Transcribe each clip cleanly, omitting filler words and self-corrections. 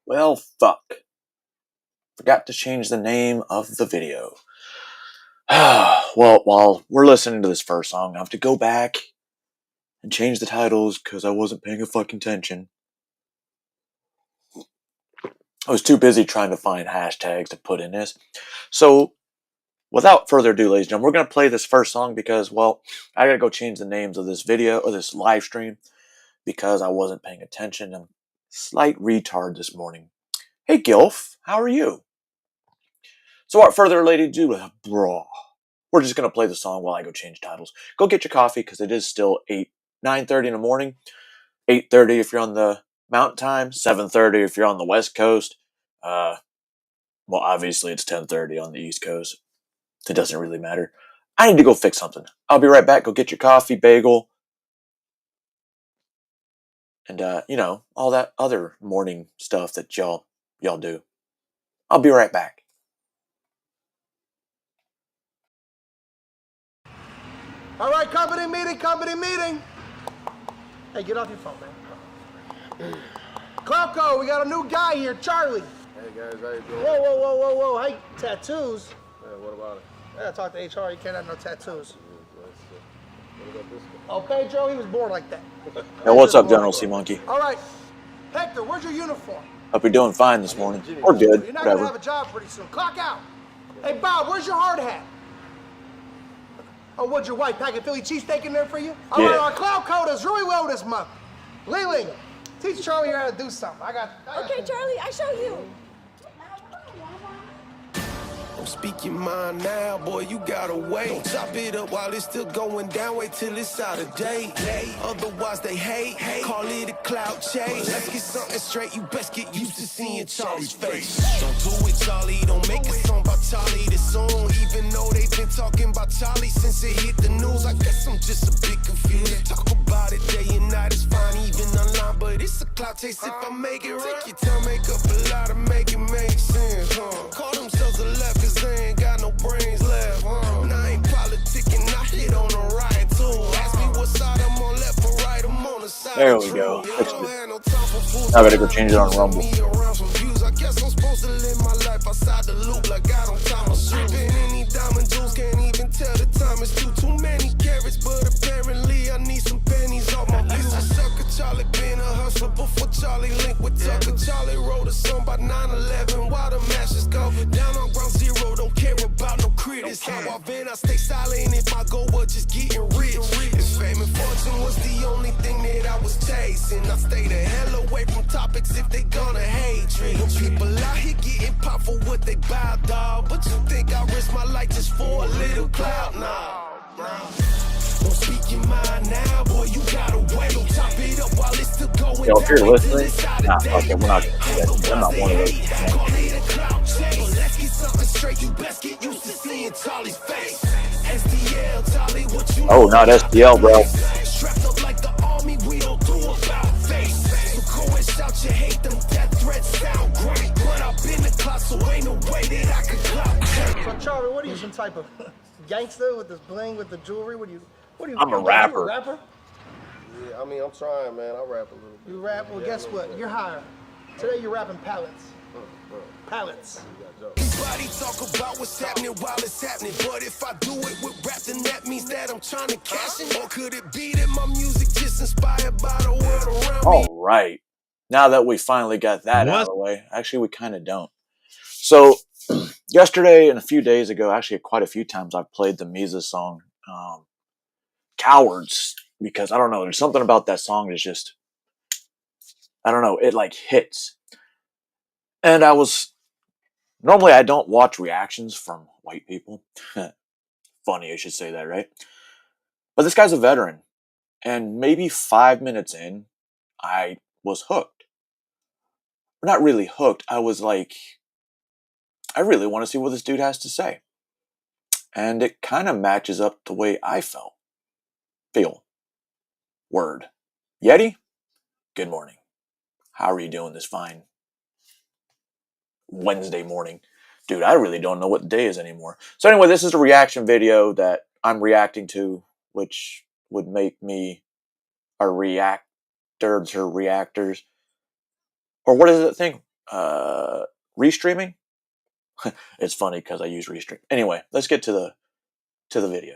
Well, fuck. Forgot to change the name of the video. Well, while we're listening to this first song, I have to go back and change the titles because I wasn't paying a fucking attention. I was too busy trying to find hashtags to put in this. So, without further ado, ladies and gentlemen, we're going to play this first song because, well, I gotta go change the names of this video, or this live stream, because I wasn't paying attention. I'm slight retard this morning. Hey, Gilf, how are you? So, without further ado, bro, we're just going to play the song while I go change titles. Go get your coffee because it is still 9:30 in the morning. 8:30 if you're on the mountain time. 7:30 if you're on the west coast. Well, obviously it's 10:30 on the east coast. It doesn't really matter. I need to go fix something. I'll be right back. Go get your coffee, bagel, and all that other morning stuff that y'all do. I'll be right back. All right, company meeting. Hey, get off your phone, man. Clarko, we got a new guy here, Charlie. Hey guys, how you doing? Whoa. Hey, tattoos. Hey, what about it? I gotta talk to HR, you can't have no tattoos. What about this guy? Oh, Pedro, he was born like that. Hey, what's up, General C. Monkey? All right, Hector, where's your uniform? Hope you're doing fine this morning. Or good, You're not whatever. gonna have a job pretty soon. Clock out. Hey, Bob, where's your hard hat? Oh, what'd your wife pack a Philly cheesesteak in there for you? All right, our cloud code does really well this month. Leland, teach Charlie how to do something. Okay, Charlie, I show you. I'm speaking mine now, boy, you gotta wait. Don't chop it up while it's still going down, wait till it's out of date. Otherwise they hate, call it a cloud chase. Let's get something straight, you best get used to seeing Charlie's face. Don't do it, Charlie, don't make a song about Charlie this soon. Even though they've been talking about Charlie since it hit the news, I guess I'm just a bit confused. Talk about it day and night, it's fine, even online, but it's a cloud chase if I make it right. Take your time, make up a lot to make it make sense, Call themselves a left, cause they ain't got no brains left, Now I ain't politicking, I hit on the right too. Ask me what side I'm on, left or right, I'm on the side. There we go. I gotta go change it on Rumble. I guess I'm supposed to live my life outside the loop like I don't time a shoot. Any diamond jewels, can't even tell the time it's too many carrots, but apparently I need some pennies off my view. Sucker Charlie been a hustler before Charlie linked with Tucker. Charlie wrote a song about 9/11 while the mashes go down on ground zero. Don't care about no critics. How I've been, I stay silent if my goal was just getting rich. If fame and fortune was the only thing that I was chasing, I stay the hell away from topics if they gonna hate treat. People out here getting popped for what they buy, dog. But you think I risk my life just for a little clout? Nah. Don't speak your mind now, boy, you gotta wait. Don't top it up while it's still going Yo, if you're down. listening, nah, fuck it, we're not one of those. Let's get something straight, you best get used to seeing Charlie's face. SDL, Charlie, what you Oh, not SDL, bro. strapped up like the army, we don't do about face. So go and shout your hate, them death threats sound great. But I've been the clock, so ain't no way that I could clout. So, Charlie, what are you, some type of gangster with this bling, with the jewelry? What are you? I'm a rapper. You a rapper? Yeah, I mean, I'm trying, man. I rap a little bit. You rap? Well, Yeah, guess a little what? bit. You're higher. Today you're rapping pallets. Pallets. Everybody talk about what's happening while it's happening, but if I do it with rap, then that means that I'm trying to cash in. Or could it be that my music just inspired by the world around me? All right. Now that we finally got that out of the way, actually, we kind of don't. So, yesterday and a few days ago, actually, quite a few times, I've played the Misa song, Cowards, because I don't know, there's something about that song that's just, I don't know, it like hits. And normally I don't watch reactions from white people. Funny, I should say that, right? But this guy's a veteran. And maybe 5 minutes in, I was hooked. Not really hooked. I was like, I really want to see what this dude has to say. And it kind of matches up the way I feel. Word. Yeti, good morning. How are you doing this fine Wednesday morning? Dude, I really don't know what the day is anymore. So anyway, this is a reaction video that I'm reacting to, which would make me a reactors or reactors. Or what is it thing? restreaming. It's funny because I use Restream. Anyway, let's get to the video.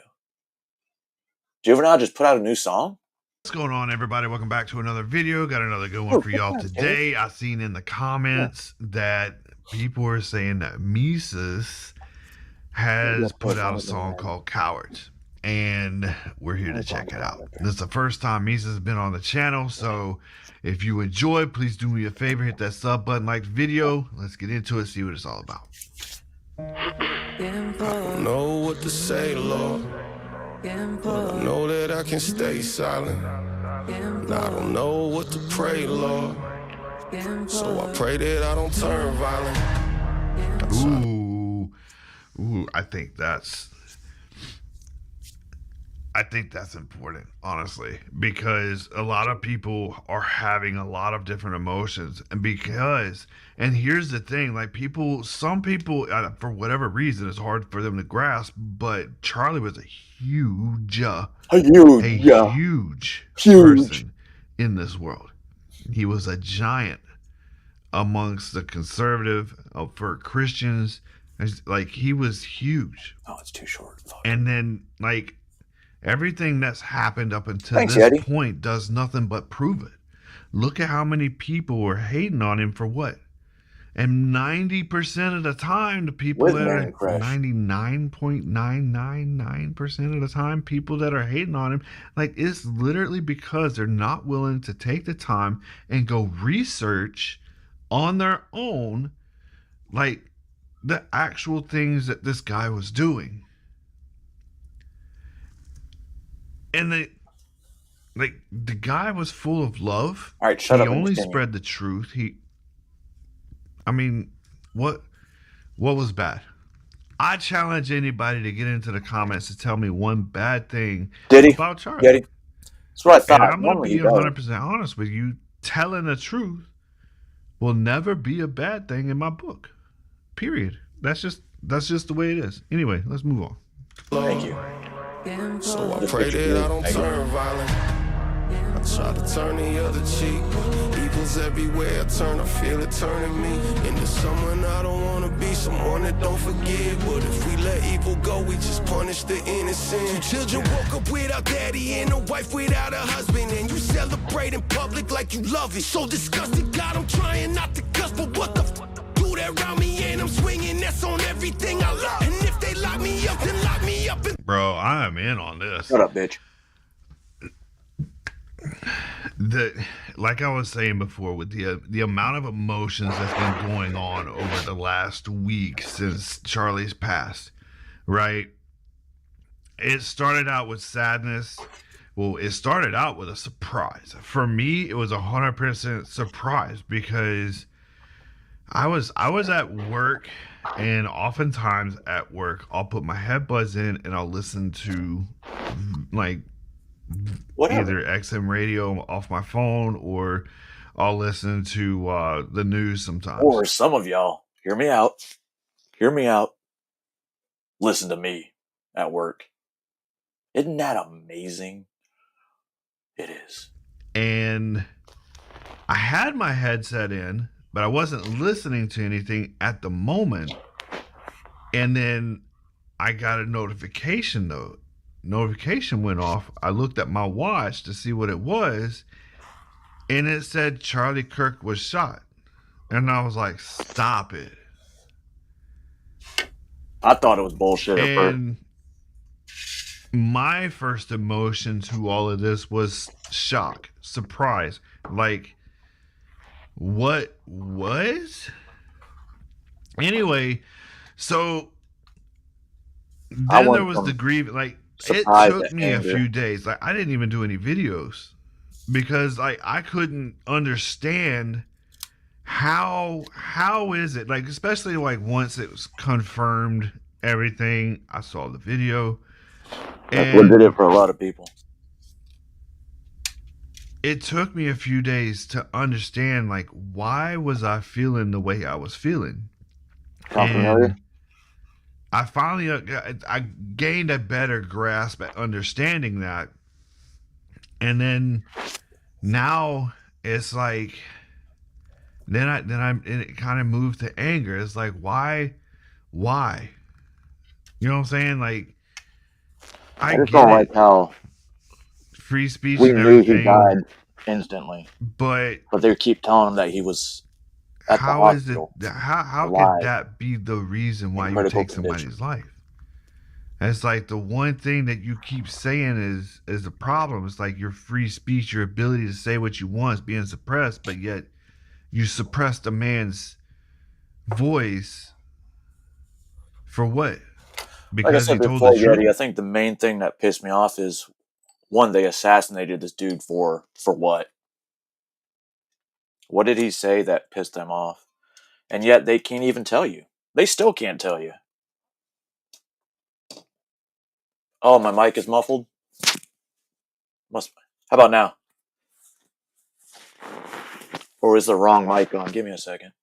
Juvenile just put out a new song. What's going on, everybody? Welcome back to another video. Got another good one for y'all today. I seen in the comments that people are saying that Mises has put out a song called Cowards, and we're here to check it out. This is the first time Mises has been on the channel, so if you enjoy, please do me a favor, hit that sub button, like the video. Let's get into it, see what it's all about. I don't know what to say, Lord. But I know that I can stay silent. And I don't know what to pray, Lord. So I pray that I don't turn violent. Ooh, I think that's important, honestly, because a lot of people are having a lot of different emotions, and here's the thing, like some people, for whatever reason, it's hard for them to grasp, but Charlie was a huge person in this world. He was a giant amongst the conservative, for Christians. Like, he was huge. Oh, it's too short. And then, like, everything that's happened up until this point does nothing but prove it. Look at how many people were hating on him for what? And 90% of the time, the people that are 99.999% of the time, people that are hating on him, like, it's literally because they're not willing to take the time and go research on their own, like, the actual things that this guy was doing. And the guy was full of love. All right, shut up. He only spread the truth. What was bad? I challenge anybody to get into the comments to tell me one bad thing about Charlie. That's what I thought. And I'm going to be 100% honest with you. Telling the truth will never be a bad thing in my book. Period. That's just the way it is. Anyway, let's move on. Thank you. So I pray that I don't turn violent. I try to turn the other cheek. Evil's everywhere I turn, I feel it turning me into someone I don't want to be, someone that don't forgive. What if we let evil go, we just punish the innocent? Two children woke up without daddy and a wife without a husband, and you celebrate in public like you love it. So disgusted, God, I'm trying not to cuss, but what the fuck do that around me, and I'm swinging, that's on everything I love. And if they lock me up, then lock me up. Bro, I am in on this. Shut up, bitch. Like I was saying before, with the amount of emotions that's been going on over the last week since Charlie's passed, right? It started out with sadness. Well, it started out with a surprise. For me, it was 100% surprise because I was at work, and oftentimes at work, I'll put my headbuds in and I'll listen to, like, either XM radio off my phone, or I'll listen to the news sometimes. Or some of y'all, hear me out. Listen to me at work. Isn't that amazing? It is. And I had my headset in, but I wasn't listening to anything at the moment. And then I got a notification, though. Notification went off. I looked at my watch to see what it was, and it said Charlie Kirk was shot. And I was like, stop it. I thought it was bullshit. And my first emotion to all of this was shock, surprise. Like, what was? Anyway, so then there was the grief. Like, it took me a few days. Like, I didn't even do any videos because I couldn't understand how is it, like, especially like once it was confirmed everything. I saw the video. That's what did it for a lot of people. It took me a few days to understand, like, why was I feeling the way I was feeling. And I finally I gained a better grasp at understanding that. And then now it's like and it kind of moved to anger. It's like, why? You know what I'm saying? Like, I I just get don't it, like how free speech we and knew he everything, died instantly, but but they keep telling him that he was at the how is it? hospital How could alive that be the reason why in you critical take condition. somebody's life? And it's like the one thing that you keep saying is the problem. It's like your free speech, your ability to say what you want is being suppressed, but yet you suppress the man's voice for what? Like I Because he said told the before, Yeti, truth? I think the main thing that pissed me off is one, they assassinated this dude for what? What did he say that pissed them off? And yet they can't even tell you. They still can't tell you. Oh, my mic is muffled? Must. How about now? Or is the wrong mic on? Give me a second.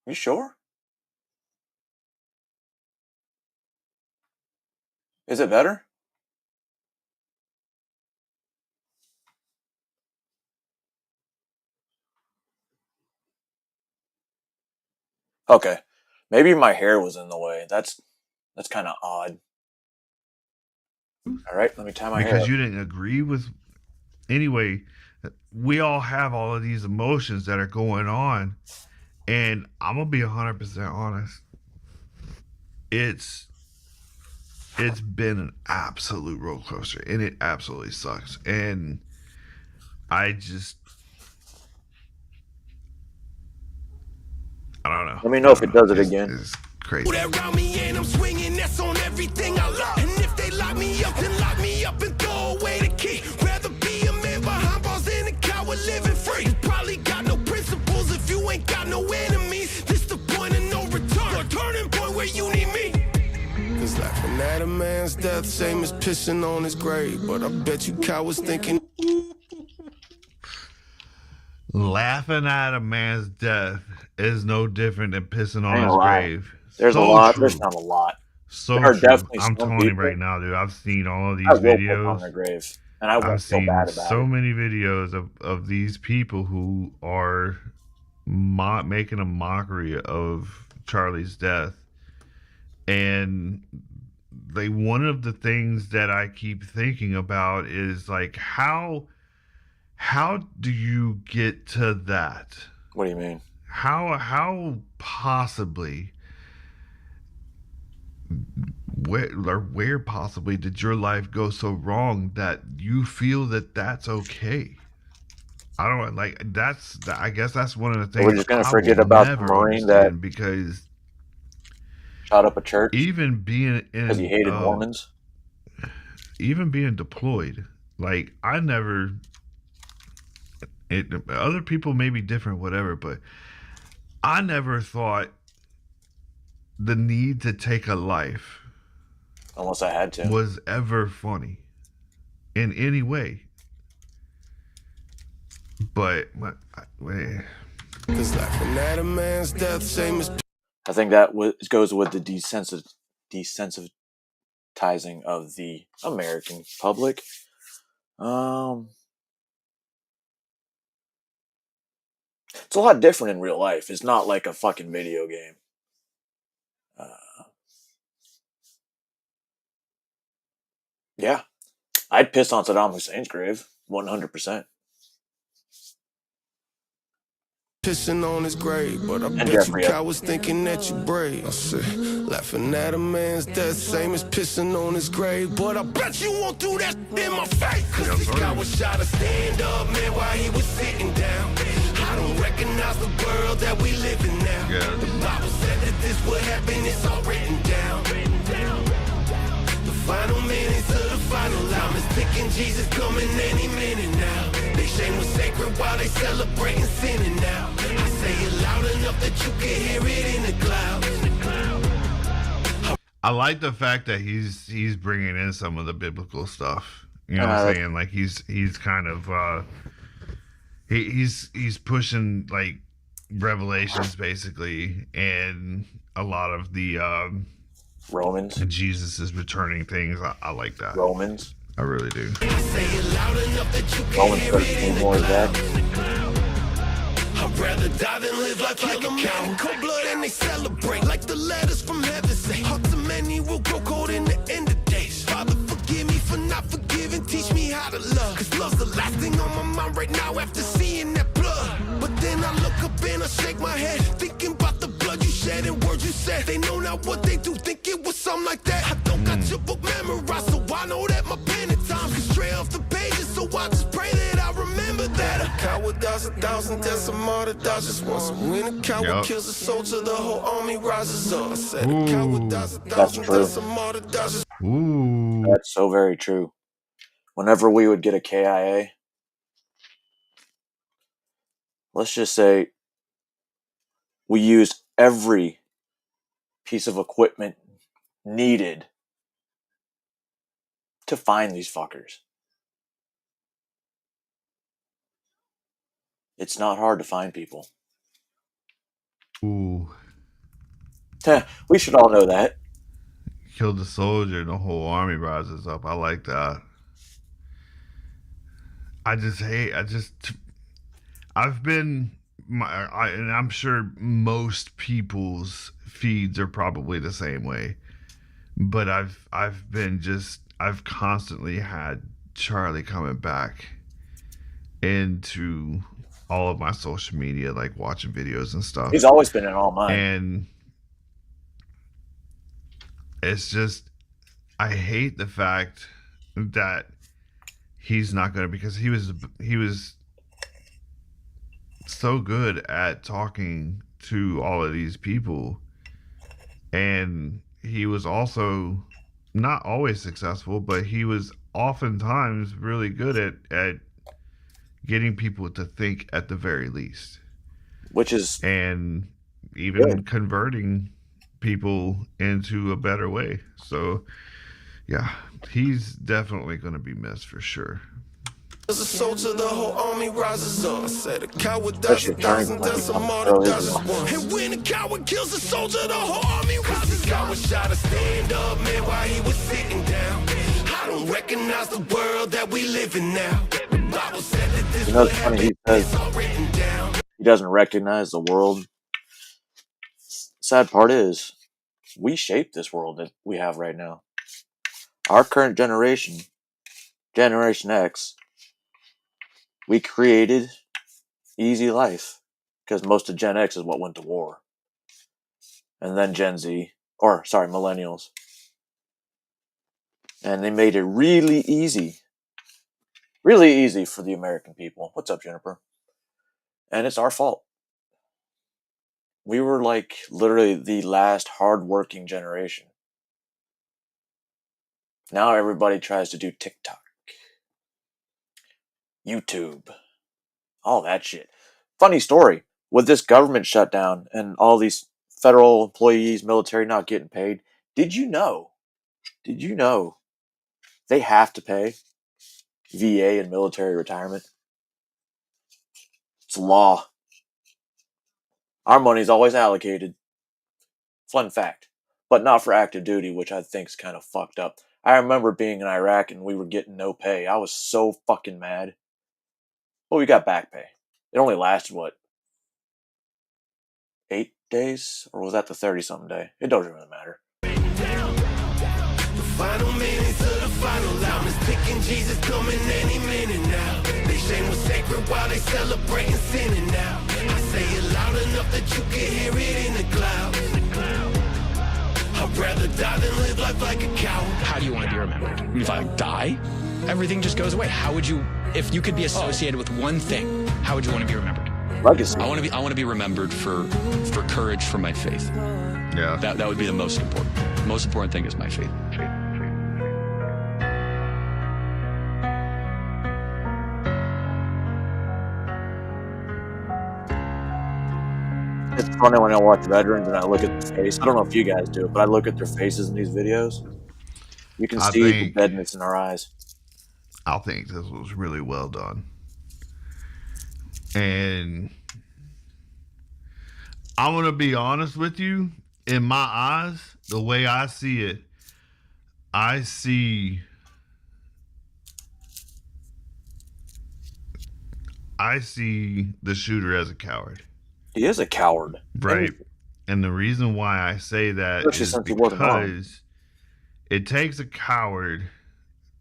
You sure? Is it better? Okay. Maybe my hair was in the way. That's kind of odd. All right, let me tie my hair Because up. you didn't agree with. Anyway, we all have all of these emotions that are going on, and I'm gonna be 100% honest. It's been an absolute roller coaster, and it absolutely sucks. And I just, I don't know. Let me know if it does it It's, again. it's crazy. That round me and I'm swinging, that's on everything I love. And if they lock me up, then lock me up and throw away the key. Rather be a man behind bars than a coward living free. You probably got no principles if you ain't got no enemies. This the point of no return, a turning point where you need me. Cause laughing at a man's death, same as pissing on his grave. But I bet you cowards thinking Laughing at a man's death is no different than pissing on I ain't his gonna lie. grave. There's So a lot. true. There's not a lot. So There are true. definitely I'm some telling you people right now, dude. I've seen all of these I will piss on videos. their grave, and I I've won't feel seen bad about so it. many videos of these people who are making a mockery of Charlie's death. And one of the things that I keep thinking about is like how do you get to that? What do you mean? How possibly where possibly did your life go so wrong that you feel that that's okay? I don't like I guess that's one of the So we're things just gonna I forget will about the never Marine that understand, because shot up a church even being because he hated Mormons. even being deployed, like I never other people may be different, whatever, but I never thought the need to take a life Unless I had to. was ever funny in any way. But cause laughing at a man's death, same as I think that goes with the desensitizing of the American public. It's a lot different in real life. It's not like a fucking video game. Yeah, I'd piss on Saddam Hussein's grave, 100%. pissing on his grave, but I And bet you Jeffrey Epstein. cowards thinking that you brave. I said, laughing at a man's death, same as pissing on his grave, but I bet you won't do that in my face. Cause this guy was shot a stand up man while he was sitting down. I don't recognize the world that we live in now. Yeah. The Bible said that this would happen, it's all written down. The final minutes of the final time is ticking, Jesus coming any minute now. They shame was sacred while they celebrating sinning now. I say it loud enough that you can hear it in the clouds. I like the fact that he's bringing in some of the biblical stuff. You know what I'm saying? Like he's kind of he's pushing like Revelations basically, and a lot of the Romans. And Jesus is returning things. I like that. Romans. I really do. Romans 13 more of that. I'd rather die than live life like a coward. Cold blood and they celebrate like the letters from heaven say. Hearts of many will grow cold in the end of days. Father, forgive me for not forgiving. Teach me how to love. Cause love's the last thing on my mind right now after seeing that blood. But then I look up and I shake my head, thinking about the blood you shed and words you said. They know not what they do, think it was something like that. I don't got your book memorized, so I know that my pen at times can stray off the pages. So I just pray that I remember that. A coward dies 1,000 deaths, a martyr dies just once. When a coward kills a soldier, the whole army rises up. I said a coward dies 1,000 deaths, a martyr dies just Ooh. That's so very true. Whenever we would get a KIA, let's just say we used every piece of equipment needed to find these fuckers. It's not hard to find people. Ooh. We should all know that. Killed the soldier and the whole army rises up. I like that. I've been, and I'm sure most people's feeds are probably the same way, but I've constantly had Charlie coming back into all of my social media, like watching videos and stuff. He's always been in all mine. And it's just, I hate the fact that he's not going to, because he was so good at talking to all of these people, and he was also not always successful, but he was oftentimes really good at getting people to think at the very least, which is, and even converting people into a better way. So yeah, he's definitely going to be missed for sure. As a soldier, the whole army rises up. I said a coward dies 1,000 deaths, a martyr dies just one. And when a coward kills a soldier, the whole army rises up. Coward shot a stand up man while he was sitting down. I don't recognize the world that we live in now. The Bible said that this it's funny, he says all written down. He doesn't recognize the world. Sad part is, we shape this world that we have right now. Our current generation, Generation X, we created easy life because most of Gen X is what went to war. And then millennials. And they made it really easy for the American people. What's up, Jennifer? And it's our fault. We were like literally the last hard-working generation. Now everybody tries to do TikTok, YouTube, all that shit. Funny story, with this government shutdown and all these federal employees, military not getting paid, did you know they have to pay VA and military retirement? It's law. Our money's always allocated. Fun fact. But not for active duty, which I think is kind of fucked up. I remember being in Iraq and we were getting no pay. I was so fucking mad. Well, we got back pay. It only lasted, 8 days? Or was that the 30-something day? It doesn't really matter. The final minutes of the final loudness, picking Jesus coming any minute now. They shame was sacred while they celebrating sinning now. I say it loud enough that you can hear it in the clouds. I'd rather die than live life like a coward. How do you want to be remembered? If I die, everything just goes away. How would you, if you could be associated with one thing, how would you want to be remembered? Legacy. I want to be remembered for courage for my faith. Yeah. That would be the most important. The most important thing is my faith. It's funny when I watch veterans and I look at their face. I don't know if you guys do it, but I look at their faces in these videos. You can see the deadness in our eyes. I think this was really well done. And I'm going to be honest with you. In my eyes, the way I see it, I see the shooter as a coward. He is a coward. Right. And the reason why I say that Especially is since he wasn't wrong. because it takes a coward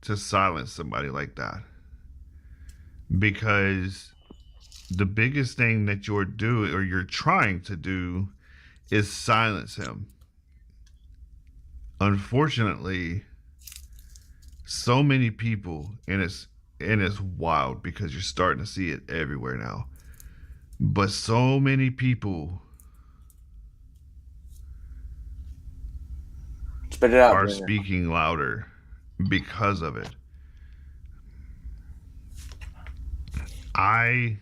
to silence somebody like that. Because the biggest thing that you're doing or you're trying to do is silence him. Unfortunately, so many people, and it's wild because you're starting to see it everywhere now. But so many people Spit it out. are Junior. speaking louder because of it. I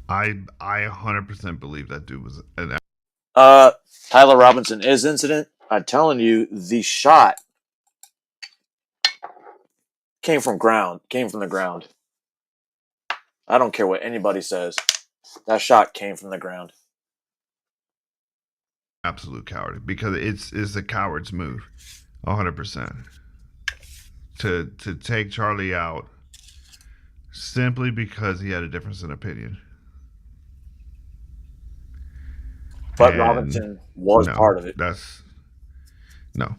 100% believe that dude was an Tyler Robinson is incident. I'm telling you, the shot came from the ground. I don't care what anybody says. That shot came from the ground. absolute coward because it's a coward's move, 100%. To take Charlie out simply because he had a difference in opinion. But And Robinson was no, part of it. No.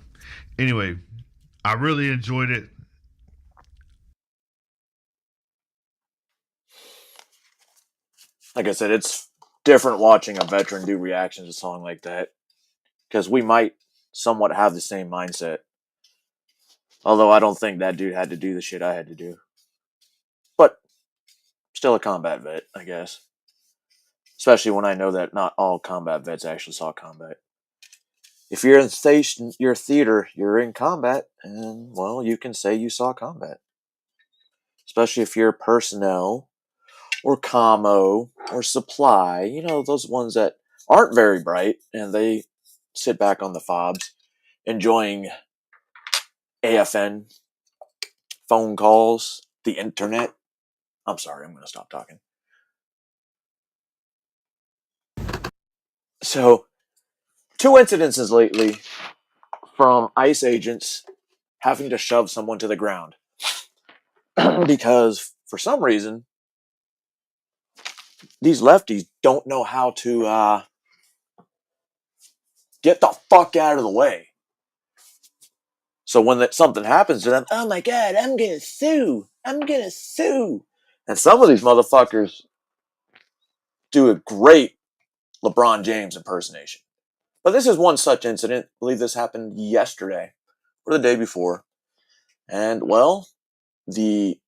Anyway, I really enjoyed it. Like I said, it's different watching a veteran do reactions to a song like that. Because we might somewhat have the same mindset. Although I don't think that dude had to do the shit I had to do. But still a combat vet, I guess. Especially when I know that not all combat vets actually saw combat. If you're in your theater, you're in combat, and, well, you can say you saw combat. Especially if you're personnel, or commo, or supply. You know, those ones that aren't very bright, and they sit back on the fobs, enjoying AFN, phone calls, the internet. I'm sorry, I'm going to stop talking. So, 2 incidences lately from ICE agents having to shove someone to the ground. Because, for some reason, these lefties don't know how to get the fuck out of the way. So when something happens to them, oh my God, I'm going to sue. And some of these motherfuckers do a great LeBron James impersonation. But this is one such incident. I believe this happened yesterday or the day before. And, well, the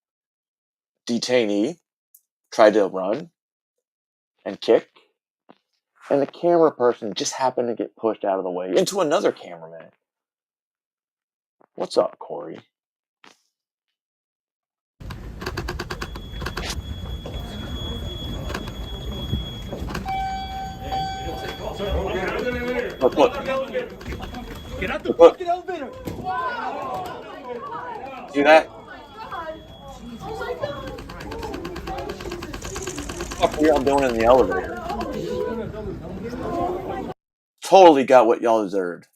detainee tried to run and kick. And the camera person just happened to get pushed out of the way into another cameraman. What's up, Corey? Look. Get out the fucking elevator! See that? What are y'all doing in the elevator? Totally got what y'all deserved.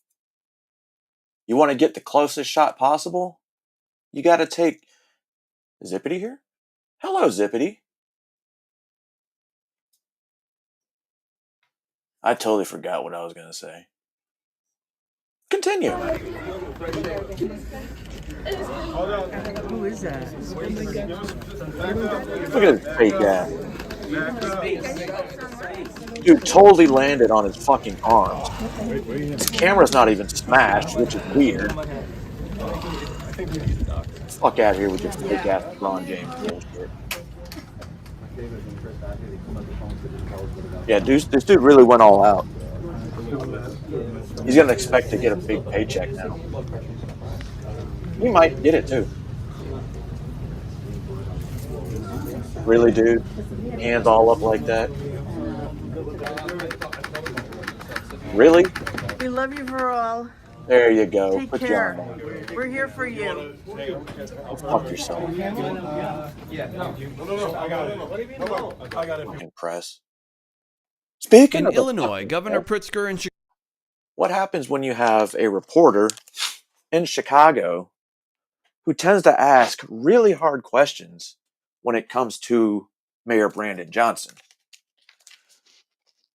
You want to get the closest shot possible? You got to take... Zippity here? Hello, Zippity. I totally forgot what I was going to say. Continue. Who is that? Look at his fake ass. Dude totally landed on his fucking arms. His camera's not even smashed, which is weird. Fuck out of here with your fake ass LeBron James bullshit. Yeah, this dude really went all out. He's gonna expect to get a big paycheck now. He might get it too. Really, dude? Hands all up like that? Really? We love you for all. There you go. Take Put your care. arm down. We're here for you. Fuck yourself. I got it. Fucking press. Speaking In of the Illinois, fucking Governor devil, Pritzker and what happens when you have a reporter in Chicago who tends to ask really hard questions when it comes to Mayor Brandon Johnson?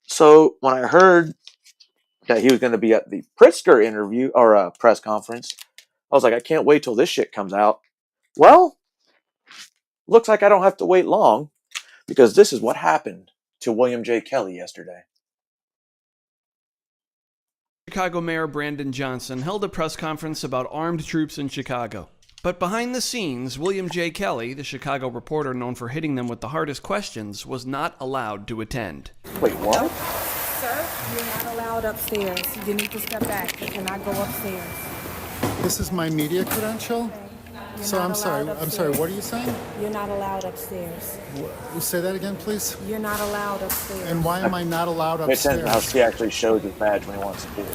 So when I heard that he was going to be at the Pritzker interview or press conference, I was like, I can't wait till this shit comes out. Well, looks like I don't have to wait long, because this is what happened to William J. Kelly yesterday. Chicago Mayor Brandon Johnson held a press conference about armed troops in Chicago. But behind the scenes, William J. Kelly, the Chicago reporter known for hitting them with the hardest questions, was not allowed to attend. Wait, what? Sir, you're not allowed upstairs. You need to step back. You cannot go upstairs. This is my media credential? You're So not I'm sorry, allowed I'm sorry, upstairs. what are you saying? You're not allowed upstairs. Say that again, please? You're not allowed upstairs. And why am I not allowed Pay attention to how upstairs? he actually shows his badge when he wants to do it.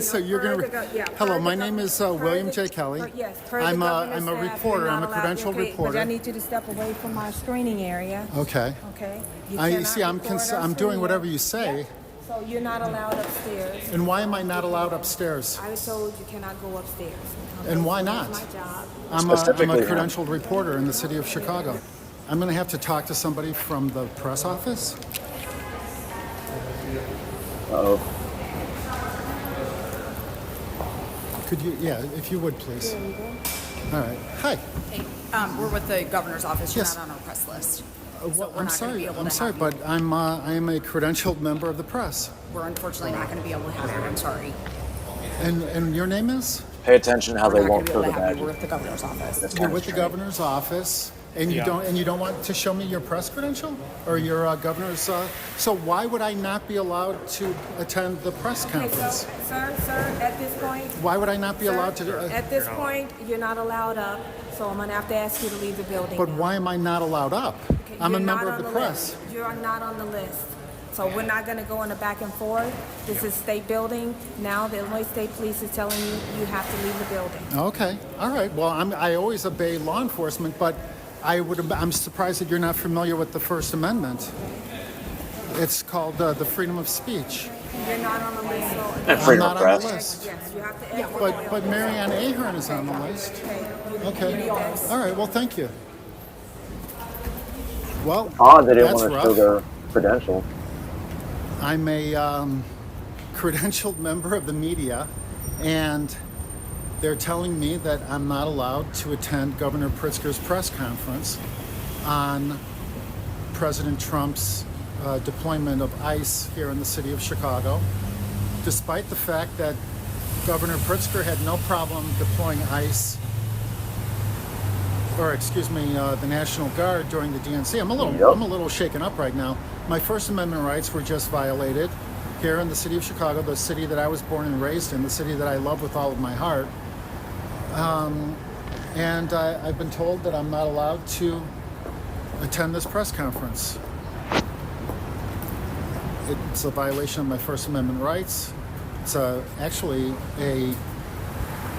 So you're going to... Hello, my name is William J. Kelly. Yes, I'm a reporter, I'm a credentialed But I reporter. need you to step away from my screening area. Okay. Okay? You I cannot see, I'm record or I'm doing screen whatever it. you say. So you're not allowed upstairs. And why am I not allowed upstairs? I was told you cannot go upstairs. Okay, And why so not? that's my job. I'm a Specifically, credentialed reporter in the city of Chicago. I'm going to have to talk to somebody from the press office. Uh-oh. Could you, yeah, if you would, please. All right. Hi. Hey, we're with the governor's office. You're Yes. not on our press list. Well, we're I'm not gonna sorry. be able I'm to sorry, have but I am a credentialed member of the press. We're unfortunately not going to be able to have you. I'm sorry. And your name is? Pay attention how We're they not won't going to be show able the to have you. We're badges. with the governor's office. That's You're kind of with the strange. governor's office, and you don't want to show me your press credential or your governor's. So why would I not be allowed to attend the press Okay, conference? so, sir, at this point, Why would I not be allowed to? at this point, you're not allowed up. So I'm gonna have to ask you to leave the building. But now. why am I not allowed up? Okay, I'm a you're member not of the on press. list. You're not on the list. So we're not gonna go in the back and forth. This is state building. Now the Illinois State Police is telling you you have to leave the building. Okay, all right. Well, I always obey law enforcement, but I'm surprised that you're not familiar with the First Amendment. It's called the freedom of speech. You're not on the list. So And I'm freedom not of on the press. list. yes, you have to exit. But Marianne Ahern is on the list. Okay. All right. Well, thank you. Well, Odd they didn't that's want to show rough. their credentials. I'm a credentialed member of the media, and they're telling me that I'm not allowed to attend Governor Pritzker's press conference on President Trump's deployment of ICE here in the city of Chicago, despite the fact that Governor Pritzker had no problem deploying ICE, or excuse me, the National Guard during the DNC. I'm a little shaken up right now. My First Amendment rights were just violated here in the city of Chicago, the city that I was born and raised in, the city that I love with all of my heart. And I've been told that I'm not allowed to attend this press conference. It's a violation of my First Amendment rights. It's actually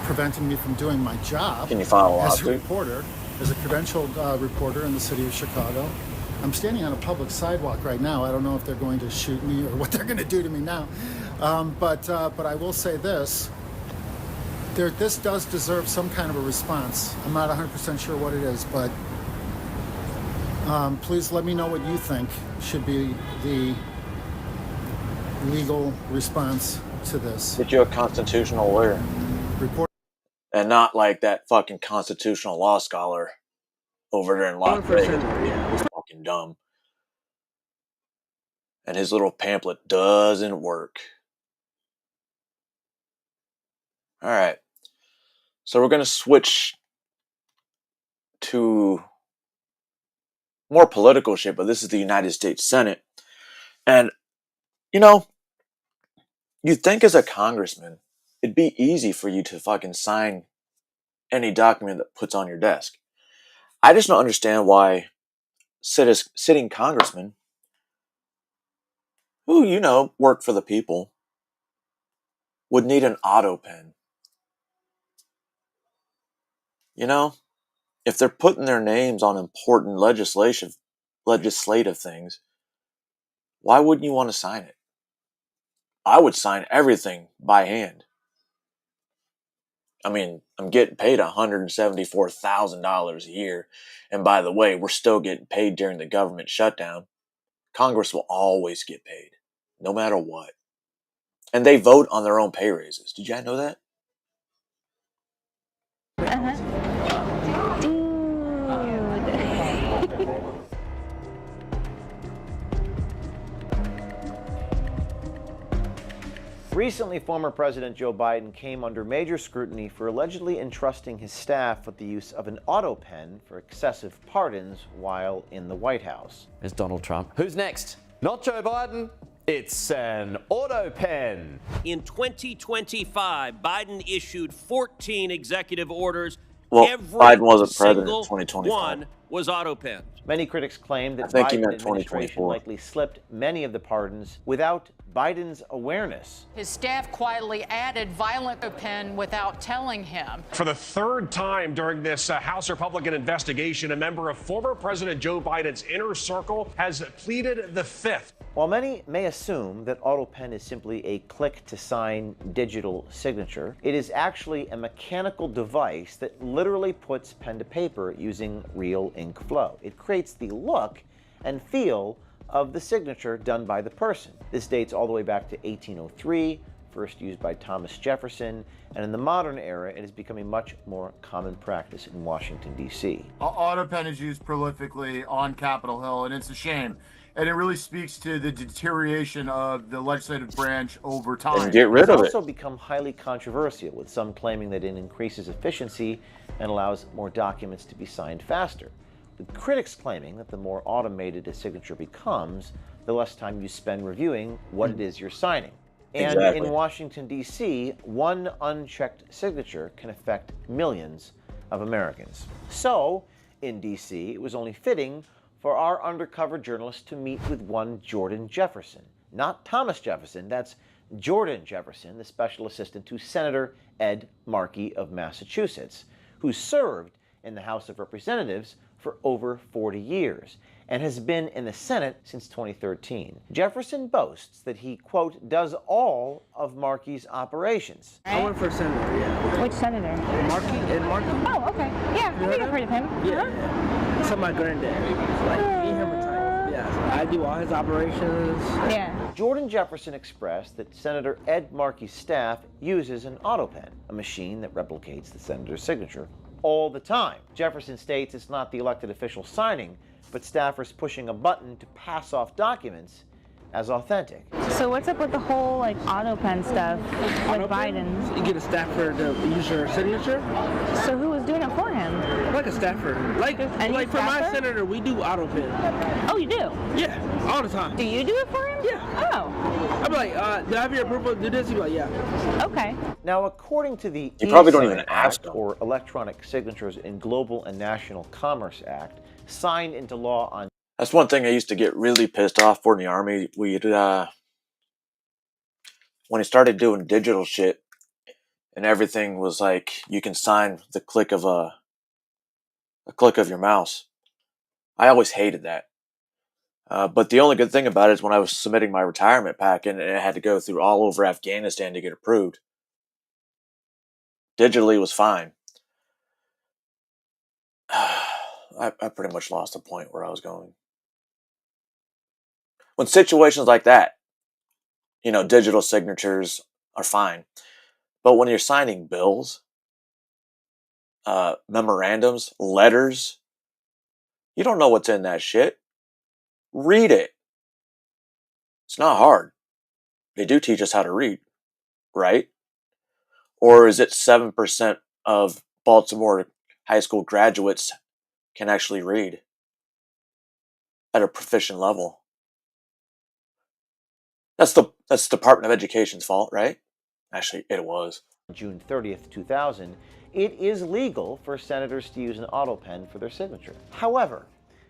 preventing me from doing my job Can you file a as a lawsuit? reporter, as a credentialed reporter in the city of Chicago. I'm standing on a public sidewalk right now. I don't know if they're going to shoot me or what they're going to do to me now. But I will say this. This does deserve some kind of a response. I'm not 100% sure what it is, but please let me know what you think should be the legal response to this. Get you a constitutional lawyer. Report. And not like that fucking constitutional law scholar over there in Las Vegas. He's fucking dumb. And his little pamphlet doesn't work. Alright. So we're going to switch to more political shit, but this is the United States Senate. And, you know, you'd think as a congressman, it'd be easy for you to fucking sign any document that puts on your desk. I just don't understand why sitting congressmen, who, you know, work for the people, would need an auto pen. You know, if they're putting their names on important legislation, legislative things, why wouldn't you want to sign it? I would sign everything by hand. I mean, I'm getting paid $174,000 a year. And by the way, we're still getting paid during the government shutdown. Congress will always get paid, no matter what. And they vote on their own pay raises. Did you guys know that? Recently, former President Joe Biden came under major scrutiny for allegedly entrusting his staff with the use of an auto pen for excessive pardons while in the White House. It's Donald Trump. Who's next? Not Joe Biden. It's an auto pen. In 2025, Biden issued 14 executive orders. Well, Every Biden wasn't president in single 2025. one was auto pens. Many critics claim that I think he Biden meant administration 2024. likely slipped many of the pardons without Biden's awareness. His staff quietly added violent pen without telling him. For the third time during this House Republican investigation, a member of former President Joe Biden's inner circle has pleaded the fifth. While many may assume that AutoPen is simply a click-to-sign digital signature, it is actually a mechanical device that literally puts pen to paper using real ink flow. It creates the look and feel of the signature done by the person. This dates all the way back to 1803, first used by Thomas Jefferson, and in the modern era, it is becoming much more common practice in Washington, D.C. AutoPen is used prolifically on Capitol Hill, and it's a shame. And it really speaks to the deterioration of the legislative branch over time. And get rid of it. It's also become highly controversial, with some claiming that it increases efficiency and allows more documents to be signed faster, with critics claiming that the more automated a signature becomes, the less time you spend reviewing what it is you're signing. And Exactly. in Washington, D.C., one unchecked signature can affect millions of Americans. So, in D.C., it was only fitting for our undercover journalist to meet with one Jordan Jefferson. Not Thomas Jefferson, that's Jordan Jefferson, the special assistant to Senator Ed Markey of Massachusetts, who served in the House of Representatives for over 40 years and has been in the Senate since 2013. Jefferson boasts that he, quote, does all of Markey's operations. I work for Senator, yeah. Which senator? Ed Markey. Oh, okay. Yeah, I think I've heard of him. Yeah. So my granddad. Like, me and him are tight. Yeah. So I do all his operations. Yeah. Jordan Jefferson expressed that Senator Ed Markey's staff uses an AutoPen, a machine that replicates the senator's signature all the time. Jefferson states it's not the elected official signing, but staffers pushing a button to pass off documents as authentic. So what's up with the whole like AutoPen stuff with Biden? You get a staffer to use your signature. So who was doing it for him? Like a staffer. Like for my staffer? senator, we do AutoPen. Oh, you do? Yeah, all the time. Do you do it for him? Yeah. Oh. I'm like, do I have your approval to do this? He's like, yeah. Okay. Now, according to the You probably don't e-Sign even ask Act, them. or Electronic Signatures in Global and National Commerce Act, signed into law on That's one thing I used to get really pissed off for in the Army. When he started doing digital shit and everything was like you can sign the click of a click of your mouse. I always hated that. But the only good thing about it is when I was submitting my retirement packet and it had to go through all over Afghanistan to get approved. Digitally was fine. I pretty much lost the point where I was going. When situations like that, digital signatures are fine. But when you're signing bills, memorandums, letters, you don't know what's in that shit. Read it. It's not hard. They do teach us how to read, right? Or is it 7% of Baltimore high school graduates can actually read at a proficient level? That's the Department of Education's fault, right? Actually, it was. June 30th, 2000, it is legal for senators to use an AutoPen for their signature. However,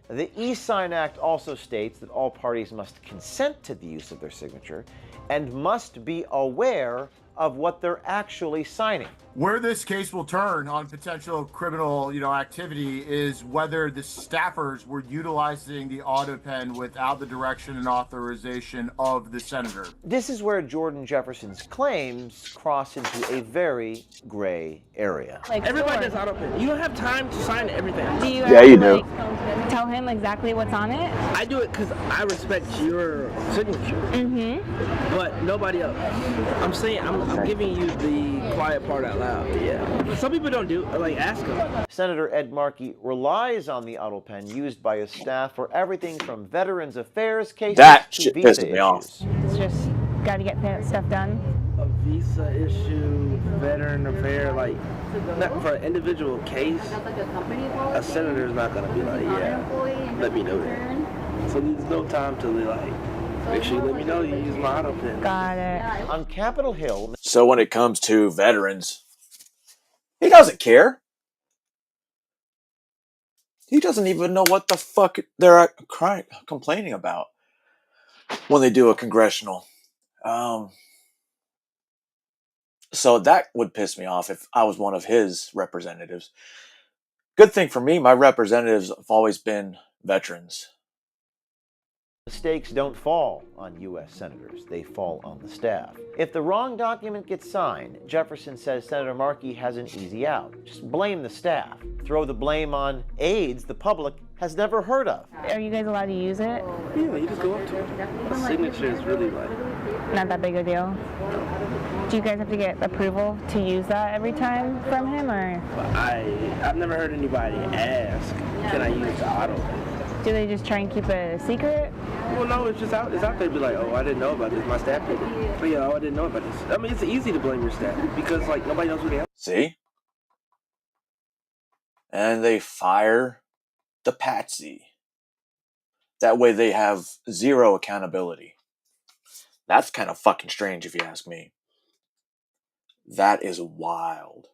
the e-Sign Act also states that all parties must consent to the use of their signature and must be aware of what they're actually signing. Where this case will turn on potential criminal, activity is whether the staffers were utilizing the auto pen without the direction and authorization of the senator. This is where Jordan Jefferson's claims cross into a very gray area. Everybody does auto pen. You don't have time to sign everything. Do you Yeah, you do. Tell him exactly what's on it? I do it because I respect your signature. But nobody else. I'm saying, I'm giving you the quiet part out loud. Yeah. Some people don't do, ask them. Senator Ed Markey relies on the auto pen used by his staff for everything from Veterans Affairs cases That to shit visa pisses me off. issues. It's just got to get stuff done. A visa issue, veteran affair, not for an individual case, a senator's not going to be like, yeah, let me know that. So there's no time to make sure you let me know you use my auto pen. Got it. On Capitol Hill. So when it comes to veterans, he doesn't care. He doesn't even know what the fuck they're complaining about when they do a congressional. So that would piss me off if I was one of his representatives. Good thing for me, my representatives have always been veterans. Mistakes don't fall on U.S. senators. They fall on the staff. If the wrong document gets signed, Jefferson says Senator Markey has an easy out. Just blame the staff. Throw the blame on aides the public has never heard of. Are you guys allowed to use it? Yeah, you just go up to it. The signature is really not that big a deal. Do you guys have to get approval to use that every time from him, or? I've never heard anybody ask, can I use the auto pen? Do they just try and keep it a secret? Well, no, it's out there. Be like, oh, I didn't know about this. My staff did it. But yeah, I didn't know about this. I mean, it's easy to blame your staff because nobody knows who they are. See? And they fire the patsy. That way they have zero accountability. That's kind of fucking strange if you ask me. That is wild.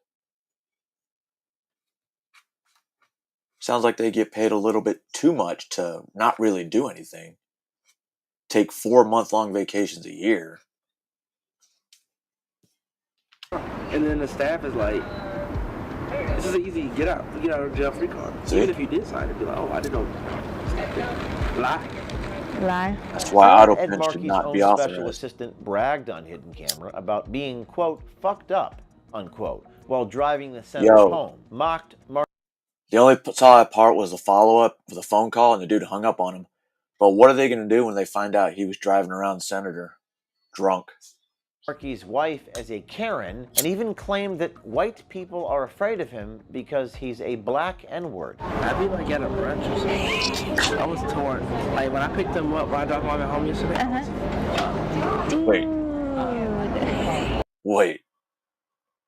Sounds like they get paid a little bit too much to not really do anything. Take 4-month-long vacations a year. And then the staff is like, this is an easy get out of jail free card. See? Even if you did sign it, be like, oh, I didn't know. Lie. That's why auto Ed pen should Markey's not own be special authorized. assistant bragged on Hidden Camera about being, quote, fucked up, unquote, while driving the senator home. Mocked Markey. The only saw that part was the follow-up with a phone call, and the dude hung up on him. But what are they going to do when they find out he was driving around the senator drunk? Markey's wife as a Karen, and even claimed that white people are afraid of him because he's a black N-word. I'd be at a brunch or something. I was torn. When I picked them up, when I dropped them home yesterday. Wait.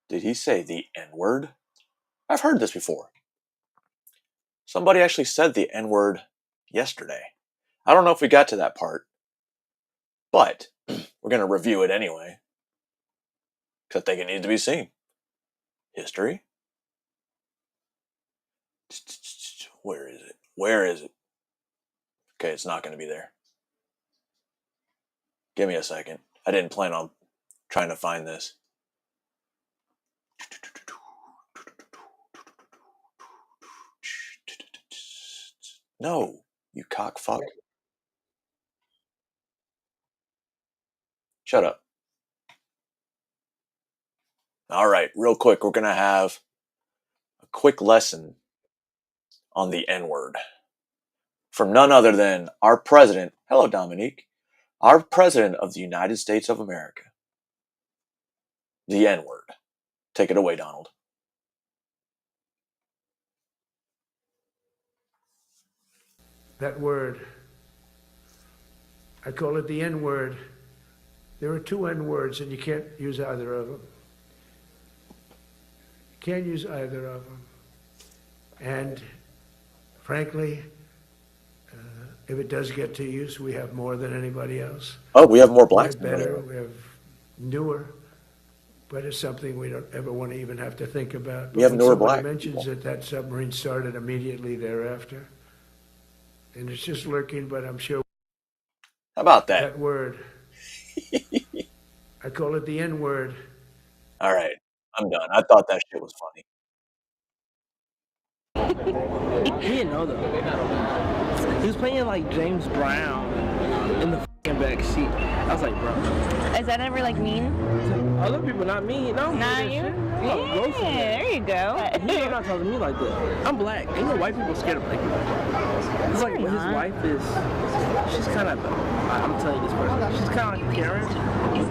Did he say the N-word? I've heard this before. Somebody actually said the N-word yesterday. I don't know if we got to that part, but we're going to review it anyway. Because I think it needs to be seen. History. Where is it? Where is it? Okay, it's not going to be there. Give me a second. I didn't plan on trying to find this. No, you cockfuck. Shut up. All right, real quick, we're going to have a quick lesson on the N-word from none other than our president. Hello, Dominique. Our president of the United States of America. The N-word. Take it away, Donald. That word, I call it the N-word. There are two N-words, and you can't use either of them. You can't use either of them. And frankly, if it does get to use, we have more than anybody else. Oh, we have more blacks We than have better, anybody we have newer, but it's something we don't ever want to even have to think about. We have When newer somebody black mentions people. it, that submarine started immediately thereafter. And it's just lurking, but I'm sure. How about that? That word. I call it the N-word. All right. I'm done. I thought that shit was funny. He didn't know though. He was playing like James Brown in the fucking back seat. I was like, bro. Is that ever like mean? Other people, not me. No, Not you? Yeah, there you go. You're not talking to me like that. I'm black. Ain't no white people scared of black people. It's like his wife is. She's kind of. I'm telling you this person. She's kind of like Karen.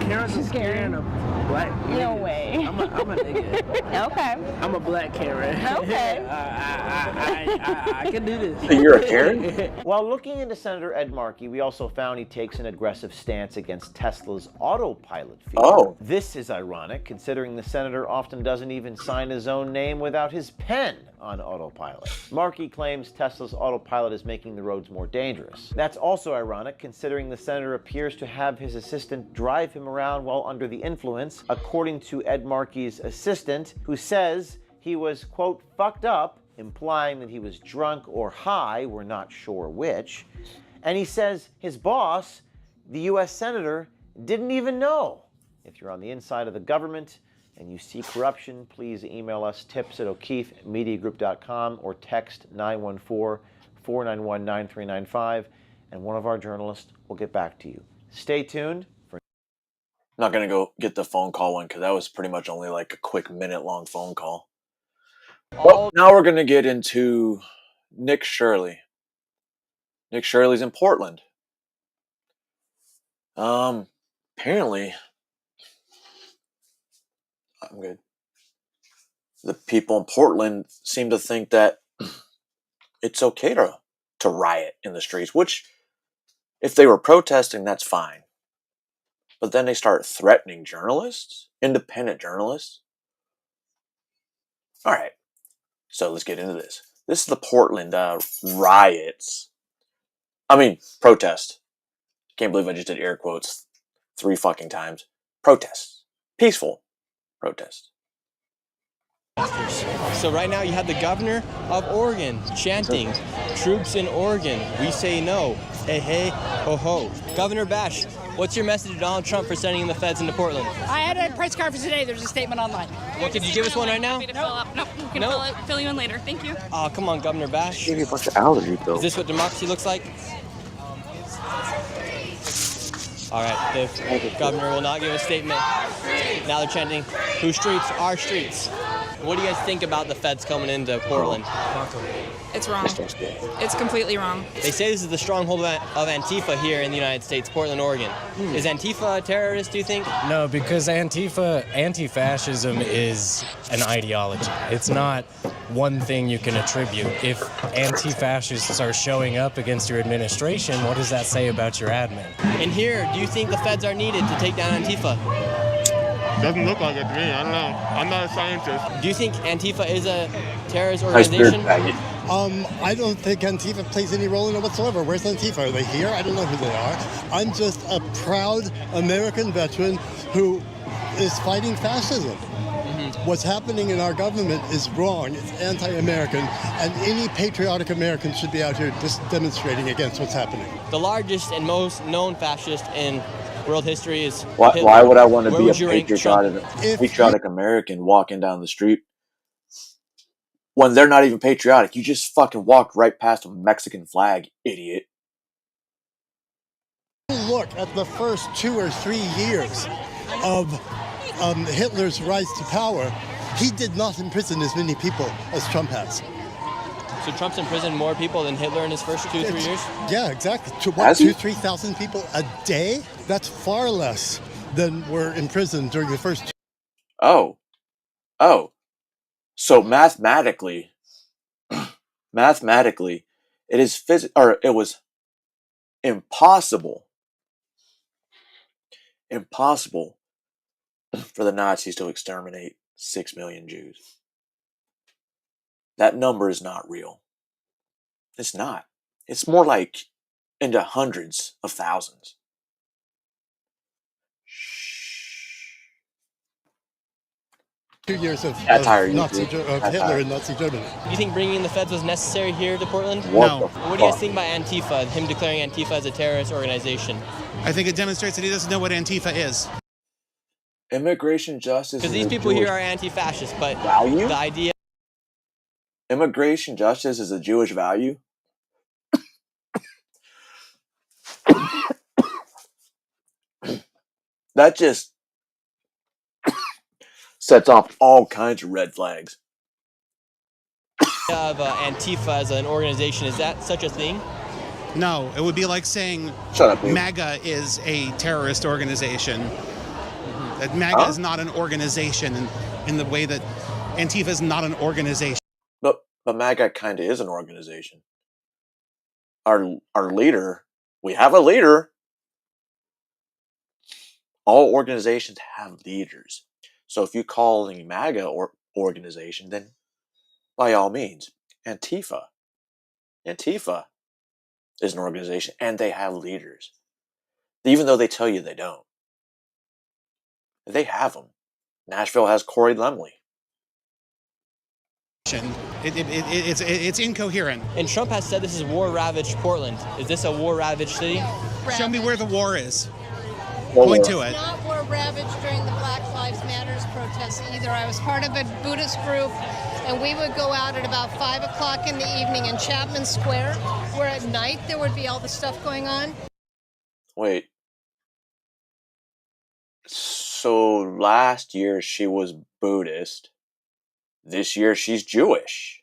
Karen's scared of black. No way. I'm a nigga. Okay. I'm a black Karen. Okay. I can do this. So you're a Karen? While looking into Senator Ed Markey, we also found he takes an aggressive stance against Tesla's autopilot feature. Oh. This is ironic, considering the senator often doesn't even sign his own name without his pen on autopilot. Markey claims Tesla's autopilot is making the roads more dangerous. That's also ironic, considering the senator appears to have his assistant drive him around while under the influence, according to Ed Markey's assistant, who says he was, quote, fucked up, implying that he was drunk or high, we're not sure which. And he says his boss, the U.S. senator, didn't even know. If you're on the inside of the government and you see corruption, please email us tips@o'keefemediagroup.com or text 914-491-9395, and one of our journalists will get back to you. Stay tuned. I'm not going to go get the phone call one because that was pretty much only like a quick minute-long phone call. Well, now we're going to get into Nick Shirley. Nick Shirley's in Portland. Apparently, I'm good. The people in Portland seem to think that it's okay to riot in the streets, which, if they were protesting, that's fine. But then they start threatening journalists, independent journalists. All right, so let's get into this. This is the Portland riots. I mean, protest. Can't believe I just did air quotes 3 fucking times. Protests. Peaceful protest. So right now you have the governor of Oregon chanting, "Troops in Oregon, we say no. Hey, hey, ho, ho." Governor Bash, what's your message to Donald Trump for sending the feds into Portland? I had a press conference today. There's a statement online. Well, could you give us one right now? No, we can fill you in later. Thank you. Oh, come on, Governor Bash. Give you a bunch of allergy pills. Is this what democracy looks like? All right, the governor will not give a statement. Now they're chanting, "Whose streets? Our streets." What do you guys think about the feds coming into Portland? It's wrong. It's completely wrong. They say this is the stronghold of Antifa here in the United States, Portland, Oregon. Is Antifa a terrorist, do you think? No, because Antifa, anti-fascism is an ideology. It's not one thing you can attribute. If anti-fascists are showing up against your administration, what does that say about your admin? And here, do you think the feds are needed to take down Antifa? Doesn't look like it to me. I don't know. I'm not a scientist. Do you think Antifa is a terrorist organization? I don't think Antifa plays any role in it whatsoever. Where's Antifa? Are they here? I don't know who they are. I'm just a proud American veteran who is fighting fascism. What's happening in our government is wrong. It's anti-American, and any patriotic American should be out here just demonstrating against what's happening. The largest and most known fascist in world history is Hitler. Why would I want to Where be a would you rank Trump? patriotic American walking down the street when they're not even patriotic? You just fucking walked right past a Mexican flag, idiot. Look at the first 2 or 3 years of Hitler's rise to power. He did not imprison as many people as Trump has. So Trump's imprisoned more people than Hitler in his first 2-3 years? Yeah, exactly. 2,000-3,000 people a day? That's far less than were imprisoned during the first. Oh. So mathematically, it was impossible for the Nazis to exterminate 6 million Jews. That number is not real. It's not. It's more like into hundreds of thousands. 2 years of Hitler and Nazi Germany. Do you think bringing in the feds was necessary here to Portland? No. What do you guys think about Antifa, him declaring Antifa as a terrorist organization? I think it demonstrates that he doesn't know what Antifa is. Immigration justice. Because these people here are anti-fascist, but value? the idea. Immigration justice is a Jewish value. That just sets off all kinds of red flags. Of Antifa as an organization, is that such a thing? No, it would be like saying Shut up, dude. MAGA is a terrorist organization. That MAGA is not an organization in the way that Antifa is not an organization. But MAGA kind of is an organization. Our leader, we have a leader. All organizations have leaders. So if you call a MAGA organization, then by all means, Antifa is an organization, and they have leaders. Even though they tell you they don't. They have them. Nashville has Corey Lemley. It's incoherent. And Trump has said this is war-ravaged Portland. Is this a war-ravaged city? Show me where the war is. War. Point to it. Not war ravaged during the Black Lives Matters protests either. I was part of a Buddhist group, and we would go out at about 5 o'clock in the evening in Chapman Square, where at night there would be all the stuff going on. Wait. So last year she was Buddhist. This year she's Jewish.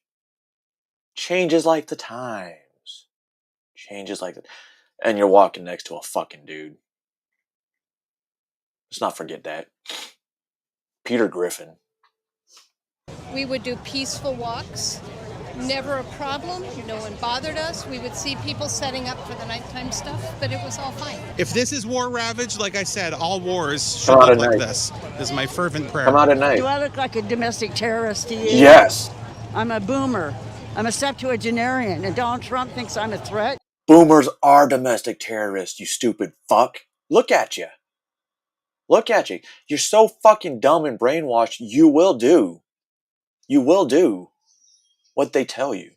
Changes like the times. Changes like the... And you're walking next to a fucking dude. Let's not forget that. Peter Griffin. We would do peaceful walks. Never a problem. No one bothered us. We would see people setting up for the nighttime stuff, but it was all fine. If this is war ravaged, like I said, all wars should look like this. This is my fervent prayer. Come out at night. Do I look like a domestic terrorist to you? Yes. I'm a boomer. I'm a septuagenarian, and Donald Trump thinks I'm a threat. Boomers are domestic terrorists, you stupid fuck. Look at you. Look at you. You're so fucking dumb and brainwashed, you will do what they tell you.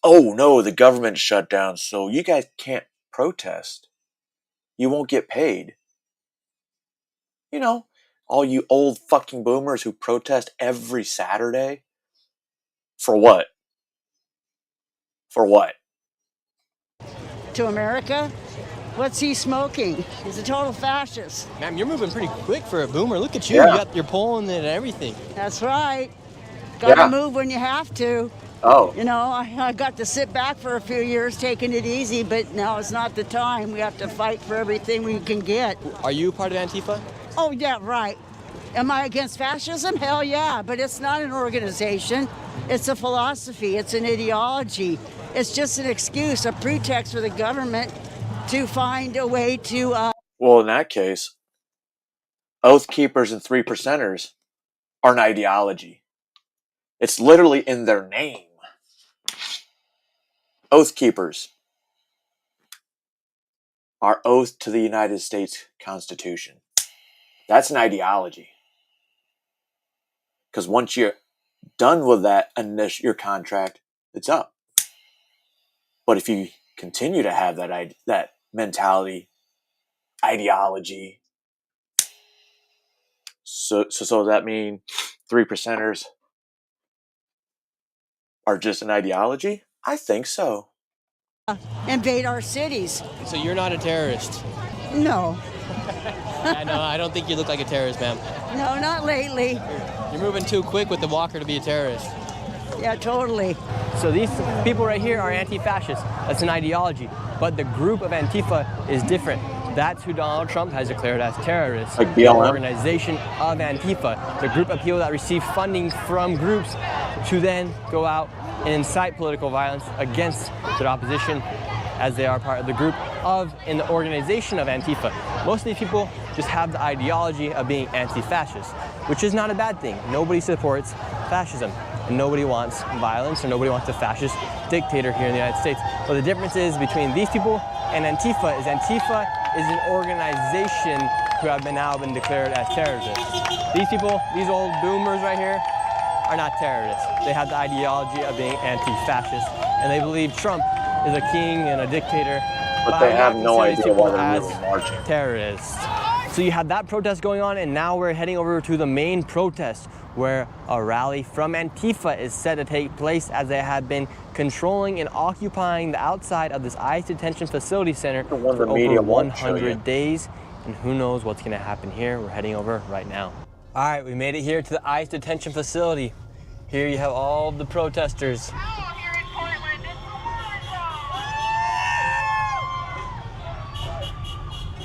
Oh no, the government shut down, so you guys can't protest. You won't get paid. You know, all you old fucking boomers who protest every Saturday. For what? For what? To America? What's he smoking? He's a total fascist. Ma'am, you're moving pretty quick for a boomer. Look at you. Yeah. You got your polling and everything. That's right. Gotta Yeah. move when you have to. Oh. You know, I got to sit back for a few years taking it easy, but now it's not the time. We have to fight for everything we can get. Are you part of Antifa? Oh, yeah, right. Am I against fascism? Hell yeah, but it's not an organization. It's a philosophy. It's an ideology. It's just an excuse, a pretext for the government to find a way to... Well, in that case, Oath Keepers and 3%ers are an ideology. It's literally in their name. Oath Keepers are oath to the United States Constitution. That's an ideology. Because once you're done with that your contract, it's up. But if you continue to have that mentality, ideology, so does that mean 3%ers are just an ideology? I think so. invade our cities. So you're not a terrorist? No. I don't think you look like a terrorist, ma'am. No, not lately. You're moving too quick with the walker to be a terrorist. Yeah, totally. So these people right here are anti-fascist. That's an ideology. But the group of Antifa is different. That's who Donald Trump has declared as terrorists. Like the BLM? organization of Antifa. The group of people that receive funding from groups to then go out and incite political violence against the opposition, as they are part of the group of and the organization of Antifa. Most of these people just have the ideology of being anti-fascist, which is not a bad thing. Nobody supports fascism, and nobody wants violence, or nobody wants a fascist dictator here in the United States. But the difference is between these people and Antifa is an organization who have now been declared as terrorists. These people, these old boomers right here, are not terrorists. They have the ideology of being anti-fascist, and they believe Trump is a king and a dictator. But they have no idea why they're really marching. Terrorists. So you had that protest going on, and now we're heading over to the main protest where a rally from Antifa is set to take place, as they have been controlling and occupying the outside of this ICE detention facility center for over 100 days. And who knows what's gonna happen here. We're heading over right now. All right, we made it here to the ICE detention facility. Here you have all the protesters.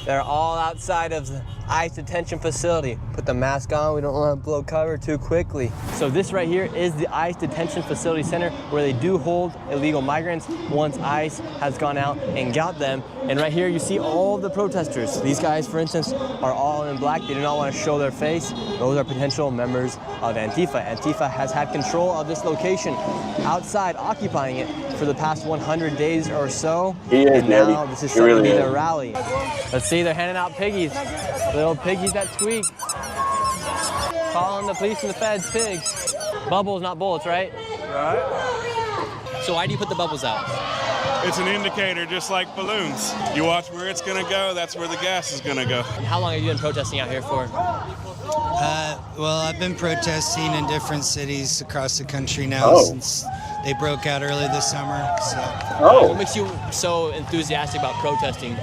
They're all outside of the ICE detention facility. Put the mask on, we don't want to blow cover too quickly. So this right here is the ICE detention facility center where they do hold illegal migrants once ICE has gone out and got them. And right here you see all the protesters. These guys, for instance, are all in black. They do not want to show their face. Those are potential members of Antifa. Antifa has had control of this location outside, occupying it for the past 100 days or so. And now this is set to be their rally. Let's see, they're handing out piggies. Little piggies that squeak. Calling the police and the feds pigs. Bubbles, not bullets, right? Right. So why do you put the bubbles out? It's an indicator, just like balloons. You watch where it's gonna go, that's where the gas is gonna go. And how long have you been protesting out here for? Well, I've been protesting in different cities across the country now since they broke out early this summer. So. What makes you so enthusiastic about protesting?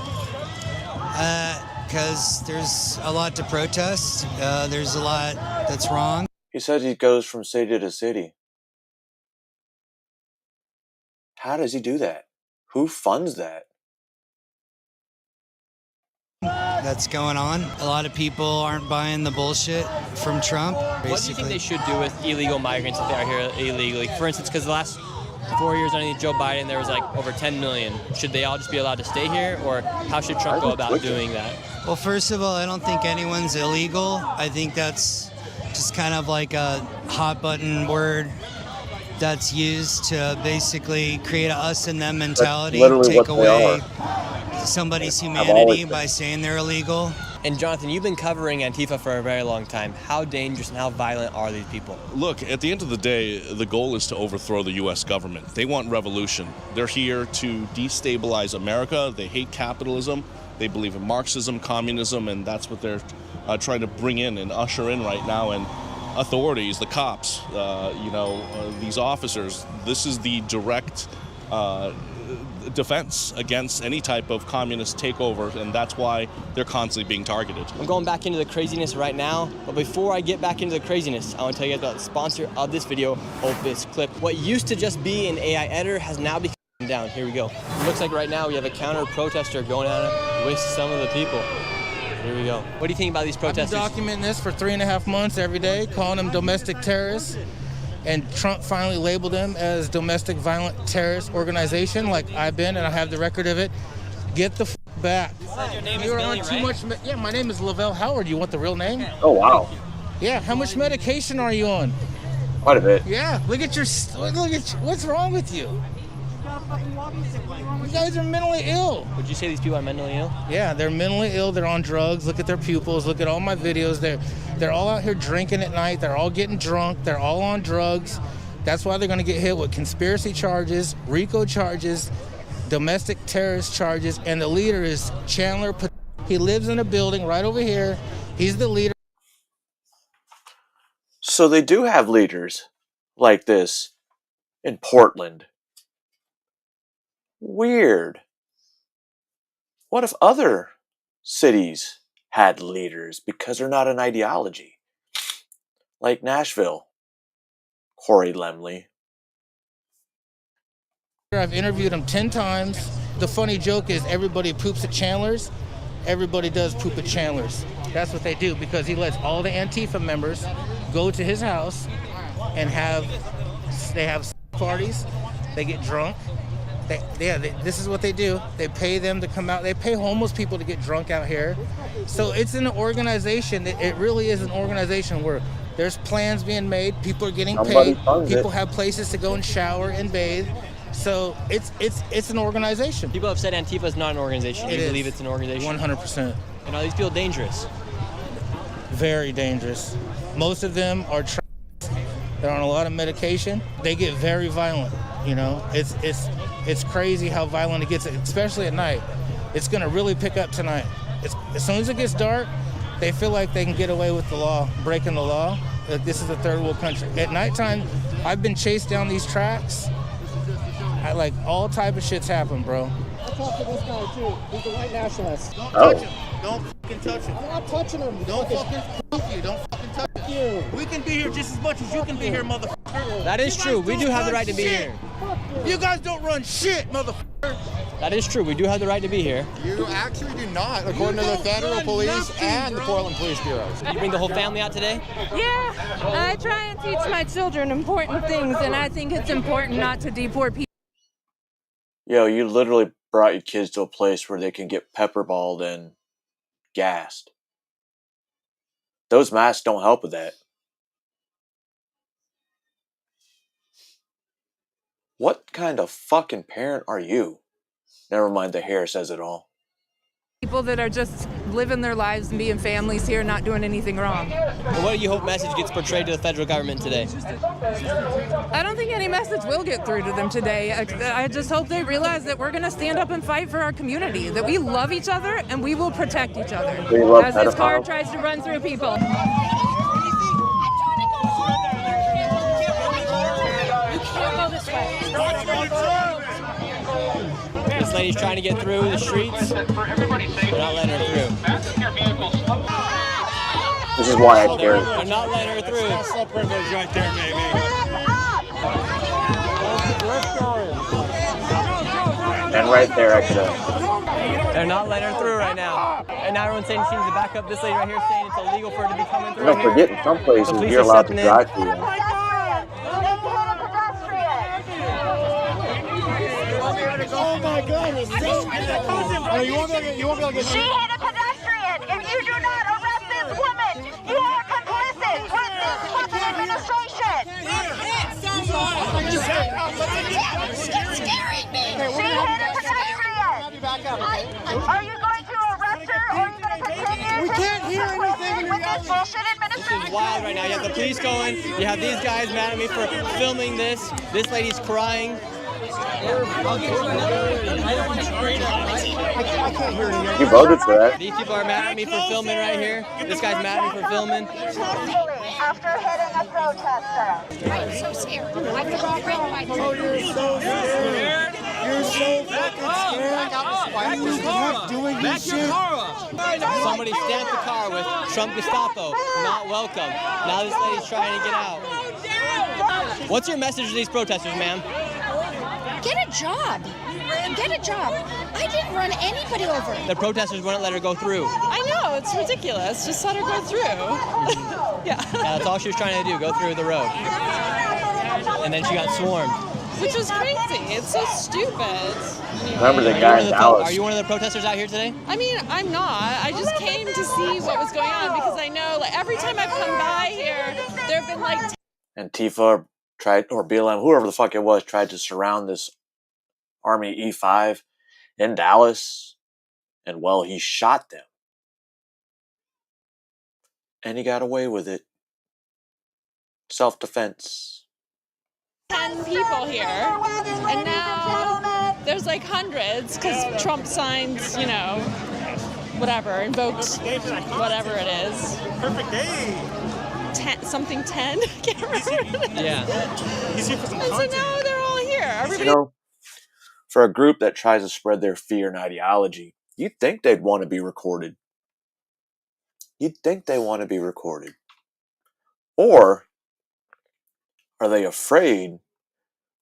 Because there's a lot to protest. There's a lot that's wrong. He said he goes from city to city. How does he do that? Who funds that? That's going on. A lot of people aren't buying the bullshit from Trump. Basically. What do you think they should do with illegal migrants if they are here illegally? For instance, because the last 4 years underneath Joe Biden, there was like over 10 million. Should they all just be allowed to stay here, or how should Trump go about doing that? Well, first of all, I don't think anyone's illegal. I think that's just kind of like a hot button word that's used to basically create a us and them mentality, take away somebody's humanity by saying they're illegal. And Jonathan, you've been covering Antifa for a very long time. How dangerous and how violent are these people? Look, at the end of the day, the goal is to overthrow the U.S. government. They want revolution. They're here to destabilize America. They hate capitalism. They believe in Marxism, communism, and that's what they're trying to bring in and usher in right now. And authorities, the cops, these officers, this is the direct defense against any type of communist takeover, and that's why they're constantly being targeted. I'm going back into the craziness right now, but before I get back into the craziness, I want to tell you about the sponsor of this video, of this clip. What used to just be an AI editor has now become down. Here we go. It looks like right now we have a counter protester going out with some of the people. Here we go. What do you think about these protesters? I've been documenting this for 3.5 months every day, calling them domestic terrorists. And Trump finally labeled them as domestic violent terrorist organization, like I've been, and I have the record of it. Get the back. Your name is Billy, right? Yeah, my name is Lavelle Howard. You want the real name? Oh, wow. Yeah, how much medication are you on? Quite a bit. Yeah, look at what's wrong with you? You guys are mentally ill. Would you say these people are mentally ill? Yeah, they're mentally ill. They're on drugs. Look at their pupils. Look at all my videos. They're all out here drinking at night. They're all getting drunk. They're all on drugs. That's why they're going to get hit with conspiracy charges, RICO charges, domestic terrorist charges, and the leader is Chandler. He lives in a building right over here. He's the leader. So they do have leaders like this in Portland. Weird. What if other cities had leaders because they're not an ideology? Like Nashville. Corey Lemley. I've interviewed him 10 times. The funny joke is everybody poops at Chandler's. Everybody does poop at Chandler's. That's what they do, because he lets all the Antifa members go to his house and they have parties. They get drunk. This is what they do. They pay them to come out. They pay homeless people to get drunk out here. So it's an organization. It really is an organization where there's plans being made. People are getting paid. People have places to go and shower and bathe. So it's an organization. People have said Antifa is not an organization. Do you believe it's an organization? 100%. And are these people dangerous? Very dangerous. Most of them are they're on a lot of medication. They get very violent. You know, it's crazy how violent it gets, especially at night. It's going to really pick up tonight. as soon as it gets dark, they feel like they can get away with the law, breaking the law. This is a third world country. At nighttime, I've been chased down these tracks. Like all type of shits happen, bro. I talked to this guy too. He's a white nationalist. Don't touch him. Don't fucking touch him. I'm not touching him. Don't fucking touch you. We can be here just as much as you can be here, motherfucker. That is true. We do have the right to be here. You guys don't run shit, motherfucker. That is true. We do have the right to be here. You actually do not, according to the federal police and the Portland Police Bureau. Did you bring the whole family out today? Yeah, I try and teach my children important things, and I think it's important not to deport people. Yo, you literally brought your kids to a place where they can get pepperballed and gassed. Those masks don't help with that. What kind of fucking parent are you? Never mind, the hair says it all. People that are just living their lives and being families here, not doing anything wrong. Well, what do you hope message gets portrayed to the federal government today? I don't think any message will get through to them today. I just hope they realize that we're going to stand up and fight for our community, that we love each other and we will protect each other. As this car tries to run through people. This lady's trying to get through the streets. They're not letting her through. This is why I care. They're not letting her through. That's the privilege right there, baby. And right there, I could have. They're not letting her through right now. And now everyone's saying she needs to back up. This lady right here saying it's illegal for her to be coming through. Don't forget, in some places, you're allowed to drive through them. Oh my God! It's so you won't be able to get. She hit a pedestrian. If you do not arrest this woman, you are complicit with this Trump administration. She's scaring me. She hit a pedestrian. Are you going to arrest her, or are you going to continue? We can't hear anything with this bullshit administration. This is wild right now. You have the police going. You have these guys mad at me for filming this. This lady's crying. You voted for that. These people are mad at me for filming right here. This guy's mad at me for filming. After hitting a protester. I'm so scared. I feel threatened by You're so scared. You're so fucking scared. Why do you keep doing this shit? Somebody stamped the car with Trump Gestapo, not welcome. Now this lady's trying to get out. What's your message to these protesters, ma'am? Get a job. Get a job. I didn't run anybody over. The protesters wouldn't let her go through. I know, it's ridiculous. Just let her go through. Yeah, that's all she was trying to do, go through the road. And then she got swarmed. Which was crazy. It's so stupid. Remember the guy in Dallas. Are you one of the protesters out here today? I mean, I'm not. I just came to see what was going on because I know like every time I've come by here, there have been like Antifa tried, or BLM, whoever the fuck it was, tried to surround this Army E5 in Dallas, and well, he shot them. And he got away with it. Self-defense. 10 people here, and now there's like hundreds because Trump signs, you know, whatever, invokes whatever it is. Perfect day. 10? I can't remember. Yeah. He's here for some And so now they're all here. Everybody. You know, for a group that tries to spread their fear and ideology, you'd think they'd want to be recorded. You'd think they want to be recorded. Or are they afraid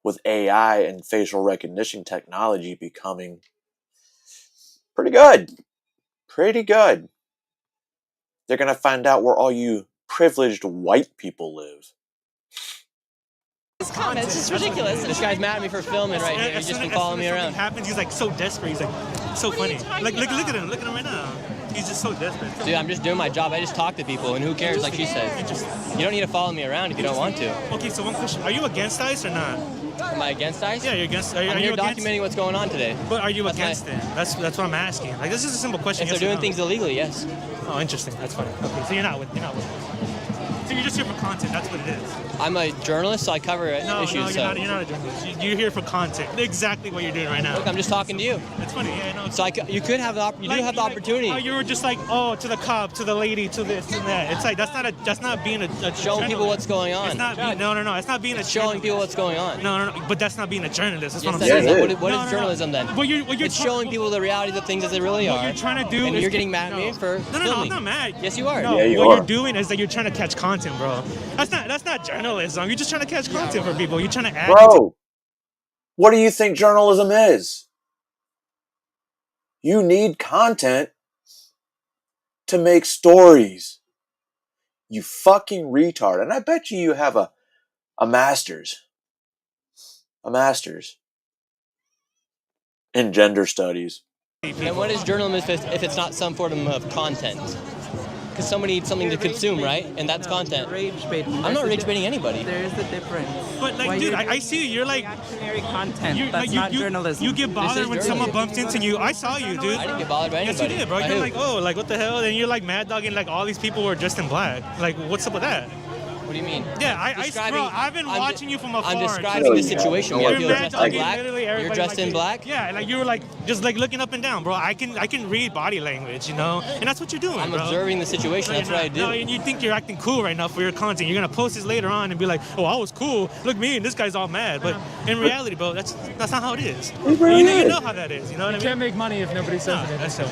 with AI and facial recognition technology becoming pretty good? Pretty good. They're going to find out where all you privileged white people live. It's common. It's just ridiculous. This guy's mad at me for filming right here. He's just been following me around. Happens, he's like so desperate. He's like so funny. Like look at him. Look at him right now. He's just so desperate. Dude, I'm just doing my job. I just talk to people, and who cares, like she said. You don't need to follow me around if you don't want to. Okay, so one question. Are you against ICE or not? Am I against ICE? Yeah, you're against. I'm here you documenting what's going on today. But are you against it? That's what I'm asking. Like, this is a simple question. If they're doing things illegally, yes. Oh, interesting. That's funny. Okay, so you're not with it. So you're just here for content. That's what it is. I'm a journalist, so I cover issues. No, so. you're not a journalist. You're here for content. Exactly what you're doing right now. Look, I'm just talking to you. It's funny. Yeah, I know. So you could have you do have the opportunity. Oh, you were just like, oh, to the cop, to the lady, to this and that. It's like that's not being a showing people what's going on. It's not. No. It's not being a showing people what's going on. No. But that's not being a journalist. That's what I'm saying. saying. What is journalism then? It's showing people the reality of things as they really are. What you're trying to do and is you're getting mad at me for No, filming. I'm not mad. Yes, you are. No, Yeah, you what are. you're doing is that you're trying to catch content, bro. That's not journalism. You're just trying to catch content for people. You're trying to add. Bro, what do you think journalism is? You need content to make stories. You fucking retard. And I bet you have a master's. A master's in gender studies. And what is journalism if it's not some form of content? Because somebody needs something to consume, right? And that's content. Rage baiting. I'm not rage baiting anybody. There is a difference. But like, dude, I see you. You're like reactionary content. That's not journalism. You get bothered when someone bumps into you. I saw you, dude. I didn't get bothered by anybody. Yes, you did, bro. You're like, oh, like what the hell? And you're like mad dogging like all these people were dressed in black. Like, what's up with that? What do you mean? Yeah, bro, I've been watching you from afar. I'm describing the situation. You're You're dressed in black. You're dressed in black. Yeah, like you were like just like looking up and down, bro. I can read body language, you know, and that's what you're doing. I'm bro. observing the situation. That's what I do. No, and you think you're acting cool right now for your content. You're gonna post this later on and be like, oh, I was cool. Look me, and this guy's all mad. But in reality, bro, that's not how it is. You know how that is. You know what I mean? You can't make money if nobody says it. That's it.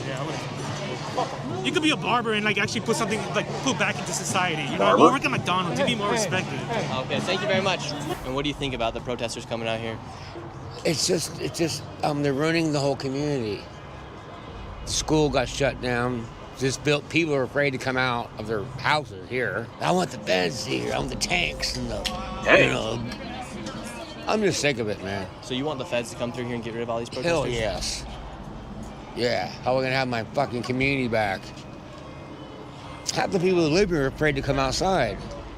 You could be a barber and like actually put something like put back into society. You know, go work at McDonald's. You'd be more respected. Okay, thank you very much. And what do you think about the protesters coming out here? It's just they're ruining the whole community. School got shut down. People are afraid to come out of their houses here. I want the feds here. I want the tanks and the, I'm just sick of it, man. So you want the feds to come through here and get rid of all these protesters? Hell yes. Yeah, how are we gonna have my fucking community back? Half the people who live here are afraid to come outside.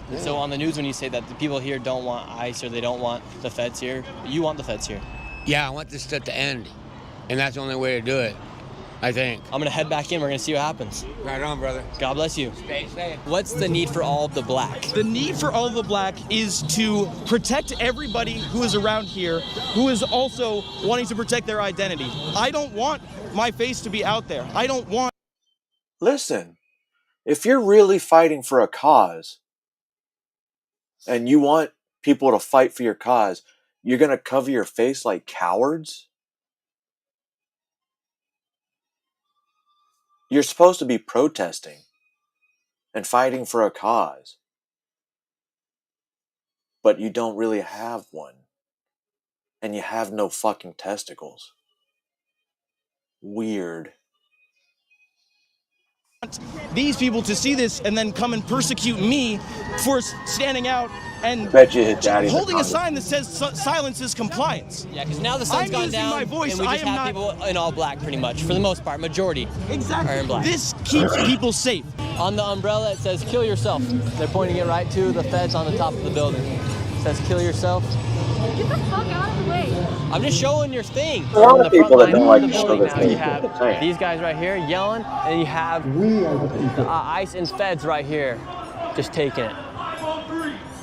Yeah. So on the news when you say that the people here don't want ICE or they don't want the feds here, you want the feds here? Yeah, I want this stuff to end. And that's the only way to do it, I think. I'm gonna head back in, we're gonna see what happens. Right on, brother. God bless you. Stay safe. What's the need for all of the black? The need for all of the black is to protect everybody who is around here, who is also wanting to protect their identity. I don't want my face to be out there. I don't want... Listen, if you're really fighting for a cause and you want people to fight for your cause, you're going to cover your face like cowards? You're supposed to be protesting and fighting for a cause, but you don't really have one, and you have no fucking testicles. Weird. These people to see this and then come and persecute me for standing out and Bet you hit daddy holding a sign that says silence is compliance. Yeah, because now the sun's gone down my voice. and we just have people in all black pretty much, for the most part. Majority are in black. This keeps people safe. On the umbrella it says kill yourself. They're pointing it right to the feds on the top of the building. It says kill yourself. Get the fuck out of the way. I'm just showing your thing. A lot of people that don't like to show building this now, thing. you have these guys right here yelling, and you have ICE and feds right here just taking it.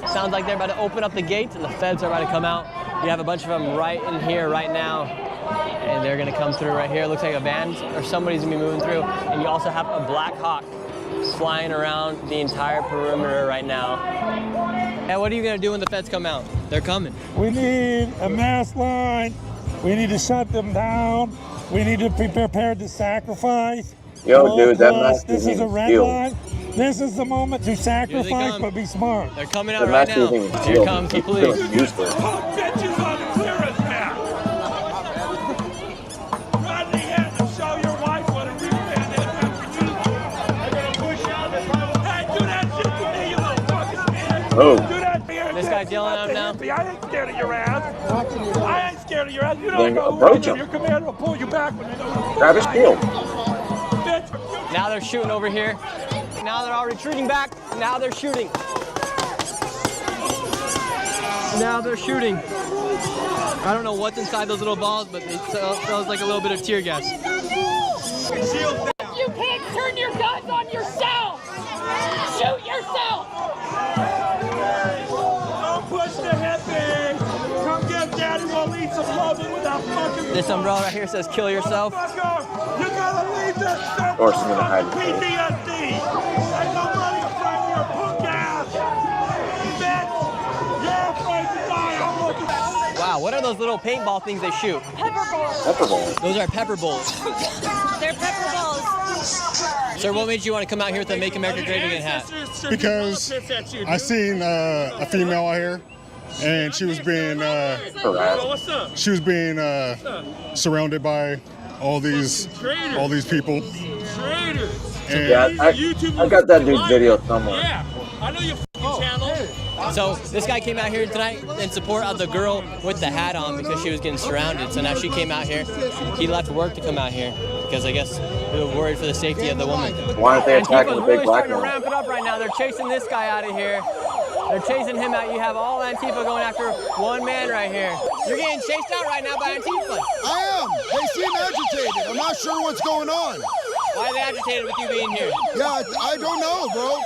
Sounds like they're about to open up the gates and the feds are about to come out. You have a bunch of them right in here right now, and they're gonna come through right here. It looks like a van or somebody's gonna be moving through. And you also have a Black Hawk flying around the entire perimeter right now. And what are you gonna do when the feds come out? They're coming. We need a mass line. We need to shut them down. We need to be prepared to sacrifice. Yo, dude, that mask This is a red line. This is the moment to sacrifice, but be smart. They're coming out right now. Here comes the police. Useless. Bitches on the clearance map. Run the hand and show your wife what a real man is after you. They're gonna push out this level. Hey, do that shit to me, you little fucking man. Oh. Do that to your This guy's yelling at him now. I ain't scared of your ass. I ain't scared of your ass. You Then don't know who approach I am. him. Your commander will pull you back when they know. Grab his shield. Now they're shooting over here. Now they're all retreating back. Now they're shooting. Now they're shooting. I don't know what's inside those little balls, but it smells like a little bit of tear gas. You can't turn your guns on yourself! Shoot yourself! This umbrella right here says "Kill yourself." You gotta leave that Of course, he's gonna hide his face. PTSD. Ain't nobody afraid of your punk ass. Bitch, you're afraid to die. I'm looking at Wow, what are those little paintball things they shoot? Pepper balls. Pepper balls. Those are pepper bowls. They're pepper balls. Sir, what made you want to come out here with a "Make America Great Again" hat? Because I seen a female out here, and she was being surrounded by all these people. And Yeah, I got that dude's video somewhere. I know your channel. So this guy came out here tonight in support of the girl with the hat on because she was getting surrounded. So now she came out here. He left work to come out here because I guess they were worried for the safety of the woman. Why aren't they attacking the big black They're man? really starting to ramp it up right now. They're chasing this guy out of here. They're chasing him out. You have all Antifa going after one man right here. You're getting chased out right now by Antifa. I am. They seem agitated. I'm not sure what's going on. Why are they agitated with you being here? Yeah, I don't know, bro.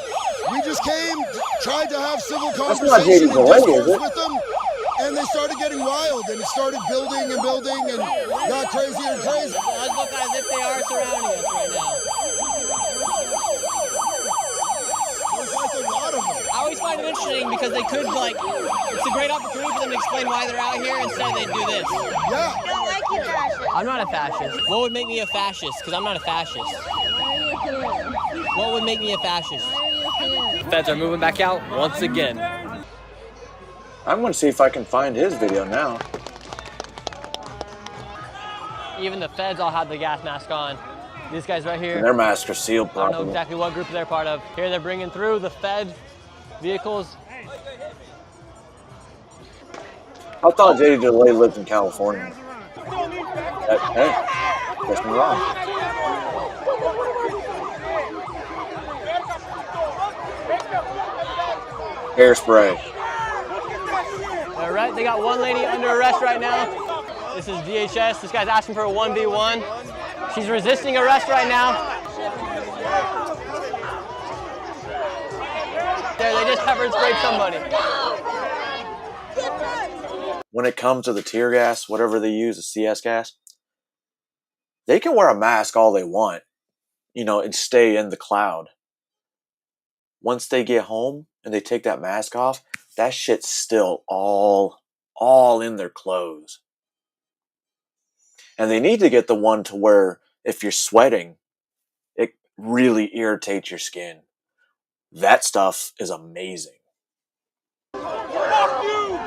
We just came, tried to have civil That's not conversation JD and Delay, is discourse it? with them, and they started getting wild, and it started building and building, and got crazier and crazier. It does look as if they are surrounding us right now. There's like a lot of them. I always find it interesting because they could, like, it's a great opportunity for them to explain why they're out here. Instead, they do this. Yeah. I don't like you, fascist. I'm not a fascist. What would make me a fascist? Because I'm not a fascist. What would make me a fascist? The feds are moving back out once again. I'm gonna see if I can find his video now. Even the feds all have the gas mask on. These guys right here. And their masks are sealed I don't know properly. exactly what group they're part of. Here they're bringing through the Fed vehicles. I thought JD Delay lived in California. Hey, guess me wrong. Hairspray. All right, they got one lady under arrest right now. This is DHS. This guy's asking for a 1v1. She's resisting arrest right now. There, they just pepper sprayed somebody. When it comes to the tear gas, whatever they use, the CS gas, they can wear a mask all they want, you know, and stay in the cloud. Once they get home and they take that mask off, that shit's still all in their clothes. And they need to get the one to where if you're sweating, it really irritates your skin. That stuff is amazing. Fuck you!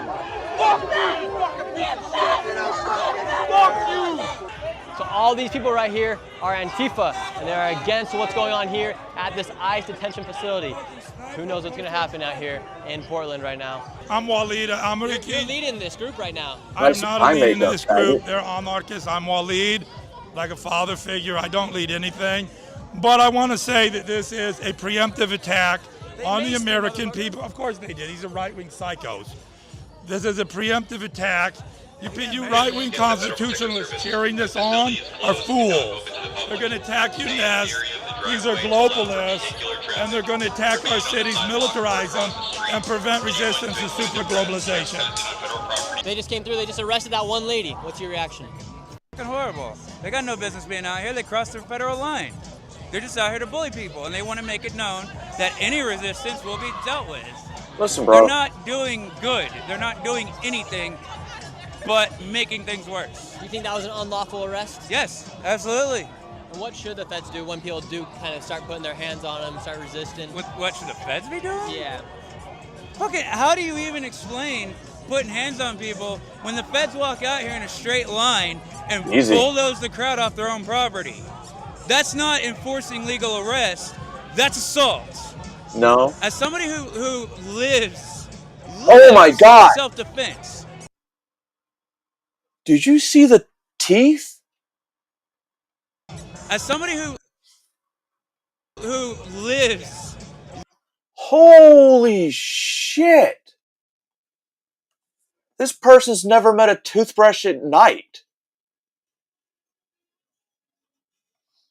Fuck you! Fuck you! So all these people right here are Antifa, and they're against what's going on here at this ICE detention facility. Who knows what's going to happen out here in Portland right now? I'm Waleed. You're leading this group right now. I'm not a lead in this group. They're anarchists. I'm Waleed, like a father figure. I don't lead anything. But I want to say that this is a preemptive attack on the American people. Of course they did. These are right-wing psychos. This is a preemptive attack. You right-wing constitutionalists cheering this on are fools. They're going to attack you next. These are globalists, and they're going to attack our cities, militarize them, and prevent resistance to super-globalization. They just came through. They just arrested that one lady. What's your reaction? Fucking horrible. They got no business being out here. They crossed the federal line. They're just out here to bully people, and they want to make it known that any resistance will be dealt with. Listen, bro. They're not doing good. They're not doing anything but making things worse. You think that was an unlawful arrest? Yes, absolutely. And what should the feds do when people do kind of start putting their hands on them, start resisting? What should the feds be doing? Yeah. Okay, how do you even explain putting hands on people when the feds walk out here in a straight line and bulldoze the crowd off their own property? That's not enforcing legal arrest. That's assault. No. As somebody who lives Oh my God. self-defense. Did you see the teeth? As somebody who lives. Holy shit. This person's never met a toothbrush at night.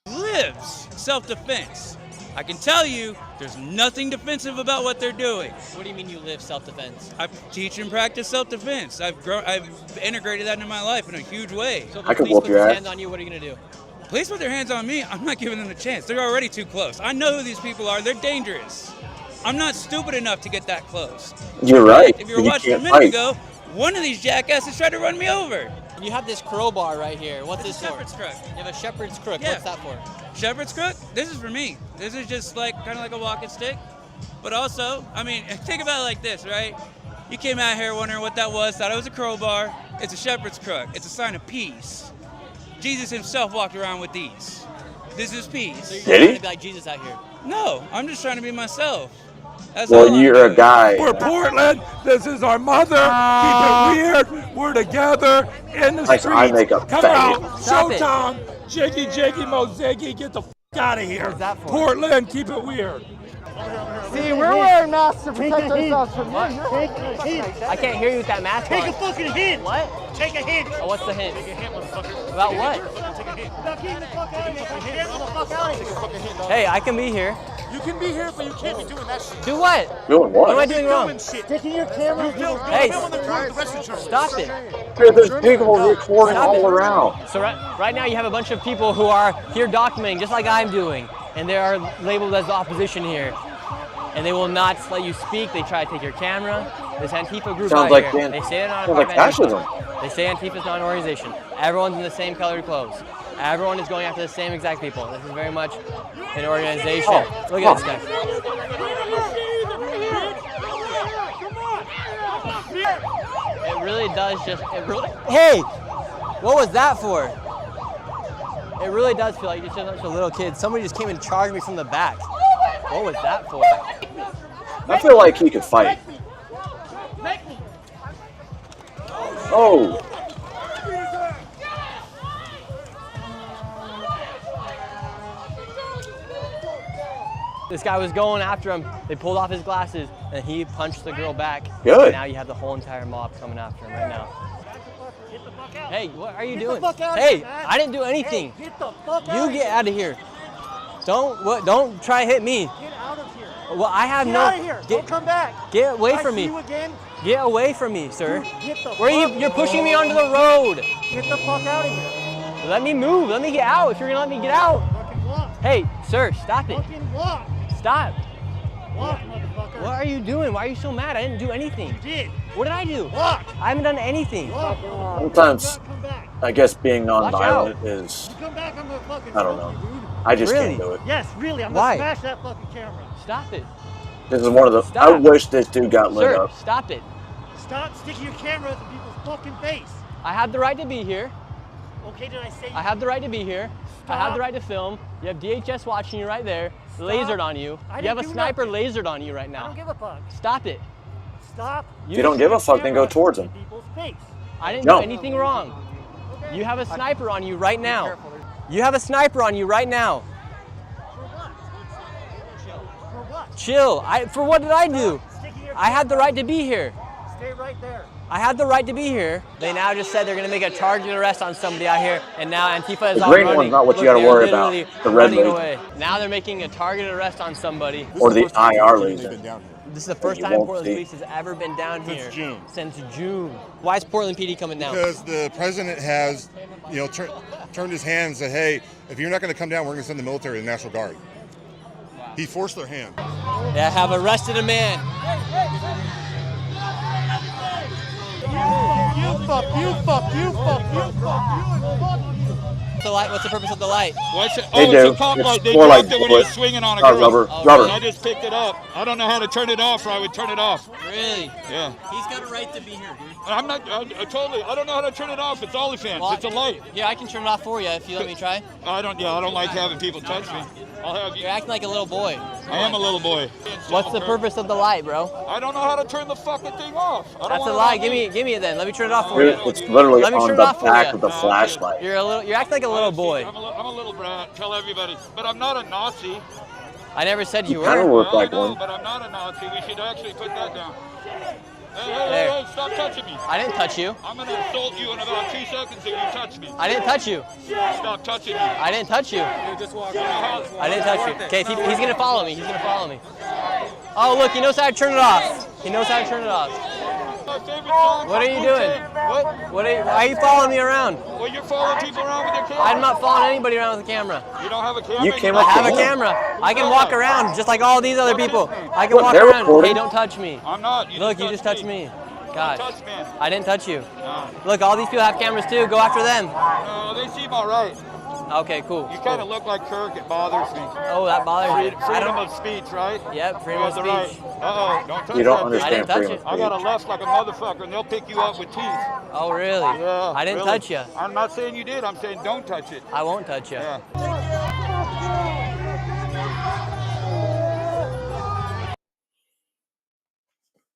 Lives self-defense. I can tell you, there's nothing defensive about what they're doing. What do you mean you live self-defense? I teach and practice self-defense. I've integrated that into my life in a huge way. So if the police put their hands on you, what are you gonna do? Police put their hands on me, I'm not giving them a chance. They're already too close. I know who these people are. They're dangerous. I'm not stupid enough to get that close. You're right. If you were watching a minute ago, one of these jackasses tried to run me over. You have this crowbar right here. What's this for? Shepherd's crook. You have a shepherd's crook. Yeah. What's that for? Shepherd's crook? This is for me. This is just kind of like a walking stick. But also, I mean, think about it like this, right? You came out here wondering what that was, thought it was a crowbar. It's a shepherd's crook. It's a sign of peace. Jesus himself walked around with these. This is peace. So you're trying to be like Jesus out here? No, I'm just trying to be myself. That's Well, all I'm you're doing. a guy. We're Portland. This is our mother. Keep it weird. We're together in the Nice streets. eye makeup, Come faggot. out. Stop it. Showtime. Jiggy, jiggy, moziggy. Get the f out of here. What's that for? Portland, keep it weird. See, we're wearing masks to protect ourselves from you. Take a hint. I can't hear you with that mask on. Take a fucking hint. What? Take a hint. Oh, what's the hint? Take a hint, motherfucker. About what? Now get the fuck out of here. Get the fuck out of here. Hey, I can be here. You can be here, but you can't be doing that shit. Do what? Doing What am I what? doing wrong? Doing shit. Sticking your camera. Hey, stop it. Dude, there's people recording Stop it. all around. So right now you have a bunch of people who are here documenting, just like I'm doing, and they are labeled as the opposition here. And they will not let you speak. They try to take your camera. This Antifa group Sounds out like here, Dan- they say they're not a sounds part like of Antifa. fascism. They say Antifa is not an organization. Everyone's in the same colored clothes. Everyone is going after the same exact people. This is very much an organization. Oh, Look at this guy. It really does just, hey! What was that for? It really does feel like you're just a little kid. Somebody just came and charged me from the back. What was that for? I feel like he could fight. Oh. This guy was going after him. They pulled off his glasses, and he punched the girl back. Good. And now you have the whole entire mob coming after him right now. Hey, what are you doing? Hey, I didn't do anything. Get the fuck out You of get here. out of here. Don't try to hit me. Get out of here. Well, I have Get no. out of here. Don't come back. Get away If I from see me. you again, Get away from me, sir. get the Where are fuck- you? You're pushing me onto the road. Get the fuck out of here. Let me move. Let me get out. If you're gonna let me get out. Fucking walk. Hey, sir, stop it. Fucking walk. Stop. Walk, motherfucker. What are you doing? Why are you so mad? I didn't do anything. You did. What did I do? Walk. I haven't done anything. Walk. Sometimes, Come back. I guess being Watch nonviolent is, You come back, I'm gonna fucking I don't smoke know. you, dude. I just Really? can't do it. Yes, really. I'm Why? gonna smash that fucking camera. Stop it. This is one of the, Stop. I wish this dude got lit Sir, up. stop it. Stop sticking your camera at the people's fucking face. I have the right to be here. Okay, did I say I have the right to be here. I have Stop. the right to film. You have DHS watching you right there, lasered on you. I You have a didn't do sniper nothing. lasered on you right I now. don't give a fuck. Stop it. Stop. If you don't give a fuck, then go towards him. People's face. I didn't No. do anything wrong. You have a sniper on you right now. You have a sniper on you right now. For what? Chill. For what did I do? Sticking your I had the right to be here. Stay right there. I had the right to be here. They now just said they're going to make a targeted arrest on somebody out here, and now Antifa is The all green running. one's not what you Look, gotta they're worry about. literally The red running laser. away. Now they're making a targeted arrest on somebody. Or the IR laser. This is the first you time won't Portland see. Police has ever been down Since here. June. Since June. Why is Portland PD coming down? Because the president has, turned his hand and said, hey, if you're not going to come down, we're going to send the military and the National Guard. He forced their hand. They have arrested a man. You fuck, you fuck, you fuck, you fuck, The light. What's the purpose of the light? What's it? They Oh, do. it's a cop It's light. They more dropped like it when he was bullet. swinging on a girl. Rubber. Oh, Rubber. really? I just picked it up. I don't know how to turn it off, or I would turn it off. Really? Yeah. He's got a right to be here, dude. I'm not. I totally. I don't know how to turn it off. It's OnlyFans. Well, It's a light. Yeah, I can turn it off for you if you let me try. I don't. Yeah, I don't like having people touch me. I'll have you. You're acting like a little boy. I am a little boy. What's the purpose of the light, bro? I don't know how to turn the fucking thing off. I don't That's a wanna lie. know. Give me it then. Let me turn it off for Dude, you. it's literally Let me on turn it the off for back you. of the flashlight. You're acting like a little boy. I'm a little brat. Tell everybody. But I'm not a Nazi. I never said you You kind of were. look like I know, one. but I'm not a Nazi. We should actually put that down. Hey, stop touching me. I didn't touch you. I'm going to assault you in about 2 seconds if you touch me. I didn't touch you. Stop touching me. I didn't touch you. Just walk out. I didn't touch you. Okay, he's gonna follow me. He's gonna follow me. Oh, look, he knows how to turn it off. He knows how to turn it off. What are you doing? Why are you following me around? Well, you're following people around with your camera. I'm not following anybody around with a camera. You don't have a camera? You came I up have to a him. camera. I can walk around just like all these other people. I can What, walk they're around. recording? Hey, don't touch me. I'm not. Look, you just touched me. Gosh. Touch me. I didn't touch you. No. Look, all these people have cameras too. Go after them. No, they seem all right. Okay, cool. You kind of look like Kirk. It bothers me. Oh, that bothers you. Freedom of speech, right? Yep, freedom of You have the speech. right. Uh-oh, don't touch You don't that understand I didn't touch freedom it. of I got a speech. left like a motherfucker, and they'll pick you up with teeth. Oh, really? Yeah. I didn't really. touch you. I'm not saying you did. I'm saying don't touch it. I won't touch you. Yeah.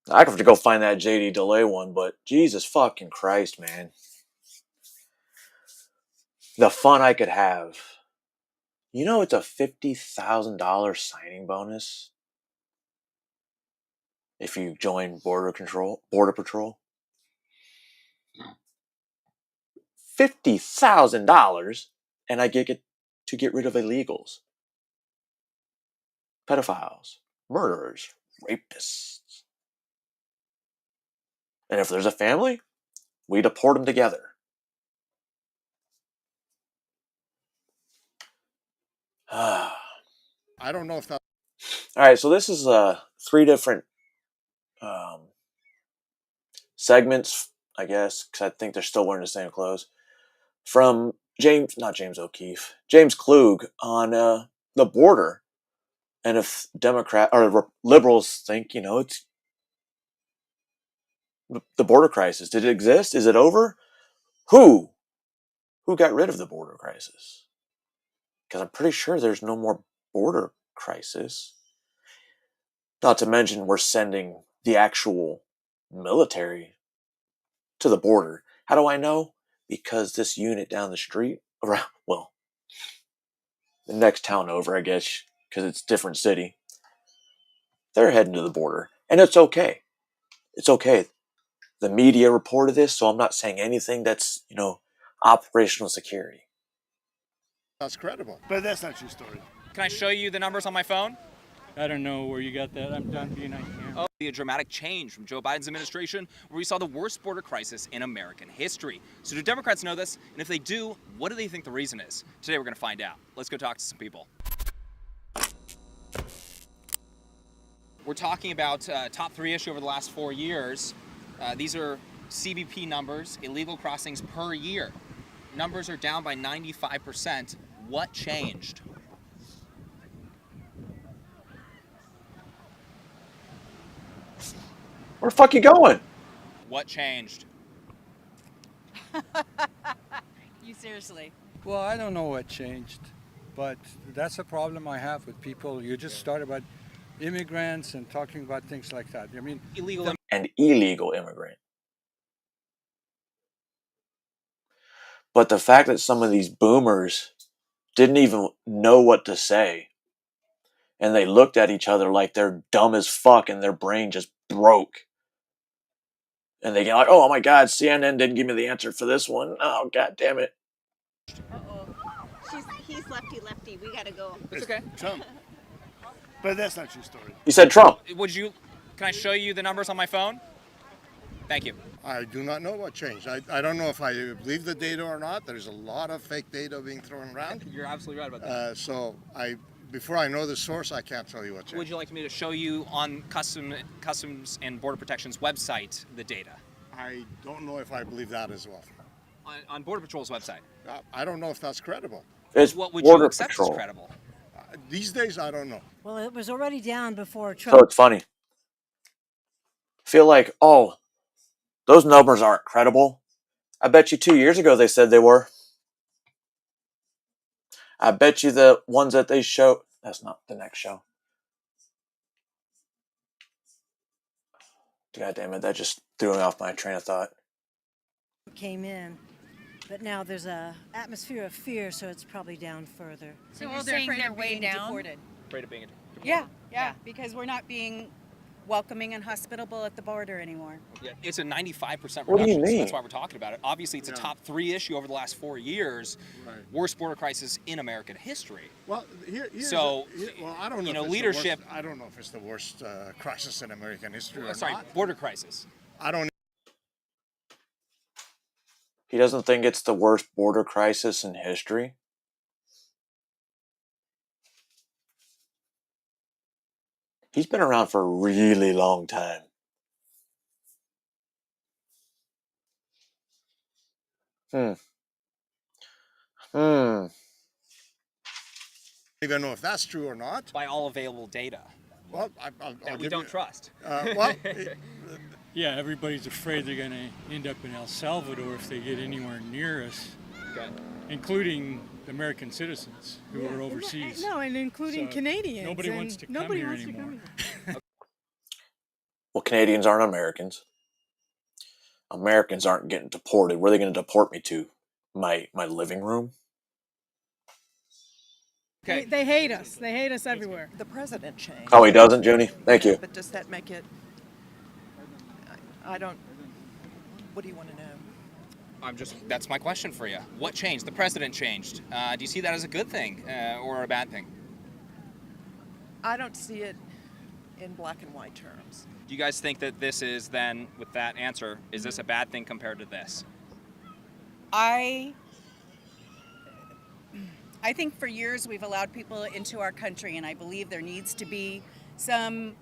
I have to go find that JD Delay one, but Jesus fucking Christ, man. The fun I could have. You know it's a $50,000 signing bonus if you join Border Patrol. $50,000, and I get to get rid of illegals, pedophiles, murderers, rapists. And if there's a family, we deport them together. I don't know if that. All right, so this is 3 different segments, I guess, because I think they're still wearing the same clothes. From James Klug on the border, and if liberals think, you know, it's the border crisis. Did it exist? Is it over? Who got rid of the border crisis? Because I'm pretty sure there's no more border crisis. Not to mention we're sending the actual military to the border. How do I know? Because this unit down the street, around, well, the next town over, I guess, because it's a different city, they're heading to the border. And it's okay. It's okay. The media reported this, so I'm not saying anything that's, you know, operational security. That's credible. But that's not your story. Can I show you the numbers on my phone? I don't know where you got that. I'm done being on camera. A dramatic change from Joe Biden's administration where we saw the worst border crisis in American history. So do Democrats know this? And if they do, what do they think the reason is? Today we're going to find out. Let's go talk to some people. We're talking about top 3 issue over the last 4 years. These are CBP numbers, illegal crossings per year. Numbers are down by 95%. What changed? Where the fuck you going? What changed? You seriously? Well, I don't know what changed, but that's a problem I have with people. You just start about immigrants and talking about things like that. I mean, illegal and illegal immigrant. But the fact that some of these boomers didn't even know what to say, and they looked at each other like they're dumb as fuck and their brain just broke. And they get like, oh my God, CNN didn't give me the answer for this one. Oh, God damn it. Uh-oh. He's lefty. We gotta go. It's okay. Trump. But that's not your story. You said Trump. Can I show you the numbers on my phone? Thank you. I do not know what changed. I don't know if I believe the data or not. There's a lot of fake data being thrown around. You're absolutely right about that. Before I know the source, I can't tell you what changed. Would you like me to show you on Customs and Border Protection's website the data? I don't know if I believe that as well. On Border Patrol's website? I don't know if that's credible. It's what would Border you accept Patrol. as credible? These days, I don't know. Well, it was already down before Trump. So it's funny. Feel like, oh, those numbers aren't credible. I bet you 2 years ago they said they were. I bet you the ones that they show. That's not the next show. God damn it, that just threw me off my train of thought. Came in, but now there's a atmosphere of fear, so it's probably down further. So you're saying they're way down? Afraid of being Yeah, because we're not being welcoming and hospitable at the border anymore. Yeah, it's a 95% What do you reduction, so mean? that's why we're talking about it. Obviously, it's a top 3 issue over the last 4 years. Worst border crisis in American history. Well, So, I don't know. you know, if it's leadership. The worst, I don't know if it's the worst crisis in American history or Sorry, not. border crisis. I don't. He doesn't think it's the worst border crisis in history. He's been around for a really long time. Hmm. I don't even know if that's true or not. By all available data. Well, I'll that we give don't you, trust. Well, yeah, everybody's afraid they're going to end up in El Salvador if they get anywhere near us, including American citizens who are overseas. No, and including So Canadians. Nobody wants to come here anymore. Well, Canadians aren't Americans. Americans aren't getting deported. Where are they going to deport me to? My living room? Okay. They hate us. They hate us everywhere. The president changed. Oh, he doesn't, Junie? Thank you. But does that make it? I don't. What do you want to know? That's my question for you. What changed? The president changed. Do you see that as a good thing or a bad thing? I don't see it in black and white terms. Do you guys think that this is then, with that answer, is this a bad thing compared to this? I think for years we've allowed people into our country, and I believe there needs to be some,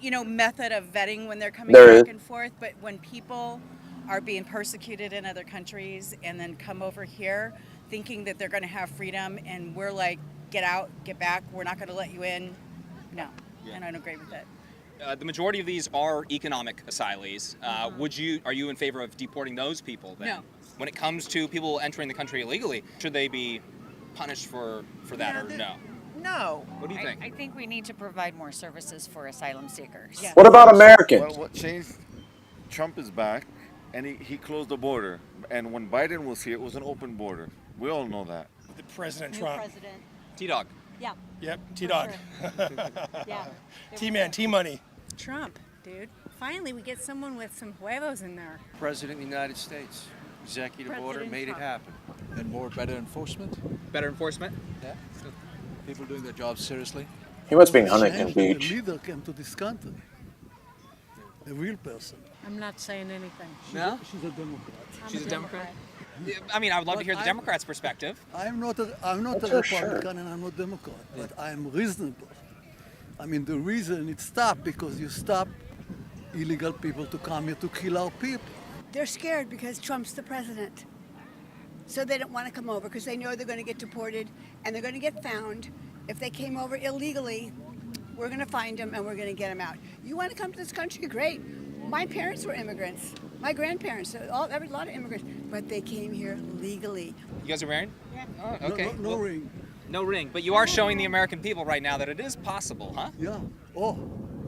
method of vetting when they're coming back and forth. But when people are being persecuted in other countries and then come over here thinking that they're going to have freedom, and we're like, get out, get back, we're not going to let you in. No, and I don't agree with that. The majority of these are economic asylees. Are you in favor of deporting those people then? No. When it comes to people entering the country illegally, should they be punished for that or no? No. What do you think? I think we need to provide more services for asylum seekers. What about Americans? Well, what changed? Trump is back, and he closed the border. And when Biden was here, it was an open border. We all know that. The President New Trump. president. T-Dog. Yeah. Yep, T-Dog. Yeah. T-Man, T-Money. Trump, dude. Finally, we get someone with some huevos in there. President of the United States. Executive order President made Trump. it happen. And more better enforcement. Better enforcement? Yeah. People doing their jobs seriously. He must be in Huntington The Beach. leader came to this country. The real person. I'm not saying anything. No? She's a Democrat. She's a Democrat? I mean, I would love to hear the Democrats' perspective. I'm not a That's her shirt. Republican and I'm not Democrat, but I'm reasonable. I mean, the reason it stopped because you stop illegal people to come here to kill our people. They're scared because Trump's the president. So they don't want to come over because they know they're going to get deported and they're going to get found. If they came over illegally, we're going to find them and we're going to get them out. You want to come to this country? Great. My parents were immigrants. My grandparents, a lot of immigrants, but they came here legally. You guys are married? Yeah. Oh, okay. No ring. No ring. But you are showing the American people right now that it is possible, huh? Yeah. Oh,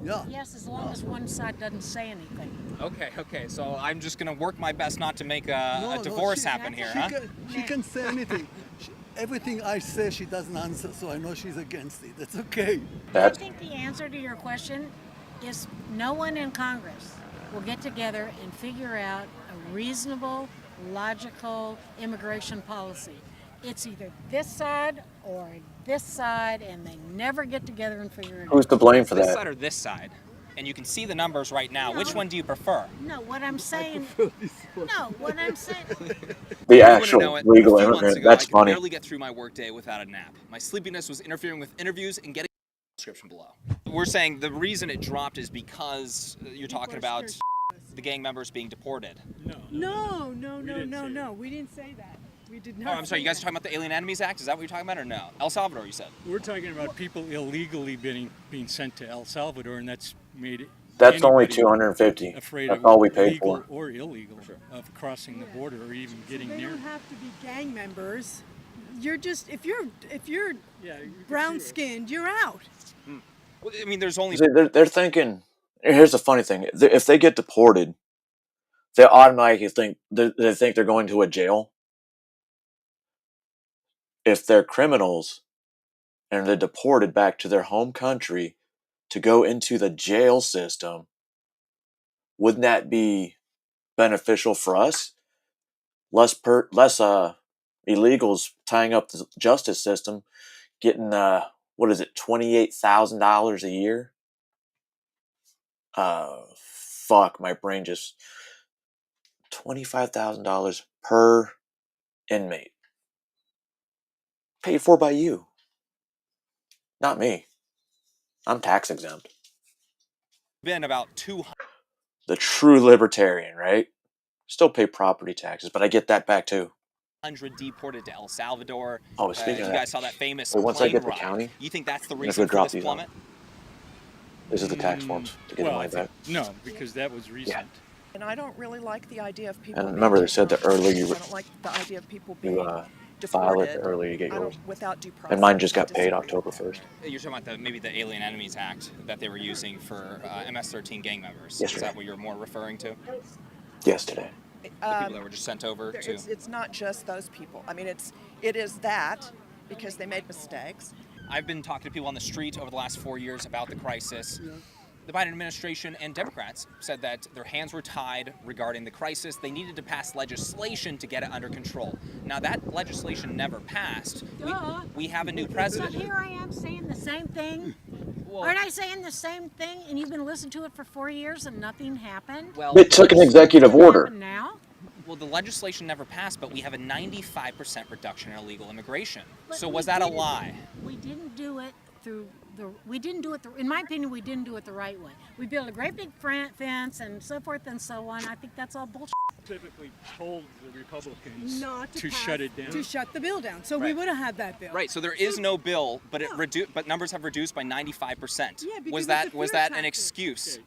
yeah. Yes, as long as one side doesn't say anything. Okay. So I'm just going to work my best not to make a divorce happen here, huh? She can say anything. Everything I say, she doesn't answer, so I know she's against it. That's okay. I think the answer to your question is no one in Congress will get together and figure out a reasonable, logical immigration policy. It's either this side or this side, and they never get together and figure it out. Who's to blame for This that? side or this side? And you can see the numbers right now. Which one do you prefer? No, what I'm saying. No, what I'm saying. The You wouldn't actual know it. legal A few months immigrant. ago, That's I could funny. barely get through my workday without a nap. My sleepiness was interfering with interviews and getting description below. We're saying the reason it dropped is because you're talking about the gang members being deported. No. We didn't say that. We did Oh, not. I'm sorry. You guys are talking about the Alien Enemies Act? Is that what you're talking about, or no? El Salvador, you said. We're talking about people illegally being sent to El Salvador, and that's made it. That's only anybody $250. Afraid That's of all we paid legal for. or illegal of crossing the border or even getting They near. don't have to be gang members. You're just if you're brown skinned, you're out. Well, I mean, there's only. They're thinking. Here's the funny thing: if they get deported, they automatically think they think they're going to a jail. If they're criminals and they're deported back to their home country, to go into the jail system, wouldn't that be beneficial for us? Less illegals tying up the justice system, getting what is it, $28,000 a year? Fuck, my brain just $25,000 per inmate, paid for by you, not me. I'm tax exempt. Been about 200. The true libertarian, right? Still pay property taxes, but I get that back too. Deported to El Salvador. Oh, speaking of you that, guys saw that famous once I plane get the ride. county, You think that's the I'm gonna reason go for drop this these off. plummet? This is the tax forms to get the money back. No, because that was recent. And I don't really like the idea of people. And remember, they said that earlier I don't like the idea of people being file deported. it, the earlier you get yours. Without due process. And mine just I got paid disagree October with that. 1st. You're talking about maybe the Alien Enemies Act that they were using for MS-13 gang members. Yesterday. Is that what you're more referring to? Yesterday. The people that were just sent over to. It's not just those people. I mean, it is that because they made mistakes. I've been talking to people on the street over the last 4 years about the crisis. The Biden administration and Democrats said that their hands were tied regarding the crisis. They needed to pass legislation to get it under control. Now, that legislation never passed. We have a new president. So here I am saying the same thing. Aren't I saying the same thing? And you've been listening to it for 4 years and nothing happened? Well, It took an executive order. Now? Well, the legislation never passed, but we have a 95% reduction in illegal immigration. But So we was that a didn't- lie? We didn't do it through in my opinion, we didn't do it the right way. We built a great big fence and so forth and so on. I think that's all bullshit. Typically told the Republicans Not to pass- shut it down. To shut the bill down. So we Right. would have had that bill. Right, so there is no bill, but but numbers have reduced by 95%. Yeah, because was it's that a was fear that an tactic. excuse? Okay.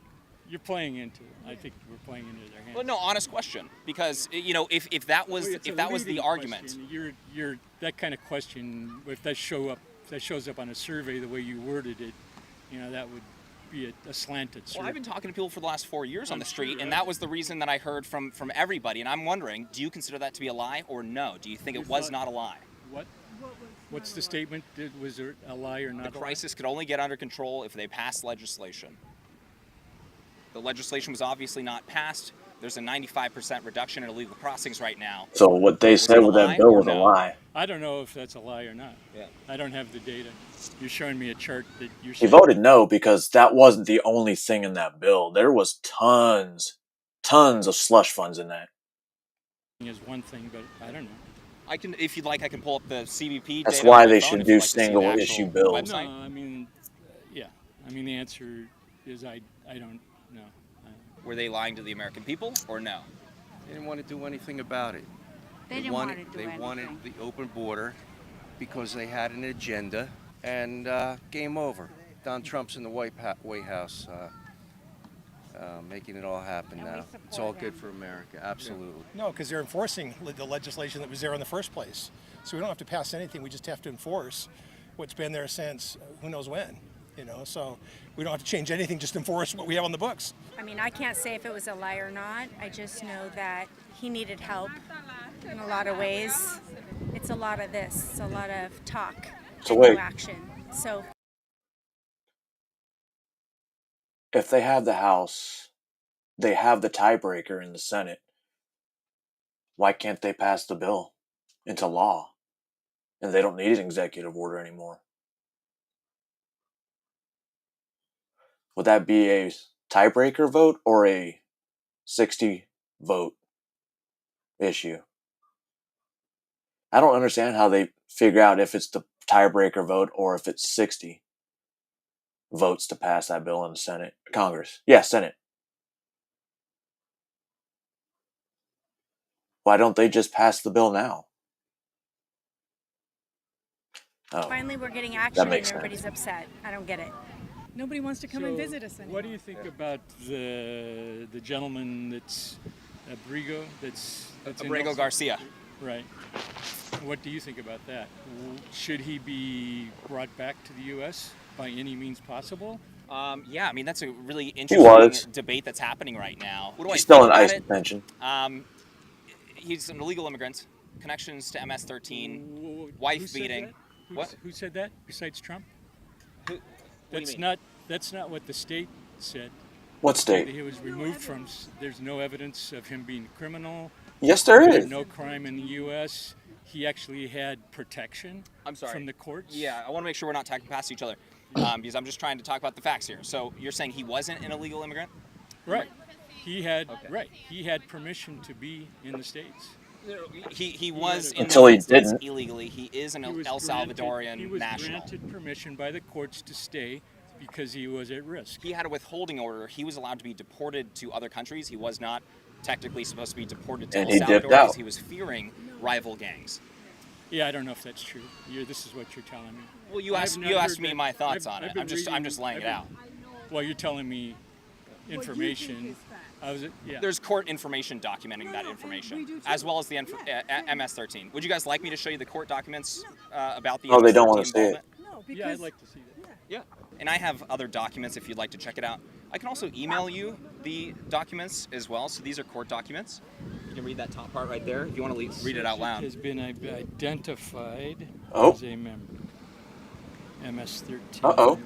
You're playing into it. I think we're playing into their hands. Well, no, honest question, because if that was Well, it's if a that was the leading argument. question. You're that kind of question. If that shows up on a survey the way you worded it, that would be a slanted survey. Well, I've been talking to people for the last 4 years on the street, sure. and that was the reason that I heard from everybody. And I'm wondering, do you consider that to be a lie or no? Do you think it was not a lie? What's the statement? Was there a lie or not? The crisis could only get under control if they passed legislation. The legislation was obviously not passed. There's a 95% reduction in illegal crossings right now. So what they Was said it a with that lie bill or was a no? lie. I don't know if that's a lie or not. Yeah. I don't have the data. You're showing me a chart that you're. He voted no because that wasn't the only thing in that bill. There was tons of slush funds in that. Is one thing, but I don't know. I can, if you'd like, I can pull up the CBP. That's data why on my they phone should if do you'd like to see the single actual issue bills. No, website. I mean, yeah. I mean, the answer is I don't know. Were they lying to the American people or no? They didn't want to do anything about it. They didn't want to do They anything. wanted the open border because they had an agenda, and game over. Don Trump's in the White House making it all happen now. It's all good for America, absolutely. No, because they're enforcing the legislation that was there in the first place. So we don't have to pass anything. We just have to enforce what's been there since who knows when. So we don't have to change anything, just enforce what we have on the books. I mean, I can't say if it was a lie or not. I just know that he needed help in a lot of ways. It's a lot of this. It's a lot of talk So and wait. no action. So If they have the House, they have the tiebreaker in the Senate. Why can't they pass the bill into law? And they don't need an executive order anymore. Would that be a tiebreaker vote or a 60 vote issue? I don't understand how they figure out if it's the tiebreaker vote or if it's 60 votes to pass that bill in the Senate, Congress. Yeah, Senate. Why don't they just pass the bill now? Oh, finally we're getting that action and makes everybody's sense. upset. I don't get it. Nobody wants to come and So, visit us anymore. What do you think about the gentleman that's Abrigo? That's in Abrego El- Garcia. Right. What do you think about that? Should he be brought back to the U.S. by any means possible? Yeah, I mean, that's a really was. interesting debate that's happening right now. What do He's I still think in about ICE it? detention. He's an illegal immigrant, connections to MS-13, Who wife said beating. that? What? Who said that besides Trump? Who, what do you mean? That's That's not what the state said. What state? He was removed from. There's no evidence of him being criminal. Yes, there There's is. no crime in the U.S. He actually had protection. I'm sorry. From the courts. Yeah, I want to make sure we're not talking past each other, because I'm just trying to talk about the facts here. So you're saying he wasn't an illegal immigrant? Right. He had He had permission to be in the states. He was in Until the he United States didn't. illegally. He is an He was El Salvadorian He was national. granted permission by the courts to stay because he was at risk. He had a withholding order. He was allowed to be deported to other countries. He was not technically supposed to be deported to And El he Salvador dipped out. because he was fearing rival gangs. Yeah, I don't know if that's true. This is what you're telling me. Well, you I've asked not you asked heard me that. my thoughts I've- on I've it. been I'm just laying it out. Well, you're telling me information. There's court information documenting that information, as well as the MS-13. Would you guys like me to show you the court documents about the? Oh, they don't want MS-13 to see it. involvement? No, because Yeah, I'd like to see that. Yeah, and I have other documents if you'd like to check it out. I can also email you the documents as well. So these are court documents. You can read that top part right there if you want to read it out loud. Has been identified Oh. as a member. MS-13. Uh-oh.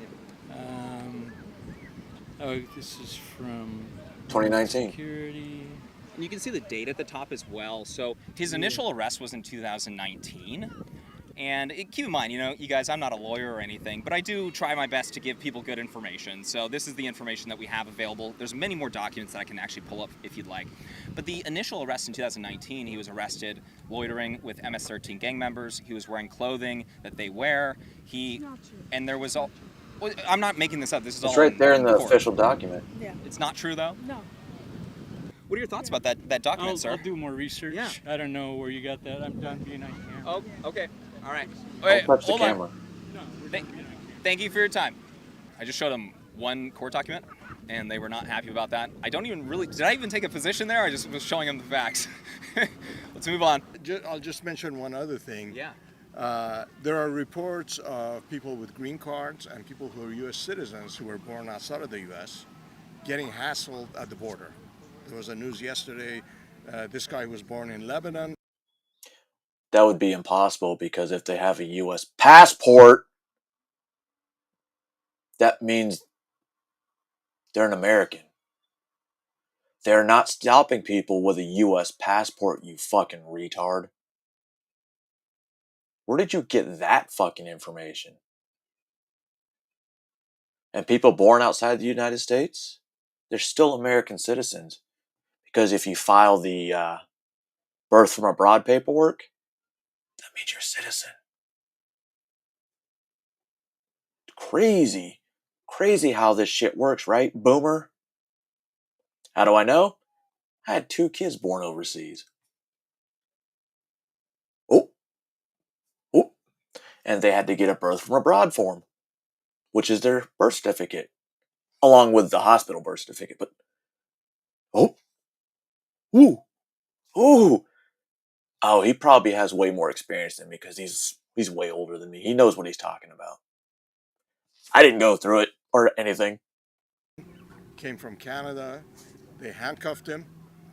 This is from 2019. Security. And you can see the date at the top as well. So his initial arrest was in 2019. And keep in mind, you guys, I'm not a lawyer or anything, but I do try my best to give people good information. So this is the information that we have available. There's many more documents that I can actually pull up if you'd like. But the initial arrest in 2019, he was arrested loitering with MS-13 gang members. He was wearing clothing that they wear. And there was all. Well, I'm not making this up. This is all. It's right there in the court. official document. Yeah. It's not true though. No. What are your thoughts about that document, sir? I'll do more research. Yeah. I don't know where you got that. I'm done being on camera. Oh, okay. All right. Don't touch the hold on. camera. Thank you for your time. I just showed them one court document, and they were not happy about that. I don't even really. Did I even take a position there? I just was showing them the facts. Let's move on. I'll just mention one other thing. Yeah. There are reports of people with green cards and people who are U.S. citizens who were born outside of the U.S. getting hassled at the border. There was a news yesterday. This guy was born in Lebanon. That would be impossible because if they have a U.S. passport, that means they're an American. They're not stopping people with a U.S. passport, you fucking retard. Where did you get that fucking information? And people born outside the United States, they're still American citizens. Because if you file the birth from abroad paperwork, that means you're a citizen. Crazy. Crazy how this shit works, right, boomer? How do I know? I had 2 kids born overseas. And they had to get a birth from abroad form, which is their birth certificate, along with the hospital birth certificate. But, he probably has way more experience than me because he's way older than me. He knows what he's talking about. I didn't go through it or anything. Came from Canada. They handcuffed him.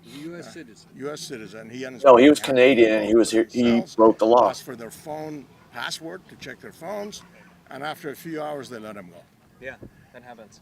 U.S. citizen. U.S. citizen. No, he was Canadian and he was here. He broke the law. Asked for their phone password to check their phones, and after a few hours, they let him go. Yeah, that happens.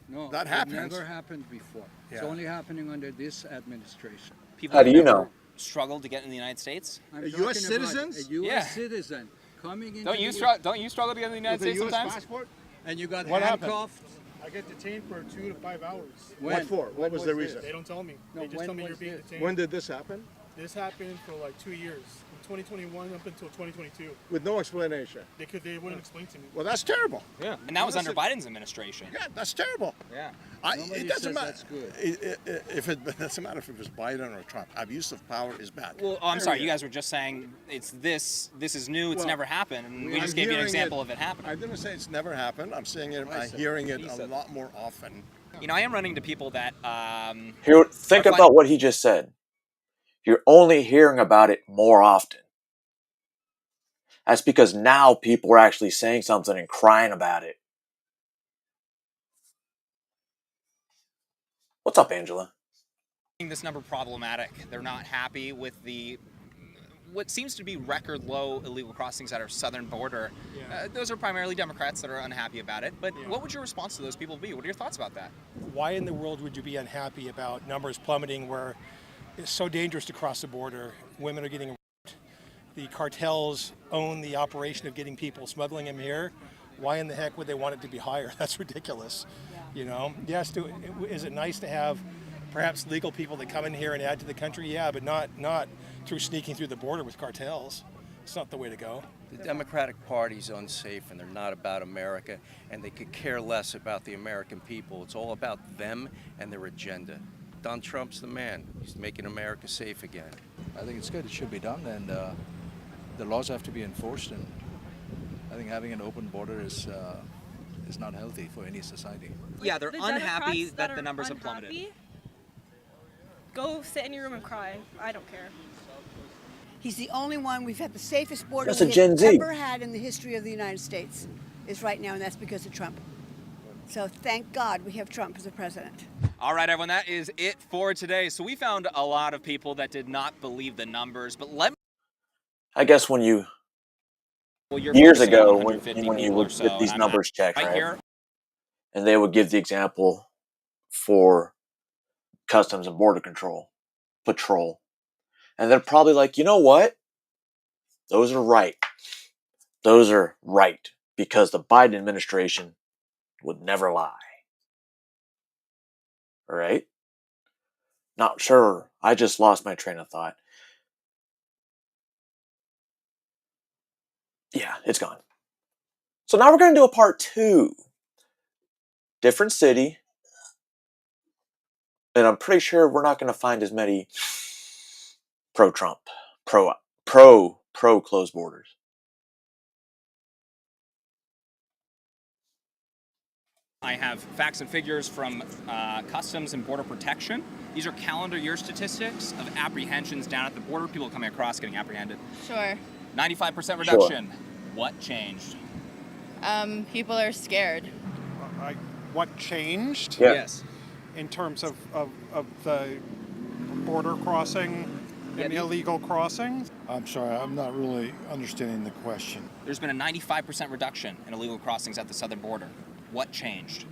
No, that it happens. never happened before. It's Yeah. only happening under this administration. People How do have you never know? Struggled to get in the United States. I'm A talking US about citizens? A U.S. Yeah. citizen coming in. Don't you struggle to get in the United With a States U.S. sometimes? passport? And you got What happened? handcuffed. I get detained for 2 to 5 hours. When? What for? What was the reason? They don't tell me. No, They just when tell me was you're being this? detained. When did this happen? This happened for like 2 years, from 2021 up until 2022. With no explanation. Because they wouldn't explain to me. Well, that's terrible. Yeah. And that was under Biden's administration. Yeah, that's terrible. Yeah. Nobody It doesn't says matter. that's good. It doesn't matter if it was Biden or Trump. Abuse of power is bad. Well, I'm sorry. You guys were just saying it's this. This is new. It's Well, never happened, and we I'm just gave you an hearing example it- of it happening. I didn't say it's never happened. I'm saying it. I'm said hearing it he a said lot more often. I am running to people that. Here, think about what he just said. You're only hearing about it more often. That's because now people are actually saying something and crying about it. What's up, Angela? This number problematic. They're not happy with the what seems to be record low illegal crossings at our southern border, those are primarily Democrats that are unhappy about it. But what would your response to those people be? What are your thoughts about that? Why in the world would you be unhappy about numbers plummeting where it's so dangerous to cross the border? Women are getting raped. The cartels own the operation of getting people, smuggling them here. Why in the heck would they want it to be higher? That's ridiculous. You know, yes, is it nice to have perhaps legal people that come in here and add to the country? Yeah, but not through sneaking through the border with cartels. It's not the way to go. The Democratic Party's unsafe, and they're not about America, and they could care less about the American people. It's all about them and their agenda. Donald Trump's the man. He's making America safe again. I think it's good. It should be done, and the laws have to be enforced. And I think having an open border is not healthy for any society. Yeah, they're unhappy that the numbers have plummeted. Go sit in your room and cry. I don't care. He's the only one. We've had the safest border That's a we've Gen Z. ever had in the history of the United States is right now, and that's because of Trump. So thank God we have Trump as a president. All right, everyone, that is it for today. So we found a lot of people that did not believe the numbers, but I guess when you you're years focusing on ago when 150 you people would or so, get these and numbers checked, right right? here, And they would give the example for Customs and Border Patrol. And they're probably like, you know what? Those are right. Those are right. Because the Biden administration would never lie. All right? Not sure. I just lost my train of thought. Yeah, it's gone. So now we're going to do a part 2. Different city. And I'm pretty sure we're not going to find as many pro-Trump, pro-closed borders. I have facts and figures from Customs and Border Protection. These are calendar year statistics of apprehensions down at the border, people coming across getting apprehended. Sure. 95% reduction. Sure. What changed? People are scared. What changed? Yeah. Yes. In terms of the border crossing and illegal crossings? I'm sorry, I'm not really understanding the question. There's been a 95% reduction in illegal crossings at the southern border. What changed?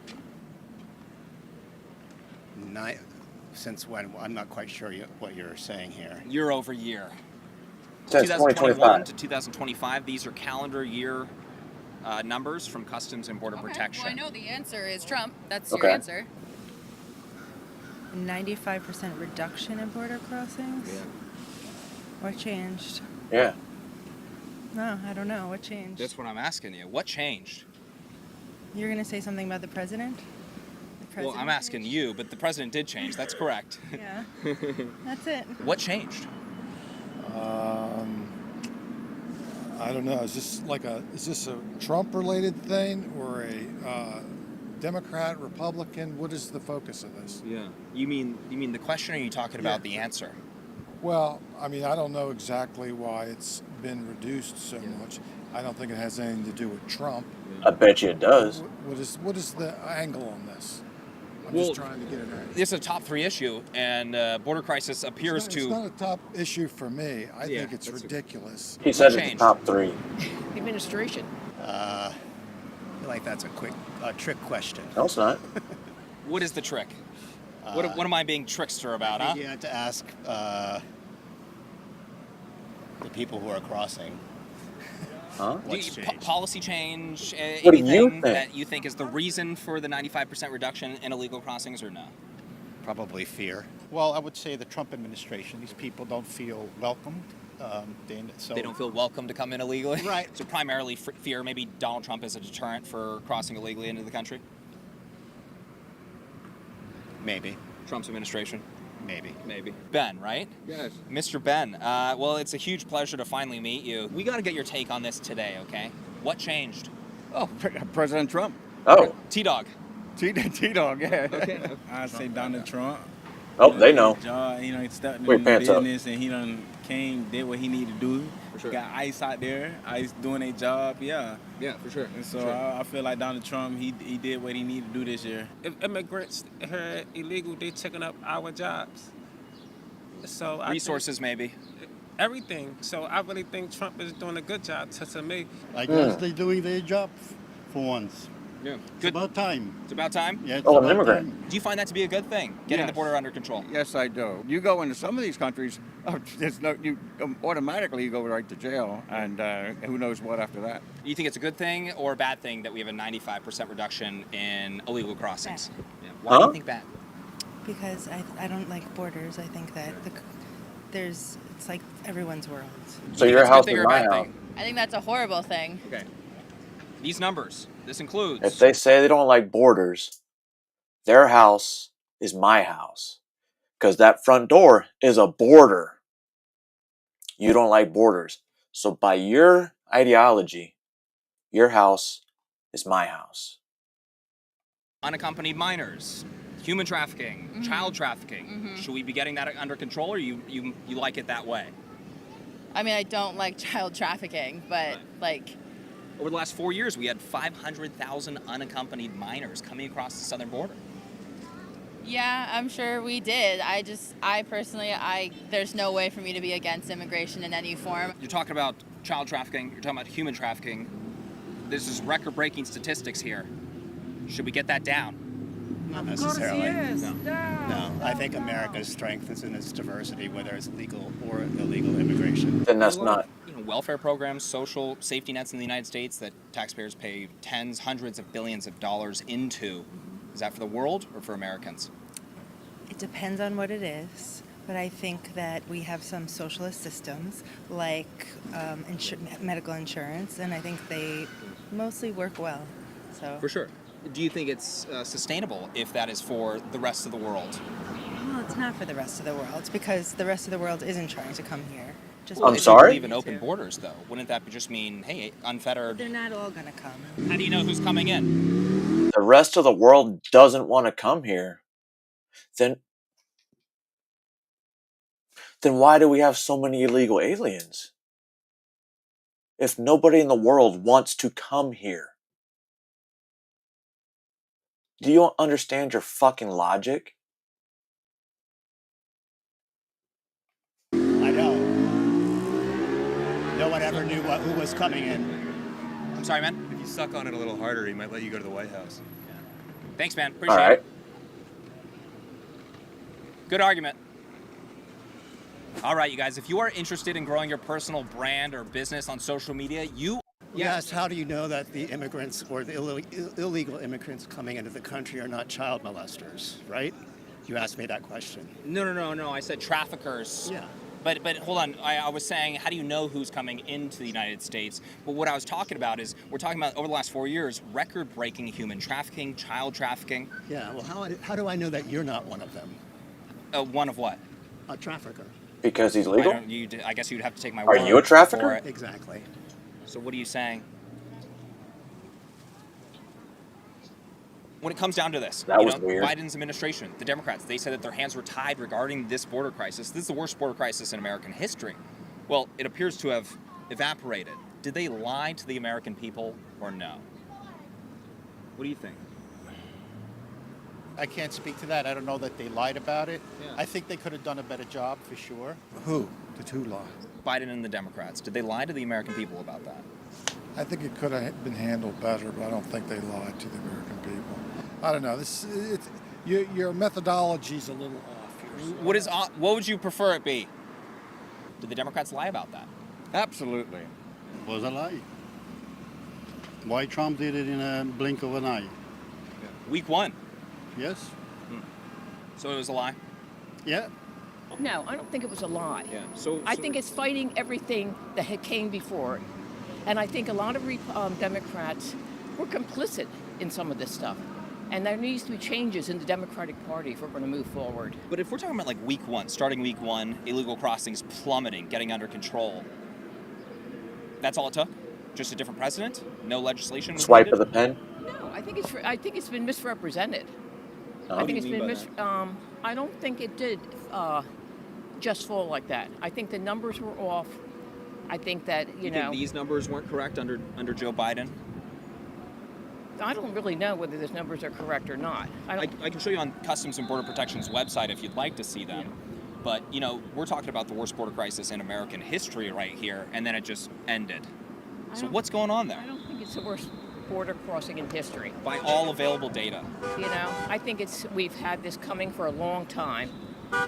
Since when? I'm not quite sure what you're saying here. Year over year. Since 2021 to 2025, these are calendar year numbers from Customs and Border Protection. Well, I know the answer is Trump. That's Okay. your answer. 95% reduction in border crossings? Yeah. What changed? Yeah. No, I don't know. What changed? That's what I'm asking you. What changed? You're going to say something about the president? Well, I'm asking you, but the president did change. That's correct. Yeah. That's it. What changed? I don't know. Is this a Trump-related thing or a Democrat, Republican? What is the focus of this? Yeah. You mean the question, or are you talking about the answer? Well, I mean, I don't know exactly why it's been reduced so much. I don't think it has anything to do with Trump. I bet you it does. What is the angle on this? I'm Well, just trying to get it right. This is a top 3 issue, and border crisis appears It's to. not a top issue for me. I think it's ridiculous. He said it's top 3. Administration. I feel like that's a trick question. No, it's not. What is the trick? What am I being trickster about, huh? You have to ask the people who are crossing. Huh? Policy change, What do you anything think? that you think is the reason for the 95% reduction in illegal crossings, or no? Probably fear. Well, I would say the Trump administration, these people don't feel welcomed. They don't feel welcome to come in illegally? Right. So primarily fear, maybe Donald Trump is a deterrent for crossing illegally into the country? Maybe. Trump's administration? Maybe. Ben, right? Yes. Mr. Ben, well, it's a huge pleasure to finally meet you. We got to get your take on this today, okay? What changed? Oh, President Trump. Oh. T-Dog. T-Dog, yeah. Okay. I'd say Donald Trump. Oh, they know. He stepped Wait, in the pants up. business and he did what he needed to do. For sure. Got ICE out there. ICE doing their job, yeah. Yeah, for sure. And so For sure. I feel like Donald Trump, he did what he needed to do this year. If immigrants are illegal, they taking up our jobs. So Resources, maybe. everything. So I really think Trump is doing a good job to me. I guess they're doing their job for once. Yeah. It's about time. It's about time? Yeah, it's Oh, an about immigrant. time. Do you find that to be a good thing, getting the Yes. border under control? Yes, I do. You go into some of these countries, there's no, you automatically you go right to jail, and who knows what after that. Do you think it's a good thing or a bad thing that we have a 95% reduction in illegal crossings? Yeah. Why do you think bad? Because I don't like borders. I think that it's like everyone's world. So your house thing is or a my bad house. thing? I think that's a horrible thing. Okay. These numbers, this includes. If they say they don't like borders, their house is my house. Because that front door is a border. You don't like borders. So by your ideology, your house is my house. Unaccompanied minors, human trafficking, child trafficking. Should we be getting that under control, or you like it that way? I mean, I don't like child trafficking, but like, Over the last 4 years, we had 500,000 unaccompanied minors coming across the southern border. yeah, I'm sure we did. I personally, there's no way for me to be against immigration in any form. You're talking about child trafficking, you're talking about human trafficking. This is record-breaking statistics here. Should we get that down? Not necessarily. No. No, I think America's strength is in its diversity, whether it's legal or illegal immigration. Then that's not. Welfare programs, social safety nets in the United States that taxpayers pay tens, hundreds of billions of dollars into. Is that for the world or for Americans? It depends on what it is, but I think that we have some socialist systems like medical insurance, and I think they mostly work well. So For sure. Do you think it's sustainable if that is for the rest of the world? well, it's not for the rest of the world because the rest of the world isn't trying to come here. Just I'm if sorry? you believe in open borders, though, wouldn't that just mean, hey, unfettered? They're not all gonna come. How do you know who's coming in? The rest of the world doesn't want to come here. Then why do we have so many illegal aliens? If nobody in the world wants to come here. Do you understand your fucking logic? I know. No one ever knew who was coming in. I'm sorry, man. If you suck on it a little harder, he might let you go to the White House. Thanks, man. Appreciate All right. it. Good argument. All right, you guys, if you are interested in growing your personal brand or business on social media, Yes, how do you know that the immigrants or the illegal immigrants coming into the country are not child molesters, right? You asked me that question. No. I said traffickers. Yeah. But hold on. I was saying, how do you know who's coming into the United States? But what I was talking about is, we're talking about over the last 4 years, record-breaking human trafficking, child trafficking. Yeah, well, how do I know that you're not one of them? One of what? A trafficker. Because he's legal? I guess you'd have to take my Are word you a trafficker? for it. Exactly. So what are you saying? When it comes down to this, That was weird. Biden's administration, the Democrats, they said that their hands were tied regarding this border crisis. This is the worst border crisis in American history. Well, it appears to have evaporated. Did they lie to the American people or no? What do you think? I can't speak to that. I don't know that they lied about it. Yeah. I think they could have done a better job for sure. Who? Did who lie? Biden and the Democrats, did they lie to the American people about that? I think it could have been handled better, but I don't think they lied to the American people. I don't know. Your methodology's a little off here. What would you prefer it be? Did the Democrats lie about that? Absolutely. It was a lie. Why Trump did it in a blink of an eye? Week one. Yes. So it was a lie? Yeah. No, I don't think it was a lie. Yeah. I think it's fighting everything that had came before it. And I think a lot of Democrats were complicit in some of this stuff. And there needs to be changes in the Democratic Party if we're going to move forward. But if we're talking about like week one, starting week one, illegal crossings plummeting, getting under control, that's all it took? Just a different president? No legislation? was Swipe needed? of the pen? No, I think it's been misrepresented. What do you mean by that? I don't think it did just fall like that. I think the numbers were off. I think that, You think these numbers weren't correct under Joe Biden? I don't really know whether those numbers are correct or not. I can show you on Customs and Border Protection's website if you'd like to see them. But, you know, we're talking about the worst border crisis in American history right here, and then it just ended. So what's going on there? I don't think it's the worst border crossing in history. By all available data. You know, I think we've had this coming for a long time.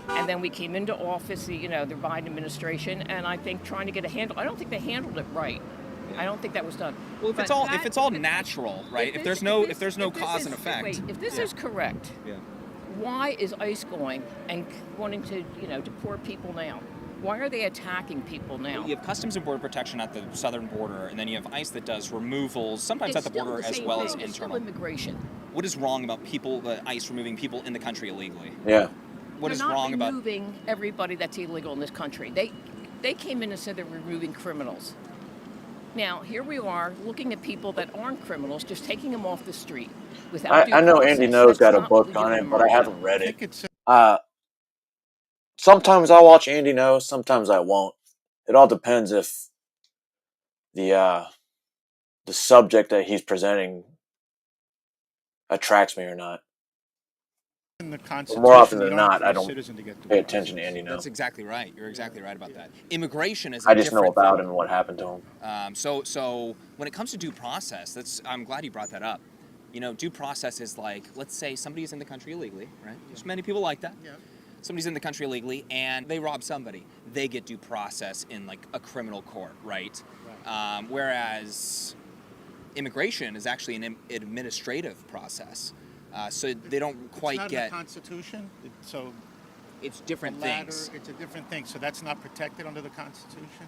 And then we came into office, the Biden administration, and I think trying to get a handle, I don't think they handled it right. I don't think that was done. Well, if it's all natural, right? If there's no cause and effect. Wait, if this is correct, why is ICE going and wanting to, deport people now? Why are they attacking people now? Well, you have Customs and Border Protection at the southern border, and then you have ICE that does removals, sometimes at the border as well as internal. It's still immigration. What is wrong about ICE removing people in the country illegally? Yeah. What is wrong about removing everybody that's illegal in this country? They came in and said they're removing criminals. Now here we are looking at people that aren't criminals, just taking them off the street without. I know Andy No's got a book on it, but I haven't read it. Sometimes I'll watch Andy No, sometimes I won't. It all depends if the subject that he's presenting attracts me or not. In the More often than not, I don't pay attention to Andy No. That's exactly right. You're exactly right about that. Immigration is. I just know about him and what happened to him. So when it comes to due process, I'm glad you brought that up. You know, due process is like, let's say somebody is in the country illegally, right? There's many people like that. Yeah. Somebody's in the country illegally and they rob somebody. They get due process in like a criminal court, right? Whereas immigration is actually an administrative process. So they don't quite it's not get. In the Constitution, so it's different things. It's a different thing. So that's not protected under the Constitution.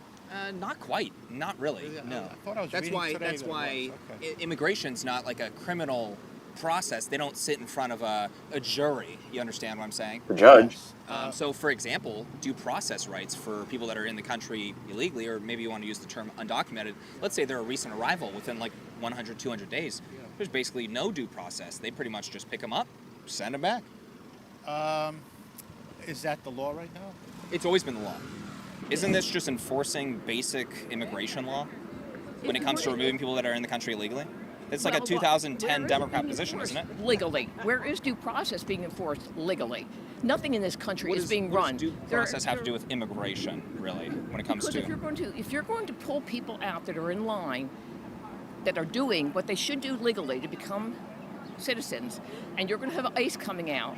Not quite. Not really. No. I thought I was that's reading why. today That's that it why was. Okay. immigration's not like a criminal process. They don't sit in front of a jury. You understand what I'm saying? The judge. So, for example, due process rights for people that are in the country illegally, or maybe you want to use the term undocumented. Let's say they're a recent arrival within like 100, 200 days. There's basically no due process. They pretty much just pick them up, send them back. Is that the law right now? It's always been the law. Isn't this just enforcing basic immigration law when it comes to removing people that are in the country illegally? It's like a 2010 Democrat position, isn't it? Legally. Where is due process being enforced legally? Nothing in this country is being run. What does due process have to do with immigration, really, when it comes to? If you're going to pull people out that are in line, that are doing what they should do legally to become citizens, and you're going to have ICE coming out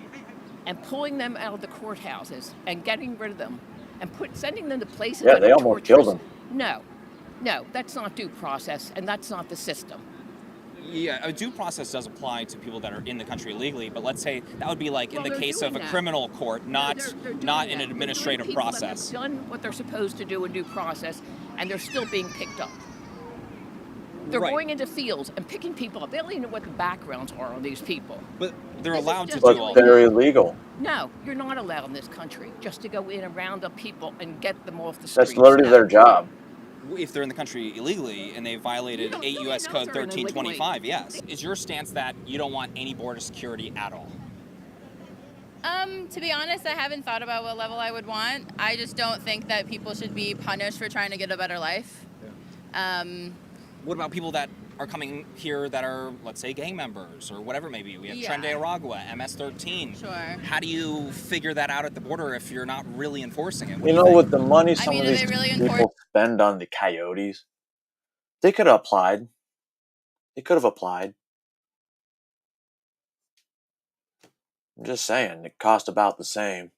and pulling them out of the courthouses and getting rid of them and sending them to places Yeah, that they are almost killed them. No, that's not due process, and that's not the system. Yeah, a due process does apply to people that are in the country illegally, but let's say that would be like in the case of a criminal court, not an administrative process. They've done what they're supposed to do in due process, and they're still being picked up. They're going into fields and picking people up. They don't even know what the backgrounds are on these people. But they're allowed to But do all they're that. illegal. No, you're not allowed in this country just to go in and round up people and get them off the streets. That's literally their job. If they're in the country illegally and they violated 8 U.S. Code 1325, yes. Is your stance that you don't want any border security at all? To be honest, I haven't thought about what level I would want. I just don't think that people should be punished for trying to get a better life. What about people that are coming here that are, let's say, gang members or whatever it may be? We have Tren de Aragua, MS-13. Sure. How do you figure that out at the border if you're not really enforcing it? You know, with the money some of these people spend on the coyotes, they could have applied. They could have applied. I'm just saying, it cost about the same.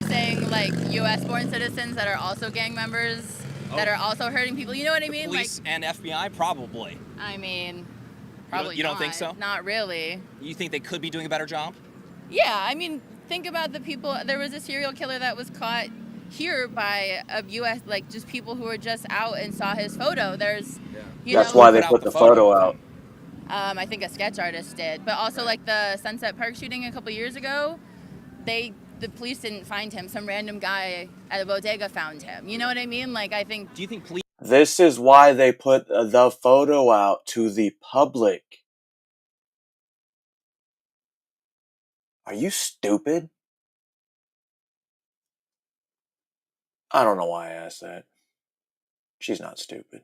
Saying like U.S. born citizens that are also gang members, that are also hurting people. You know what I mean? Police and FBI, probably. I mean, probably You don't think so? Not really. You think they could be doing a better job? Yeah, I mean, think about the people. There was a serial killer that was caught here by a U.S. like just people who were just out and saw his photo. There's, That's why they put the photo out. I think a sketch artist did, but also like the Sunset Park shooting a couple years ago, the police didn't find him. Some random guy at a bodega found him. You know what I mean? Like, I think. Do you think police? This is why they put the photo out to the public. Are you stupid? I don't know why I asked that. She's not stupid.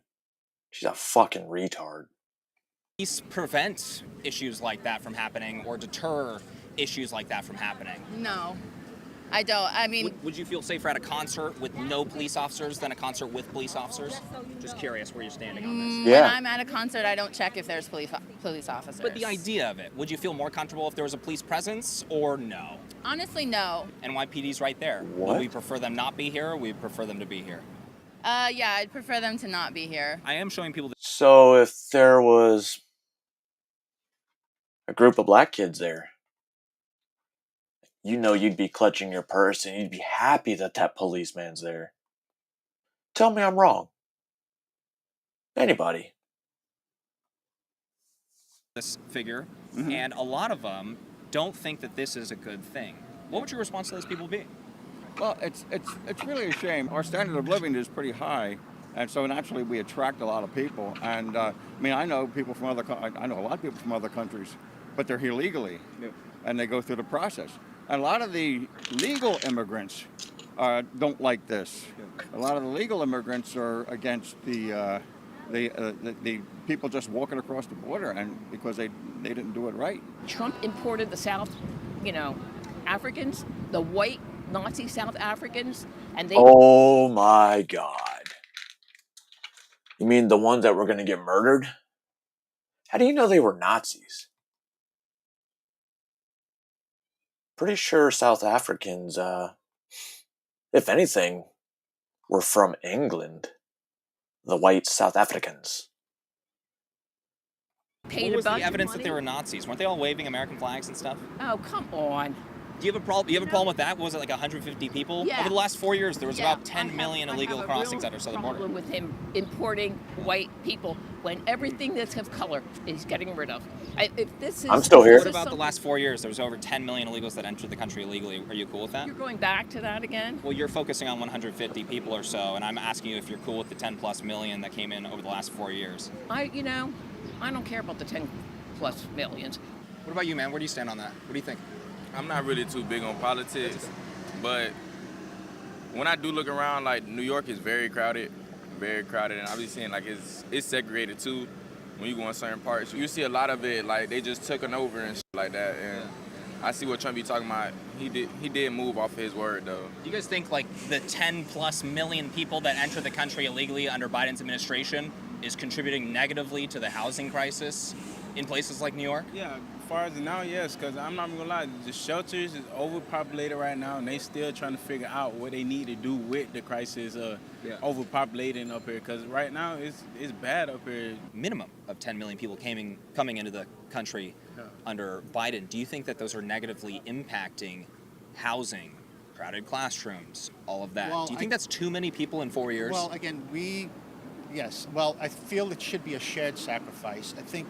She's a fucking retard. Police prevent issues like that from happening or deter issues like that from happening? No. I don't. I mean, Would you feel safer at a concert with no police officers than a concert with police officers? Just curious where you're standing on this. when I'm at a concert, I don't check if there's police officers. But the idea of it, would you feel more comfortable if there was a police presence or no? Honestly, no. NYPD's right there. What? Would we prefer them not be here or we prefer them to be here? Yeah, I'd prefer them to not be here. I am showing people So if there was a group of black kids there, you know you'd be clutching your purse and you'd be happy that that policeman's there. Tell me I'm wrong. Anybody. this figure, and a lot of them don't think that this is a good thing. What would your response to those people be? Well, it's really a shame. Our standard of living is pretty high, and so naturally we attract a lot of people. And I mean, I know people from I know a lot of people from other countries, but they're here legally, and they go through the process. And a lot of the legal immigrants don't like this. A lot of the legal immigrants are against the people just walking across the border, and because they didn't do it right. Trump imported the South, Africans, the white Nazi South Africans, and they. Oh my God. You mean the ones that were going to get murdered? How do you know they were Nazis? Pretty sure South Africans, if anything, were from England. The white South Africans. Paid What was a the bunch of evidence that money. they were Nazis? Weren't they all waving American flags and stuff? Oh, come on. Do you have a problem? You have a problem with that? Was it like 150 people? Yeah. Over the last 4 years, there was Yeah, about 10 million illegal I have crossings a at our real southern border. problem with him importing white people when everything that's of color he's getting rid of. If this is, I'm still here. What about the last 4 years? There was over 10 million illegals that entered the country illegally. Are you cool with that? You're going back to that again? Well, you're focusing on 150 people or so, and I'm asking you if you're cool with the 10 plus million that came in over the last 4 years. I don't care about the 10 plus millions. What about you, man? Where do you stand on that? What do you think? I'm not really too big on politics, but when I do look around, like New York is very crowded, and I be seeing like it's segregated too. When you go in certain parts, you see a lot of it like they just took over and shit like that. And I see what Trump be talking about. He did move off his word though. Do you guys think like the 10 plus million people that enter the country illegally under Biden's administration is contributing negatively to the housing crisis in places like New York? Yeah, as far as now, yes, because I'm not gonna lie, the shelters is overpopulated right now, and they still trying to figure out what they need to do with the crisis of overpopulating up here. Because right now it's bad up here. Minimum of 10 million people coming into the country under Biden. Do you think that those are negatively impacting housing, crowded classrooms, all of that? Well, Do you think that's too many people in 4 years? Well, again, yes. Well, I feel it should be a shared sacrifice. I think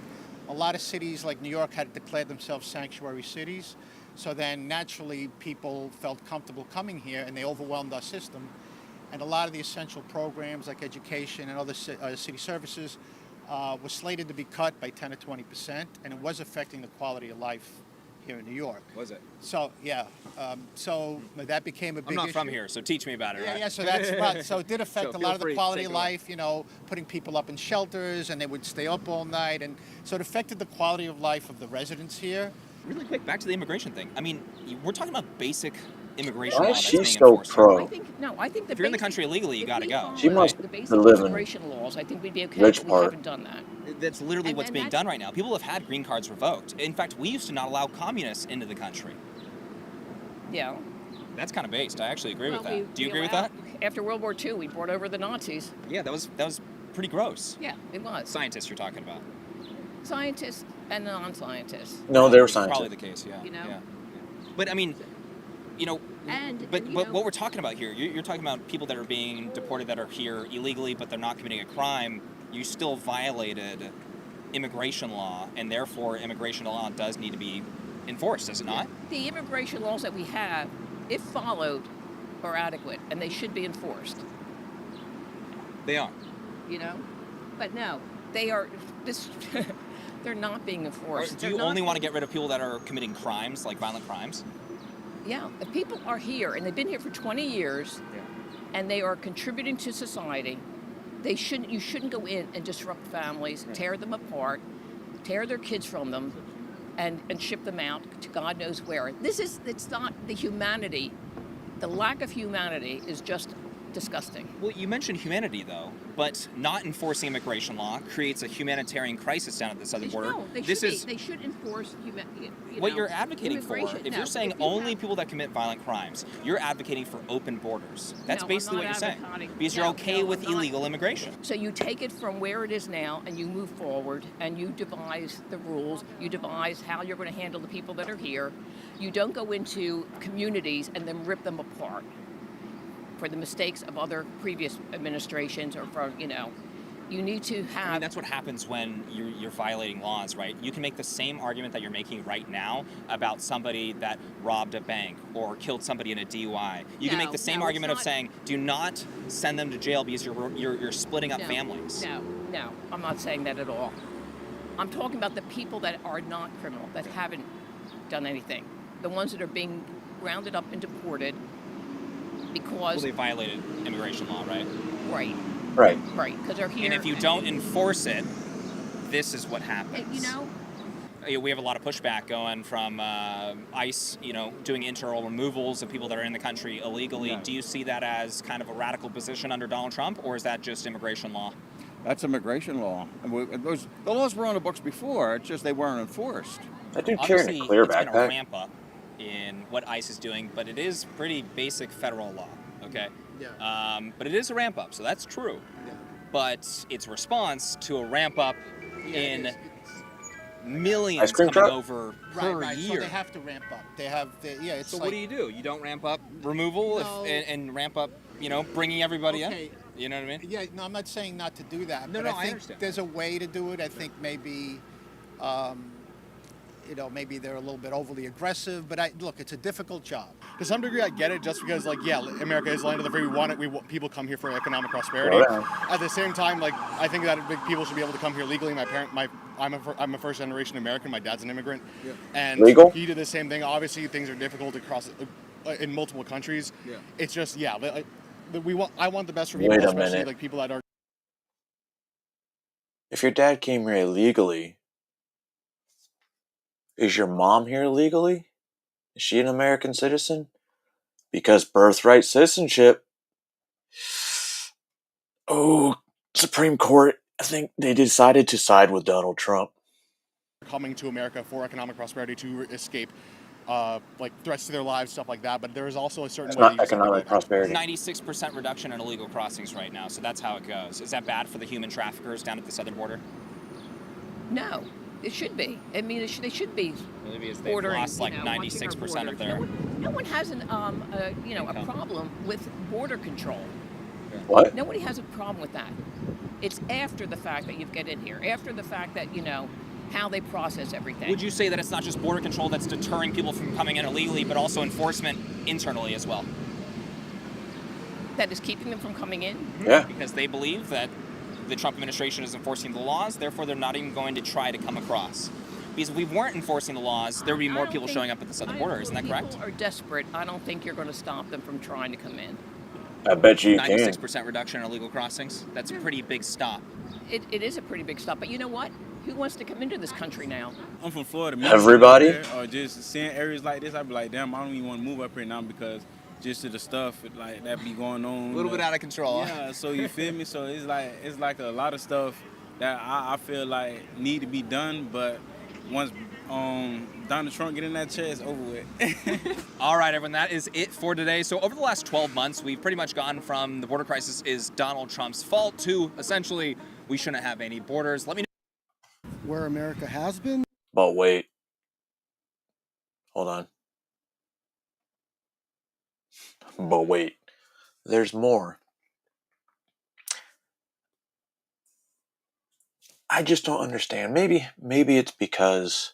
a lot of cities like New York had declared themselves sanctuary cities. So then naturally people felt comfortable coming here and they overwhelmed our system. And a lot of the essential programs like education and other city services were slated to be cut by 10 or 20%. And it was affecting the quality of life here in New York. Was it? So, yeah. So that became a big issue. I'm not from here, so teach me about it, right? Yeah, so that's so it did affect So a feel lot of free the to quality take of it away. life, putting people up in shelters and they would stay up all night, and so it affected the quality of life of the residents here. Really quick, back to the immigration thing. I mean, we're talking about basic immigration Why law is that's she being so enforced. pro? I think If you're in the country illegally, you got to go. She must the be basic living immigration laws, I think we'd be okay, rich but we part. haven't done that. That's literally And- what's and being that's- done right now. People have had green cards revoked. In fact, we used to not allow communists into the country. Yeah. That's kind of based. I actually agree with Well, that. Do you we agree with allowed- that? After World War II, we brought over the Nazis. Yeah, that was pretty gross. Yeah, it was. Scientists you're talking about. Scientists and non-scientists. No, they were Probably scientists. the case, yeah. You know? Yeah. But I mean, And but what we're talking about here, you're talking about people that are being deported that are here illegally, but they're not committing a crime. You still violated immigration law, and therefore immigration law does need to be enforced, does it not? The immigration laws that we have, if followed, are adequate, and they should be enforced. They are. But no, they are. They're not being enforced. Do you only want to get rid of people that are committing crimes, like violent crimes? Yeah, if people are here and they've been here for 20 years, and they are contributing to society, you shouldn't go in and disrupt families, tear them apart, tear their kids from them, and ship them out to God knows where. It's not the humanity The lack of humanity is just disgusting. Well, you mentioned humanity, though, but not enforcing immigration law creates a humanitarian crisis down at the southern border. No, they should enforce What you're advocating for. immigration. If No, you're saying if you only have- people that commit violent crimes, you're advocating for open borders. That's No, I'm basically not what you're saying. advocating- Because you're no, okay no, with I'm not. illegal immigration. So you take it from where it is now and you move forward and you devise the rules, you devise how you're going to handle the people that are here. You don't go into communities and then rip them apart for the mistakes of other previous administrations or for, you need to have... I mean, that's what happens when you're violating laws, right? You can make the same argument that you're making right now about somebody that robbed a bank or killed somebody in a DUI. You can make the same argument of saying, do not send them to jail because you're splitting up families. No, I'm not saying that at all. I'm talking about the people that are not criminal, that haven't done anything. The ones that are being rounded up and deported because... Well, they violated immigration law, right? Right. Right. Right, because they're here. And if you don't enforce it, this is what happens. We have a lot of pushback going from ICE, doing internal removals of people that are in the country illegally. Yeah. Do you see that as kind of a radical position under Donald Trump, or is that just immigration law? That's immigration law. The laws were on the books before, it's just they weren't enforced. That dude Obviously, carrying a clear it's been a backpack. ramp up in what ICE is doing, but it is pretty basic federal law, okay? Yeah. But it is a ramp up, so that's true. Yeah. But it's a response to a ramp up in millions Ice cream coming truck? over Right, per right. year. So they have to ramp up. It's So like, what do? You don't ramp up removal No. and ramp up, bringing everybody Okay. in? You know what I mean? Yeah, no, I'm not saying not to do that. No, but no, I I think understand. there's a way to do it. I think maybe, maybe they're a little bit overly aggressive. But look, it's a difficult job. To some degree, I get it, just because, America is the land of the free. We want it. People come here for economic prosperity. Yeah. At the same time, I think that people should be able to come here legally. I'm a first-generation American. My dad's an immigrant, and Legal? he did the same thing. Obviously, things are difficult across in multiple countries. Yeah. It's just, I want the best for people, Wait a especially minute. people that are. If your dad came here illegally, is your mom here illegally? Is she an American citizen? Because birthright citizenship. Oh, Supreme Court, I think they decided to side with Donald Trump. Coming to America for economic prosperity to escape threats to their lives, stuff like that. But there is also a certain It's way. not that you just have to economic live. prosperity. 96% reduction in illegal crossings right now, so that's how it goes. Is that bad for the human traffickers down at the southern border? No, it should be. I mean, they should be Maybe it's they've ordering, lost like watching our 96% of borders. their... No one has a problem with border control. What? Nobody has a problem with that. It's after the fact that you get in here, after the fact that, how they process everything. Would you say that it's not just border control that's deterring people from coming in illegally, but also enforcement internally as well? That is keeping them from coming in? Yeah. Because they believe that the Trump administration is enforcing the laws, therefore they're not even going to try to come across. Because if we weren't enforcing the laws, there would be more people showing up at the southern border, isn't that correct? People are desperate. I don't think you're going to stop them from trying to come in. I bet you can. 96% reduction in illegal crossings. That's a pretty big stop. It is a pretty big stop, but you know what? Who wants to come into this country now? I'm from Florida. Everybody? Or just seeing areas like this, I'd be like, damn, I don't even want to move up here now because just to the stuff like that be going on. A little bit out of control. Yeah, so you feel me? So it's like a lot of stuff that I feel like need to be done, but once Donald Trump get in that chair, it's over with. All right, everyone, that is it for today. So over the last 12 months, we've pretty much gone from the border crisis is Donald Trump's fault to essentially we shouldn't have any borders. Let me know Where America has been. But wait. Hold on. But wait. There's more. I just don't understand. Maybe it's because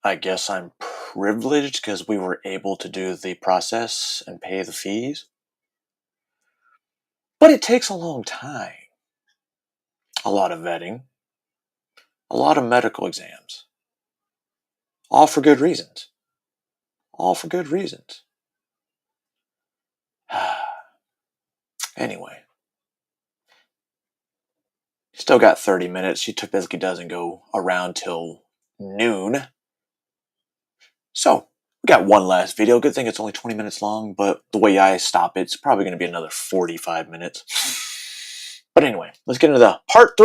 I guess I'm privileged because we were able to do the process and pay the fees. But it takes a long time. A lot of vetting. A lot of medical exams. All for good reasons. All for good reasons. Anyway. Still got 30 minutes. She typically doesn't go around till noon. So, We got one last video. Good thing it's only 20 minutes long, but the way I stop it's probably going to be another 45 minutes. But anyway, let's get into the part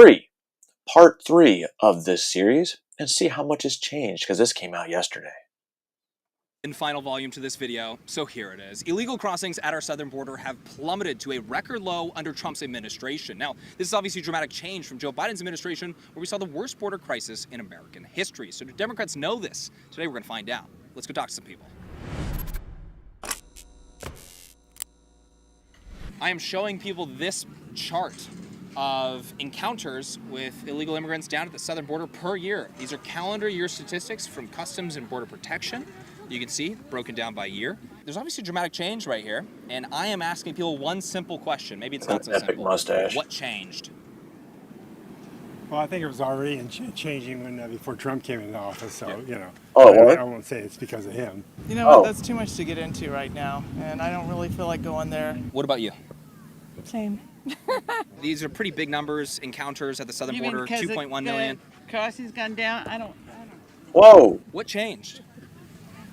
three of this series and see how much has changed, because this came out yesterday. In final volume to this video, so here it is. Illegal crossings at our southern border have plummeted to a record low under Trump's administration. Now, this is obviously a dramatic change from Joe Biden's administration, where we saw the worst border crisis in American history. So do Democrats know this? Today we're going to find out. Let's go talk to some people. I am showing people this chart of encounters with illegal immigrants down at the southern border per year. These are calendar year statistics from Customs and Border Protection. You can see, broken down by year. There's obviously a dramatic change right here, and I am asking people one simple question. Maybe it's not so Epic simple. mustache. What changed? Well, I think it was already changing when before Trump came into office, so, you know. Oh, I what? won't say it's because of him. You know what, that's too much to get into right now, and I don't really feel like going there. What about you? Same. These are pretty big numbers, encounters at the southern border, 2.1 million. Crossing's gone down? I don't. Whoa! What changed?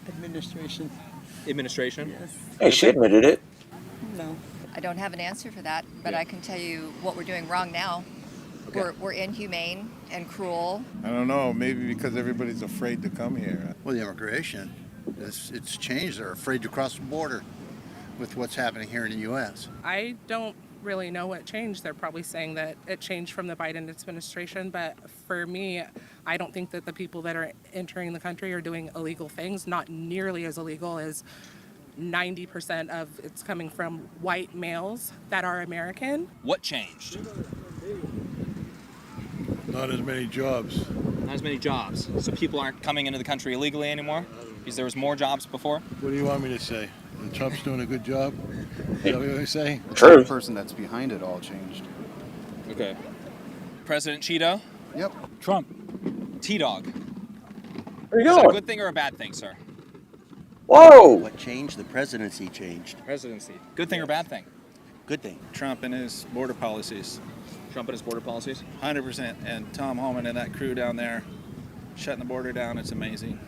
Administration. Administration? Yes. Hey, she admitted it. No. I don't have an answer for that, but I can tell you what we're doing wrong now. Okay. We're inhumane and cruel. I don't know, maybe because everybody's afraid to come here. Well, the immigration, it's changed. They're afraid to cross the border with what's happening here in the U.S. I don't really know what changed. They're probably saying that it changed from the Biden administration, but for me, I don't think that the people that are entering the country are doing illegal things, not nearly as illegal as 90% of it's coming from white males that are American. What changed? Not as many jobs. Not as many jobs. So people aren't coming into the country illegally anymore? Because there was more jobs before? What do you want me to say? That Trump's doing a good job? Is that what you're saying? True. The person that's behind it all changed. Okay. President Cheeto? Yep. Trump. T-Dog. Where you Is that a going? good thing or a bad thing, sir? Whoa! What changed? The presidency changed. Presidency. Good thing or bad thing? Good thing. Trump and his border policies. Trump and his border policies? 100%. And Tom Homan and that crew down there shutting the border down, it's amazing.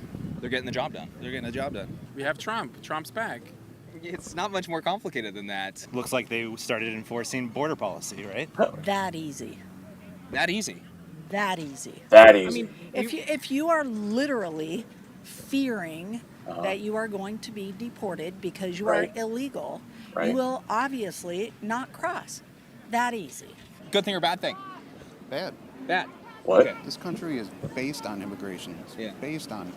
They're getting the job done. They're getting the job done. We have Trump. Trump's back. It's not much more complicated than that. Looks like they started enforcing border policy, right? That easy. That easy. That easy. That easy. I mean, if you are literally fearing that you are going to be deported because you Right. are illegal, Right. you will obviously not cross. That easy. Good thing or bad thing? Bad. Bad. What? Okay. This country is based on immigration. It's Yeah. based on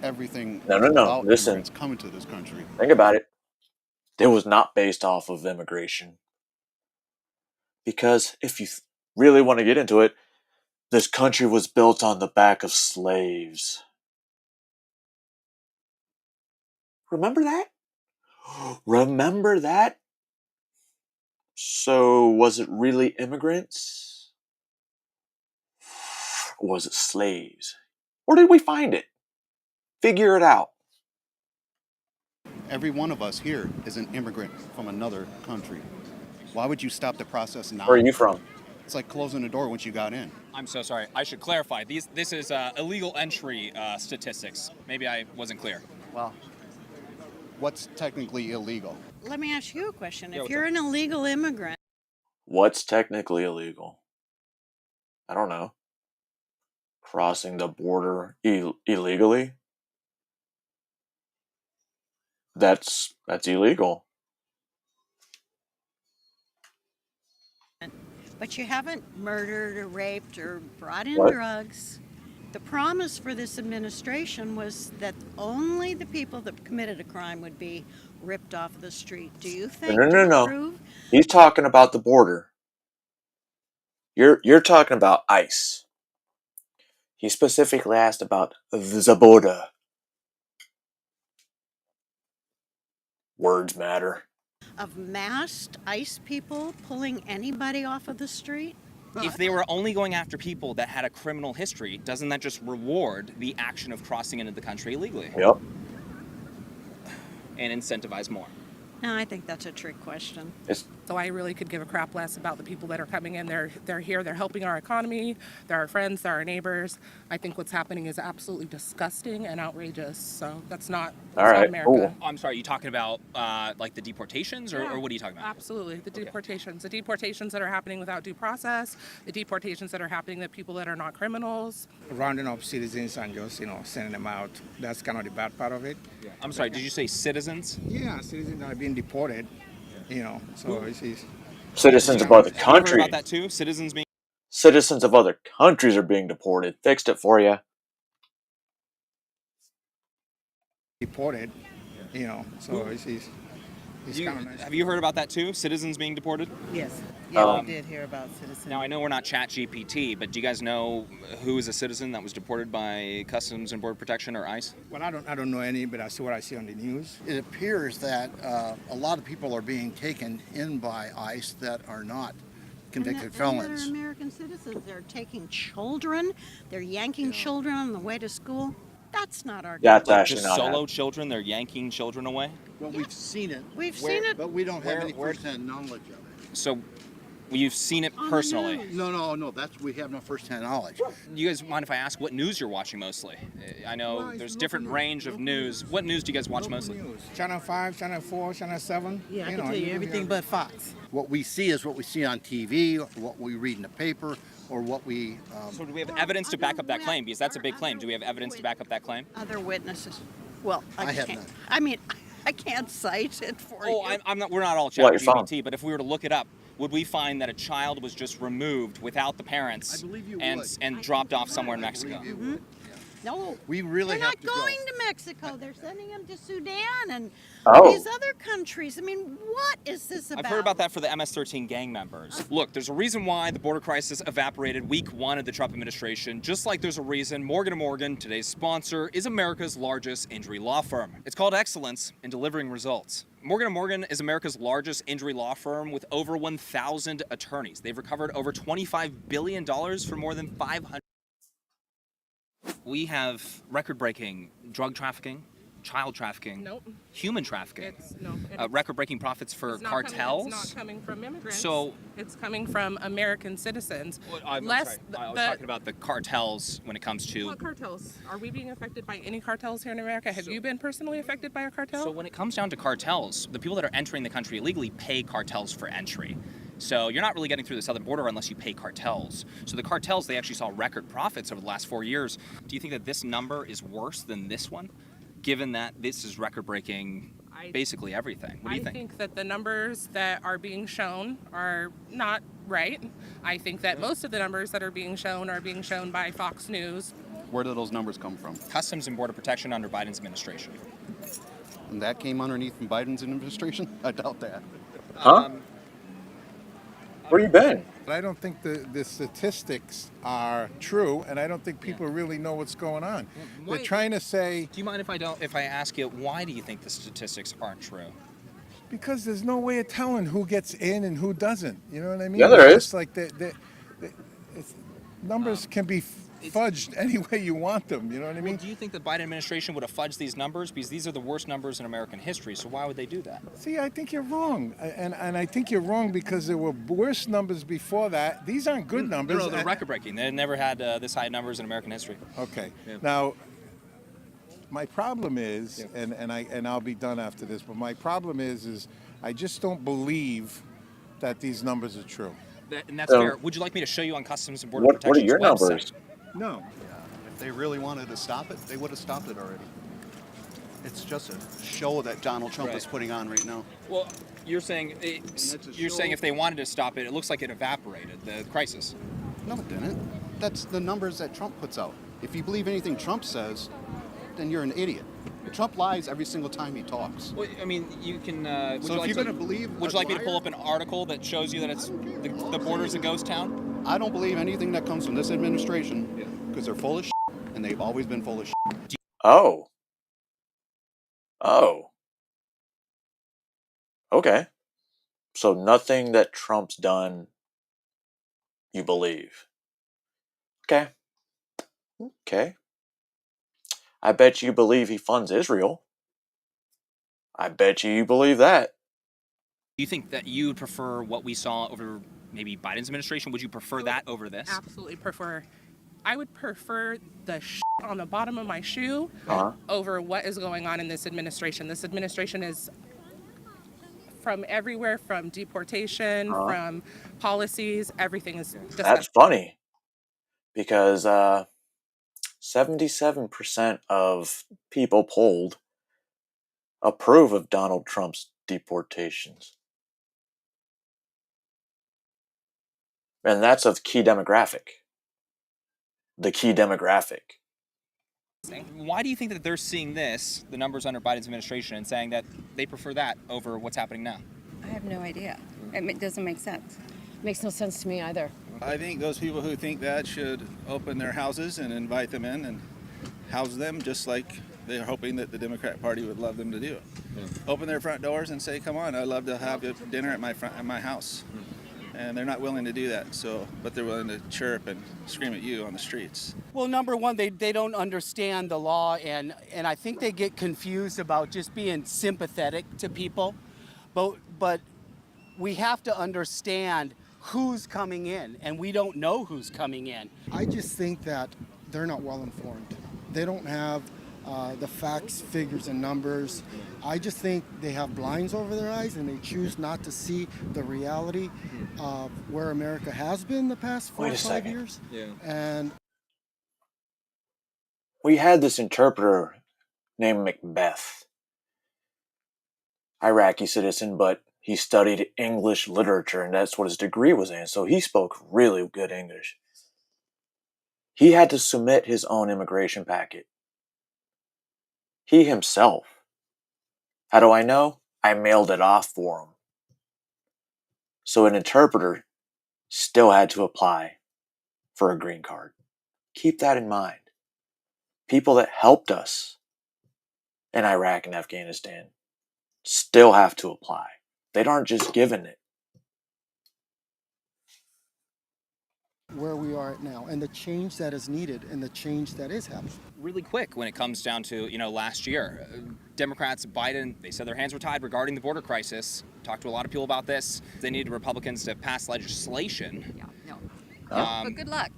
everything No. about Listen. immigrants coming to this country. Think about it. It was not based off of immigration. Because if you really want to get into it, this country was built on the back of slaves. Remember that? Remember that? So, was it really immigrants? Or was it slaves? Where did we find it? Figure it out. Every one of us here is an immigrant from another country. Why would you stop the process now? Where are you from? It's like closing the door once you got in. I'm so sorry. I should clarify. This is illegal entry statistics. Maybe I wasn't clear. Well, what's technically illegal? Let me ask you a question. Yeah, If what's you're up? an illegal immigrant, What's technically illegal? I don't know. Crossing the border illegally? That's illegal. but you haven't murdered or raped or brought in What? drugs, the promise for this administration was that only the people that committed a crime would be ripped off the street. Do you think to No. prove He's talking about the border. You're talking about ICE. He specifically asked about the border. Words matter. of masked ICE people pulling anybody off of the street? If they were only going after people that had a criminal history, doesn't that just reward the action of crossing into the country illegally? Yep. And incentivize more? No, I think that's a trick question. It's So I really could give a crap less about the people that are coming in. They're here. They're helping our economy. They're our friends. They're our neighbors. I think what's happening is absolutely disgusting and outrageous. So that's not America. Cool. I'm sorry, are you talking about like the deportations, or what are you talking about? Absolutely, the deportations. The deportations that are happening without due process. The deportations that are happening to people that are not criminals. Rounding up citizens and just sending them out. That's kind of the bad part of it. I'm sorry, did you say citizens? Yeah, citizens that are being deported. So it's Citizens of other Have you heard countries. about that too? Citizens being Citizens of other countries are being deported. Fixed it for you. deported. So it's kind of nice. Have you heard about that too? Citizens being deported? Yes. Um, We did hear about citizens. Now I know we're not Chat GPT, but do you guys know who is a citizen that was deported by Customs and Border Protection or ICE? Well, I don't know any, but I see what I see on the news. It appears that a lot of people are being taken in by ICE that are not convicted And felons. they're American citizens. They're taking children. They're yanking children on the way to school. That's not our That's government. actually Just not solo happening. children, they're yanking children away? Well, we've seen it. We've seen it. But we don't have any Where- first-hand knowledge of it. So you've seen it On the personally. news. No, we have no first-hand knowledge. You guys mind if I ask what news you're watching mostly? I know there's different range of news. What news do you guys watch mostly? Channel 5, Channel 4, Channel 7. Yeah, I can tell you everything but Fox. What we see is what we see on TV, or what we read in the paper, or what we... So do we have evidence to back up that claim? Because that's a big claim. Do we have evidence to back up that claim? Other witnesses. Well, I have can't. none. I mean, I can't cite it for Oh, you. I'm not. We're not all Well, your ChatGPT, but if we were to look it up, would we find that a child was just removed without the parents I believe you and would. and dropped off somewhere in I Mexico? believe you would. No, We really they're have not to go. going to Mexico. They're sending them to Sudan and Oh. these other countries. I mean, what is this about? I've heard about that for the MS-13 gang members. Look, there's a reason why the border crisis evaporated week one of the Trump administration, just like there's a reason Morgan & Morgan, today's sponsor, is America's largest injury law firm. It's called excellence in delivering results. Morgan & Morgan is America's largest injury law firm with over 1,000 attorneys. They've recovered over $25 billion for more than 500. We have record-breaking drug trafficking, child trafficking, Nope. human trafficking, It's no. record-breaking profits for It's not cartels. Coming, it's not coming from immigrants. So- it's coming from American citizens. I'm Less sorry. I was talking about the cartels when it comes to. What cartels? Are we being affected by any cartels here in America? Have you been personally affected by a cartel? So when it comes down to cartels, the people that are entering the country illegally pay cartels for entry. So you're not really getting through the southern border unless you pay cartels. So the cartels, they actually saw record profits over the last 4 years. Do you think that this number is worse than this one, given that this is record-breaking basically everything? What do you I think? think that the numbers that are being shown are not right. I think that most of the numbers that are being shown by Fox News. Where do those numbers come from? Customs and Border Protection under Biden's administration. And that came underneath from Biden's administration? I doubt that. Huh? Where you been? I don't think the statistics are true, and I don't think people really know what's going on. Why- They're trying to say, Do you mind if I ask you, why do you think the statistics aren't true? because there's no way of telling who gets in and who doesn't. You know what I mean? Yeah, there It's is. like numbers can be fudged any way you want them. You know what I mean? Do you think the Biden administration would have fudged these numbers? Because these are the worst numbers in American history, so why would they do that? See, I think you're wrong, and I think you're wrong because there were worse numbers before that. These aren't good numbers. No, they're record-breaking. They never had this high numbers in American history. Okay. Yeah. Now, my problem is, and I'll be done after this, but my problem is I just don't believe that these numbers are true. And that's So- fair. Would you like me to show you on Customs and Border What are Protection's your website? numbers? No. If they really wanted to stop it, they would have stopped it already. It's just a show that Donald Trump is putting on right now. Well, you're saying if they wanted to stop it, it looks like it evaporated the crisis. No, it didn't. That's the numbers that Trump puts out. If you believe anything Trump says, then you're an idiot. Trump lies every single time he talks. Well, I mean, you can. Would So you if like you're to, gonna believe Would a you like me to pull liar- up an article that shows you that it's the border's a ghost town? I don't believe anything that comes from this administration because they're full of shit, and they've always been full of shit. Oh. Oh. Okay. So nothing that Trump's done, you believe. Okay. Okay. I bet you believe he funds Israel. I bet you believe that. Do you think that you would prefer what we saw over maybe Biden's administration? Would you prefer that over this? Absolutely prefer. I would prefer the on the bottom of my shoe Uh-huh. over what is going on in this administration. This administration is from everywhere, from deportation, Uh-huh. from policies, everything is That's disgusting. funny because 77% of people polled approve of Donald Trump's deportations. And that's a key demographic. The key demographic. Why do you think that they're seeing this, the numbers under Biden's administration, and saying that they prefer that over what's happening now? I have no idea. It doesn't make sense. Makes no sense to me either. I think those people who think that should open their houses and invite them in and house them just like they're hoping that the Democrat Party would love them to do it. Open their front doors and say, come on, I'd love to have dinner at my house. And they're not willing to do that, but they're willing to chirp and scream at you on the streets. Well, number one, they don't understand the law, and I think they get confused about just being sympathetic to people. But we have to understand who's coming in, and we don't know who's coming in. I just think that they're not well informed. They don't have the facts, figures, and numbers. I just think they have blinds over their eyes and they choose not to see the reality of where America has been the past 4 or 5 years. Yeah. And We had this interpreter named Macbeth. Iraqi citizen, but he studied English literature and that's what his degree was in, so he spoke really good English. He had to submit his own immigration packet. He himself. How do I know? I mailed it off for him. So an interpreter still had to apply for a green card. Keep that in mind. People that helped us in Iraq and Afghanistan still have to apply. They aren't just given it. where we are at now and the change that is needed and the change that is happening. Really quick when it comes down to, last year, Democrats, Biden, they said their hands were tied regarding the border crisis. Talked to a lot of people about this. They needed Republicans to pass legislation. Yeah, no. But good luck.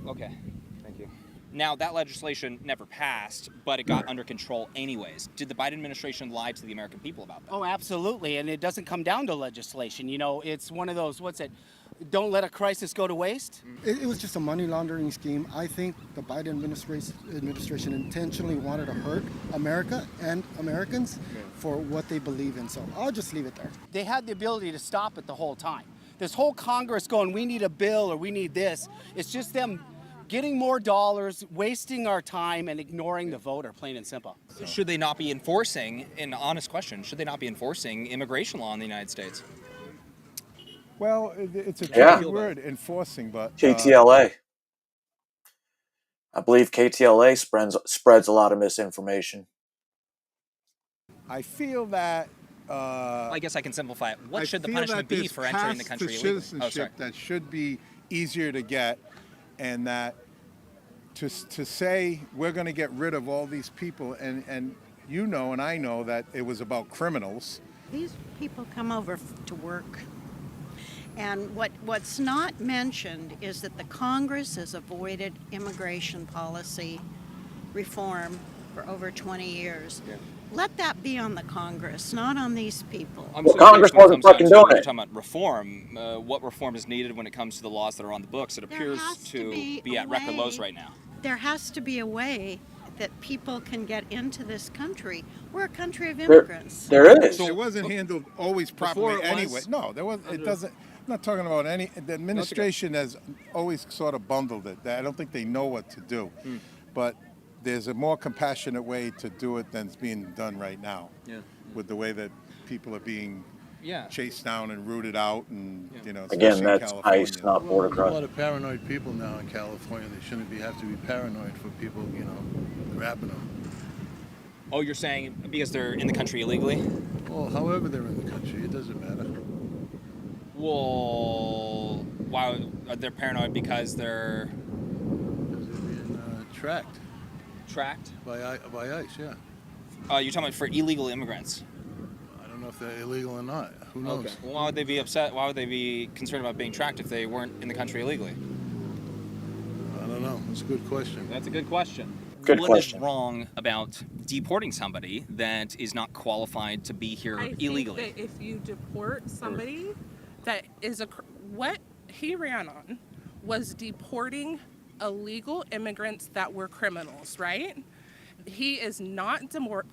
Okay, thank you. Now, that legislation never passed, but it got under control anyways. Did the Biden administration lie to the American people about that? Oh, absolutely. And it doesn't come down to legislation. It's one of those, don't let a crisis go to waste? It was just a money laundering scheme. I think the Biden administration intentionally wanted to hurt America and Americans for what they believe in. So I'll just leave it there. They had the ability to stop it the whole time. This whole Congress going, we need a bill or we need this. It's just them getting more dollars, wasting our time, and ignoring the voter, plain and simple. Should they not be enforcing, an honest question, should they not be enforcing immigration law in the United States? Well, it's a tricky word, enforcing, but... KTLA. I believe KTLA spreads a lot of misinformation. I feel that... I guess I can simplify it. What should the punishment be for entering the country illegally? Citizenship that should be easier to get, and that to say we're going to get rid of all these people, and I know that it was about criminals. These people come over to work. And what's not mentioned is that the Congress has avoided immigration policy reform for over 20 years. Yeah. Let that be on the Congress, not on these people. Well, Congress wasn't fucking doing it. You're talking about reform. What reform is needed when it comes to the laws that are on the books? It appears to be at record lows right now. There has to be a way that people can get into this country. We're a country of immigrants. There is. So it wasn't handled always properly anyway. No, there was. It doesn't. I'm not talking about any. The administration has always sort of bundled it. I don't think they know what to do. But there's a more compassionate way to do it than's being done right now. Yeah. With the way that people are being chased down and rooted out, and again, that's ICE, not border crossing. There's a lot of paranoid people now in California. They shouldn't have to be paranoid for people, grabbing them. Oh, you're saying because they're in the country illegally? Well, however they're in the country, it doesn't matter. Well, why are they paranoid? Because they're being tracked. Tracked? By ICE, yeah. You're talking about for illegal immigrants? I don't know if they're illegal or not. Who knows? Okay. Well, why would they be upset? Why would they be concerned about being tracked if they weren't in the country illegally? I don't know. That's a good question. That's a good question. Good What question. is wrong about deporting somebody that is not qualified to be here I illegally? think that if you deport somebody that is what he ran on was deporting illegal immigrants that were criminals, right? He is not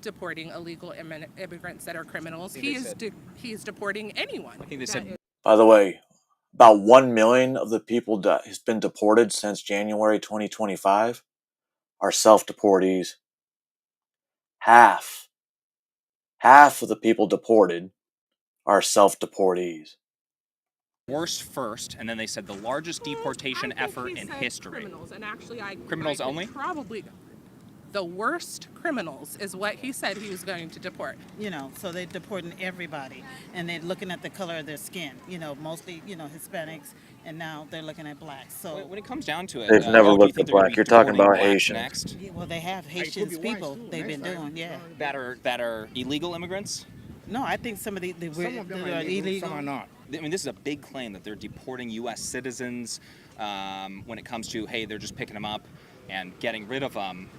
deporting illegal immigrants that are criminals. He is deporting anyone. I think they said. By the way, about 1 million of the people that has been deported since January 2025 are self-deportees. Half of the people deported are self-deportees. Worst first, and then they said the largest deportation effort in history. Criminals, and actually, Criminals I could only? Probably. The worst criminals is what he said he was going to deport. You know, so they're deporting everybody, and they're looking at the color of their skin. You know, mostly, Hispanics, and now they're looking at blacks. So when it comes down to it, They've never do you looked think at they're gonna black. be You're talking deporting about blacks Haitians. next well, they have Haitians people. They've been doing, yeah. that are illegal immigrants. No, I think some of the Some of them are illegal, some are not. I mean, this is a big claim that they're deporting U.S. citizens when it comes to, hey, they're just picking them up and getting rid of them.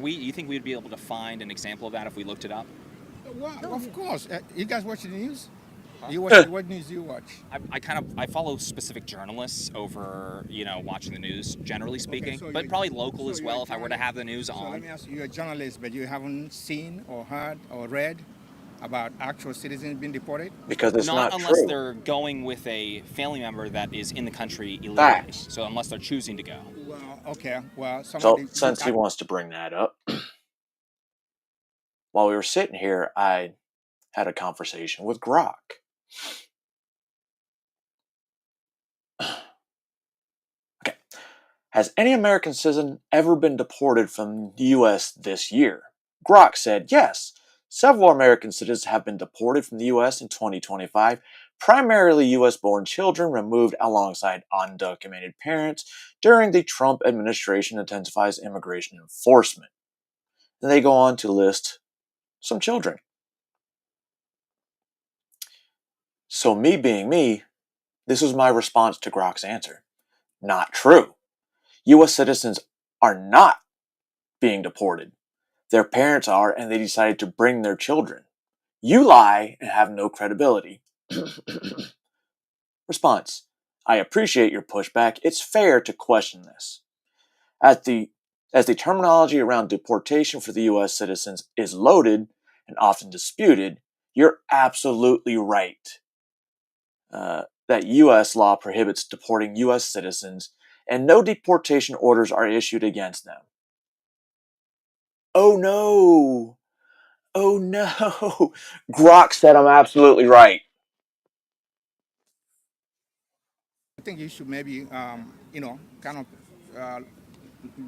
You think we'd be able to find an example of that if we looked it up? Well, of course. You guys watch the news? You watch what news do you watch? I follow specific journalists over, watching the news, generally speaking, so but probably local as well if I were to have the news So on. let me ask you, you're a journalist, but you haven't seen or heard or read about actual citizens being deported? Because it's not unless true. they're going with a family member that is in the country illegally. Facts. So unless they're choosing to go. Well, okay. Well, So since he wants to bring that up, while we were sitting here, I had a conversation with Grok. Okay. Has any American citizen ever been deported from the U.S. this year? Grok said yes. Several American citizens have been deported from the U.S. in 2025, primarily U.S.-born children removed alongside undocumented parents during the Trump administration intensifies immigration enforcement. And they go on to list some children. So me being me, this was my response to Grok's answer. Not true. U.S. citizens are not being deported. Their parents are, and they decided to bring their children. You lie and have no credibility. Response. I appreciate your pushback. It's fair to question this. As the terminology around deportation for the U.S. citizens is loaded and often disputed, you're absolutely right that U.S. law prohibits deporting U.S. citizens and no deportation orders are issued against them. Oh no! Oh no! Grok said I'm absolutely right. I think you should maybe, kind of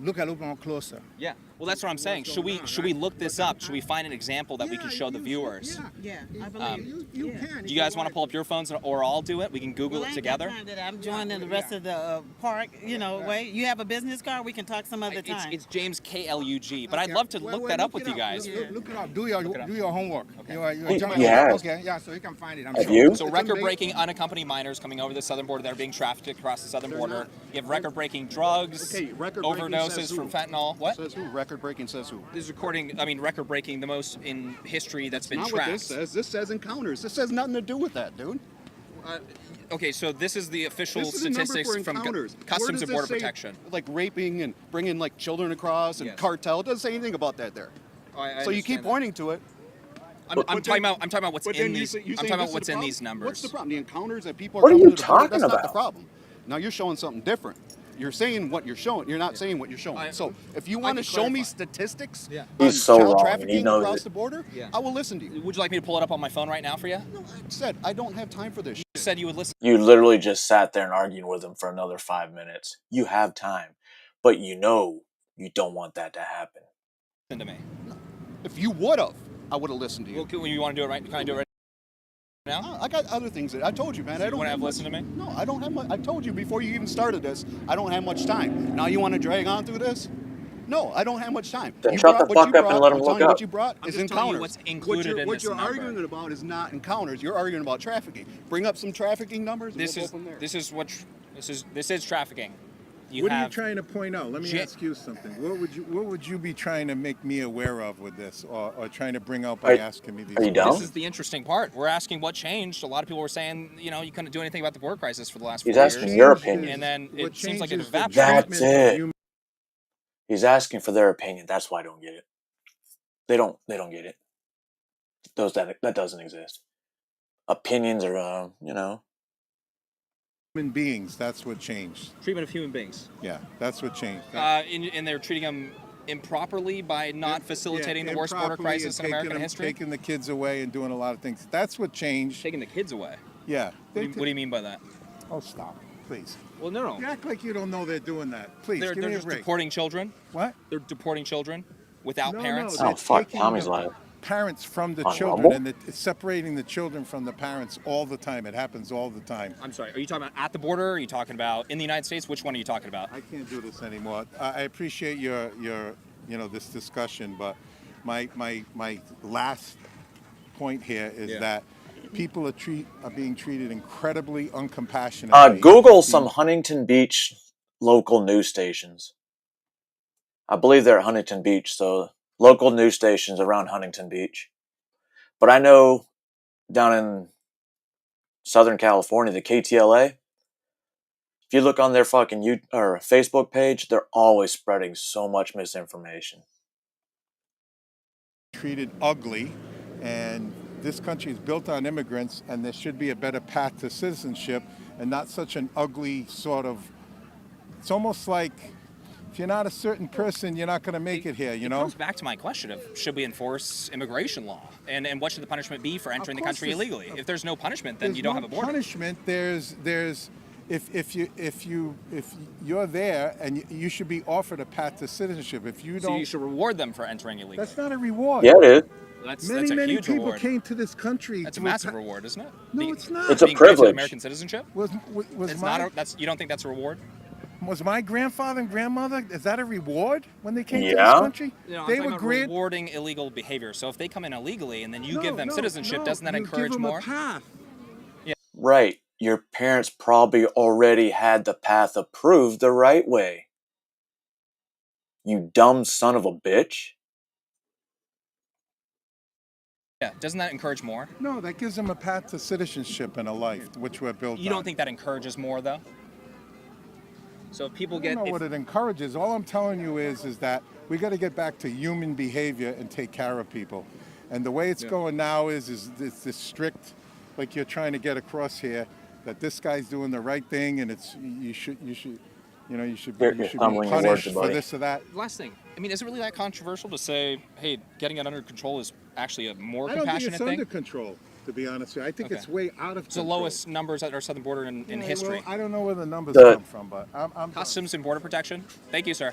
look a little more closer. Yeah. Well, that's what I'm saying. Should we look this up? Should we find an example that we can show the viewers? Yeah, I believe You can. Do you guys want to pull up your phones or I'll do it? We can Google it together. I'm joining the rest of the park, way. You have a business card, we can talk some other time. It's James KLUG, but I'd love to look that up with you guys. Look it up. Do your homework. Okay. You're a He journalist. has. Okay, yeah, so you can find it. I'm Have sure. you? So record-breaking unaccompanied minors coming over the southern border that are being trafficked across the southern border. You have record-breaking drugs, overdoses from fentanyl. What? Says who? Record-breaking says who? This is record-breaking, the most in history that's been Not tracked. what this says. This says encounters. This has nothing to do with that, dude. Okay, so this is the official This is a number statistics for from encounters. Customs Where and does Border this say, Protection. like raping and bringing like children across and cartel. It doesn't say anything about that there. So you keep pointing to it. I'm talking about what's But in then these. you're I'm saying talking about this is what's the in problem? these numbers. What's the problem? The encounters that people are What are coming you to the border, talking that's not the about? problem. Now you're showing something different. You're saying what you're showing. You're not saying what you're showing. So if you want to show me statistics on He's so child wrong, and he trafficking knows across it. the border, I will listen to you. Would you like me to pull it up on my phone right now for you? No, I said I don't have time for this. You said you would listen. You literally just sat there and argued with him for another 5 minutes. You have time, but you know you don't want that to happen. Listen to me. If you would have, I would have listened to you. Well, you want to do it right? Can I do it right now? I got other things that I told you, man. I don't want to have much. listen to me? No, I don't have much. I told you before you even started this, I don't have much time. Now you want to drag on through this? No, I don't have much time. Then You shut the brought what you fuck up and brought. let him I'm look telling you up. what you brought I'm is just telling you encounters. what's included in what this you're number. arguing about is not encounters. You're arguing about trafficking. Bring up some trafficking numbers. And This we'll is go from there. this is trafficking. What are you trying to point out? Let me Ja- ask you something. What would you be trying to make me aware of with this, or trying to bring out by asking me these? Are you questions? dumb? This is the interesting part. We're asking what changed. A lot of people were saying, you couldn't do anything about the border crisis for the last 4 He's years. asking your opinion. And then What it seems like it changes the evaporated. That's it. He's asking for their opinion. That's why I don't get it. They don't get it. That doesn't exist. Opinions are Human beings. That's what changed. Treatment of human beings. Yeah, that's what changed. And they're treating them improperly by not facilitating the worst border Improperly crisis in and American taking history. Taking the kids away and doing a lot of things. That's what changed. Taking the kids away. Yeah. What do you mean by that? Oh, stop, please. Well, no. You act like you don't know they're doing that. Please, They're give me a just break. deporting children. What? They're deporting children without No, parents. they're Oh fuck, taking Tommy's the live. Parents from the On children, Rumble? and it's separating the children from the parents all the time. It happens all the time. I'm sorry. Are you talking about at the border? Are you talking about in the United States? Which one are you talking about? I can't do this anymore. I appreciate your this discussion, but my last point here is that people are being treated incredibly uncompassionately. Google some Huntington Beach local news stations. I believe they're at Huntington Beach, so local news stations around Huntington Beach. But I know down in Southern California, the KTLA, if you look on their fucking Facebook page, they're always spreading so much misinformation. Treated ugly, and this country is built on immigrants, and there should be a better path to citizenship and not such an ugly sort of. It's almost like if you're not a certain person, you're not going to make it here, It comes back to my question of should we enforce immigration law, and what should the punishment be for entering the course country there's- illegally? If there's no punishment, then There's you don't no have a border. punishment. There's if you're there, and you should be offered a path to citizenship. If you So don't, you should reward them for entering illegally. that's not a reward. Yeah, it is. That's Many a many huge people reward. came to this country. That's a through massive reward, isn't it? No, it's not. It's a Being granted privilege. American citizenship. Was It's my not. You don't think that's a reward? was my grandfather and grandmother? Is that a reward when they came to this Yeah. country? I'm They talking were about granted. rewarding illegal behavior. So if they come in illegally and then you No, give them no, citizenship, no, doesn't that you encourage give them more? a path. Right. Your parents probably already had the path approved the right way. You dumb son of a bitch. Yeah. Doesn't that encourage more? No, that gives them a path to citizenship and a life, which we're built You on. don't think that encourages more, though? So if people I get don't know what it encourages. All I'm telling you is that we got to get back to human behavior and take care of people. And the way it's going now is this strict, like you're trying to get across here, that this guy's doing the right thing, and you should be stumbling your words, punished for buddy. this or that. last thing, I mean, is it really that controversial to say, hey, getting it under control is actually a more I don't think compassionate it's thing? under control, to be honest with you. I think Okay. it's way out of It's the control. lowest numbers at our southern border in history. Well, I don't know where the numbers The- come from, but I'm Customs and Border Protection. Thank you, sir.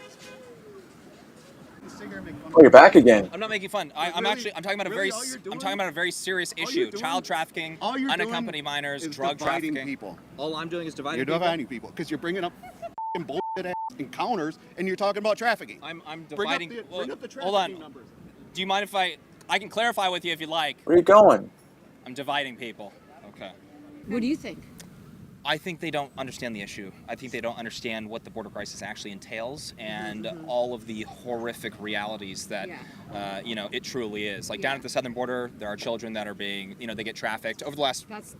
Oh, you're back again. I'm not making fun. I'm really- actually I'm talking about really a all very you're I'm doing- talking about a very serious all issue: you're doing- child trafficking, all you're doing unaccompanied minors, is drug dividing trafficking. people. All I'm doing is dividing You're people. dividing people because you're bringing up bullshit ass encounters, and you're talking about trafficking. I'm Bring up dividing. the- well, bring up the hold on. trafficking numbers. Do you mind if I can clarify with you if you'd like? Where are you going? I'm dividing people. Okay. What do you think? I think they don't understand the issue. I think they don't understand what the border crisis actually entails and all of the horrific realities that, it truly is. Like down at the southern border, there are children that are being, they get trafficked over the last. That's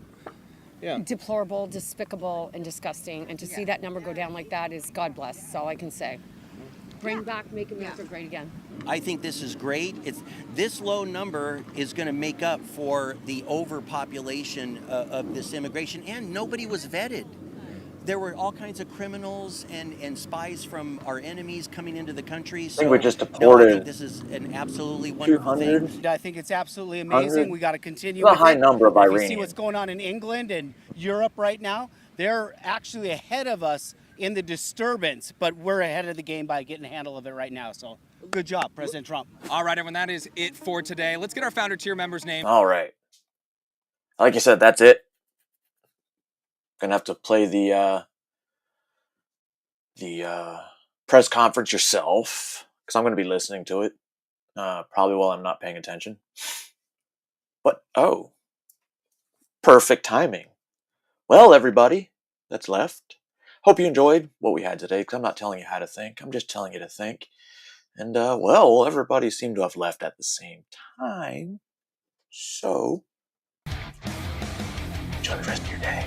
Yeah. deplorable, despicable, and disgusting. And to see that number go down like that is God bless. That's all I can say. Bring back Make America Great Again. I think this is great. This low number is going to make up for the overpopulation of this immigration, and nobody was vetted. There were all kinds of criminals and spies from our enemies coming into the country. So, think we just no, I deported think this is an absolutely wonderful thing. 200. I think it's absolutely amazing. 100? We got to continue. It's a with high it. number of If you see Iranians. what's going on in England and Europe right now, they're actually ahead of us in the disturbance, but we're ahead of the game by getting a handle of it right now. So good job, President Trump. All right, everyone, that is it for today. Let's get our founder tier members' name. All right. Like I said, that's it. Gonna have to play the press conference yourself. because I'm going to be listening to it, probably while I'm not paying attention. But, oh, perfect timing. Well, everybody that's left, hope you enjoyed what we had today, because I'm not telling you how to think. I'm just telling you to think. And, well, everybody seemed to have left at the same time. So, enjoy the rest of your day.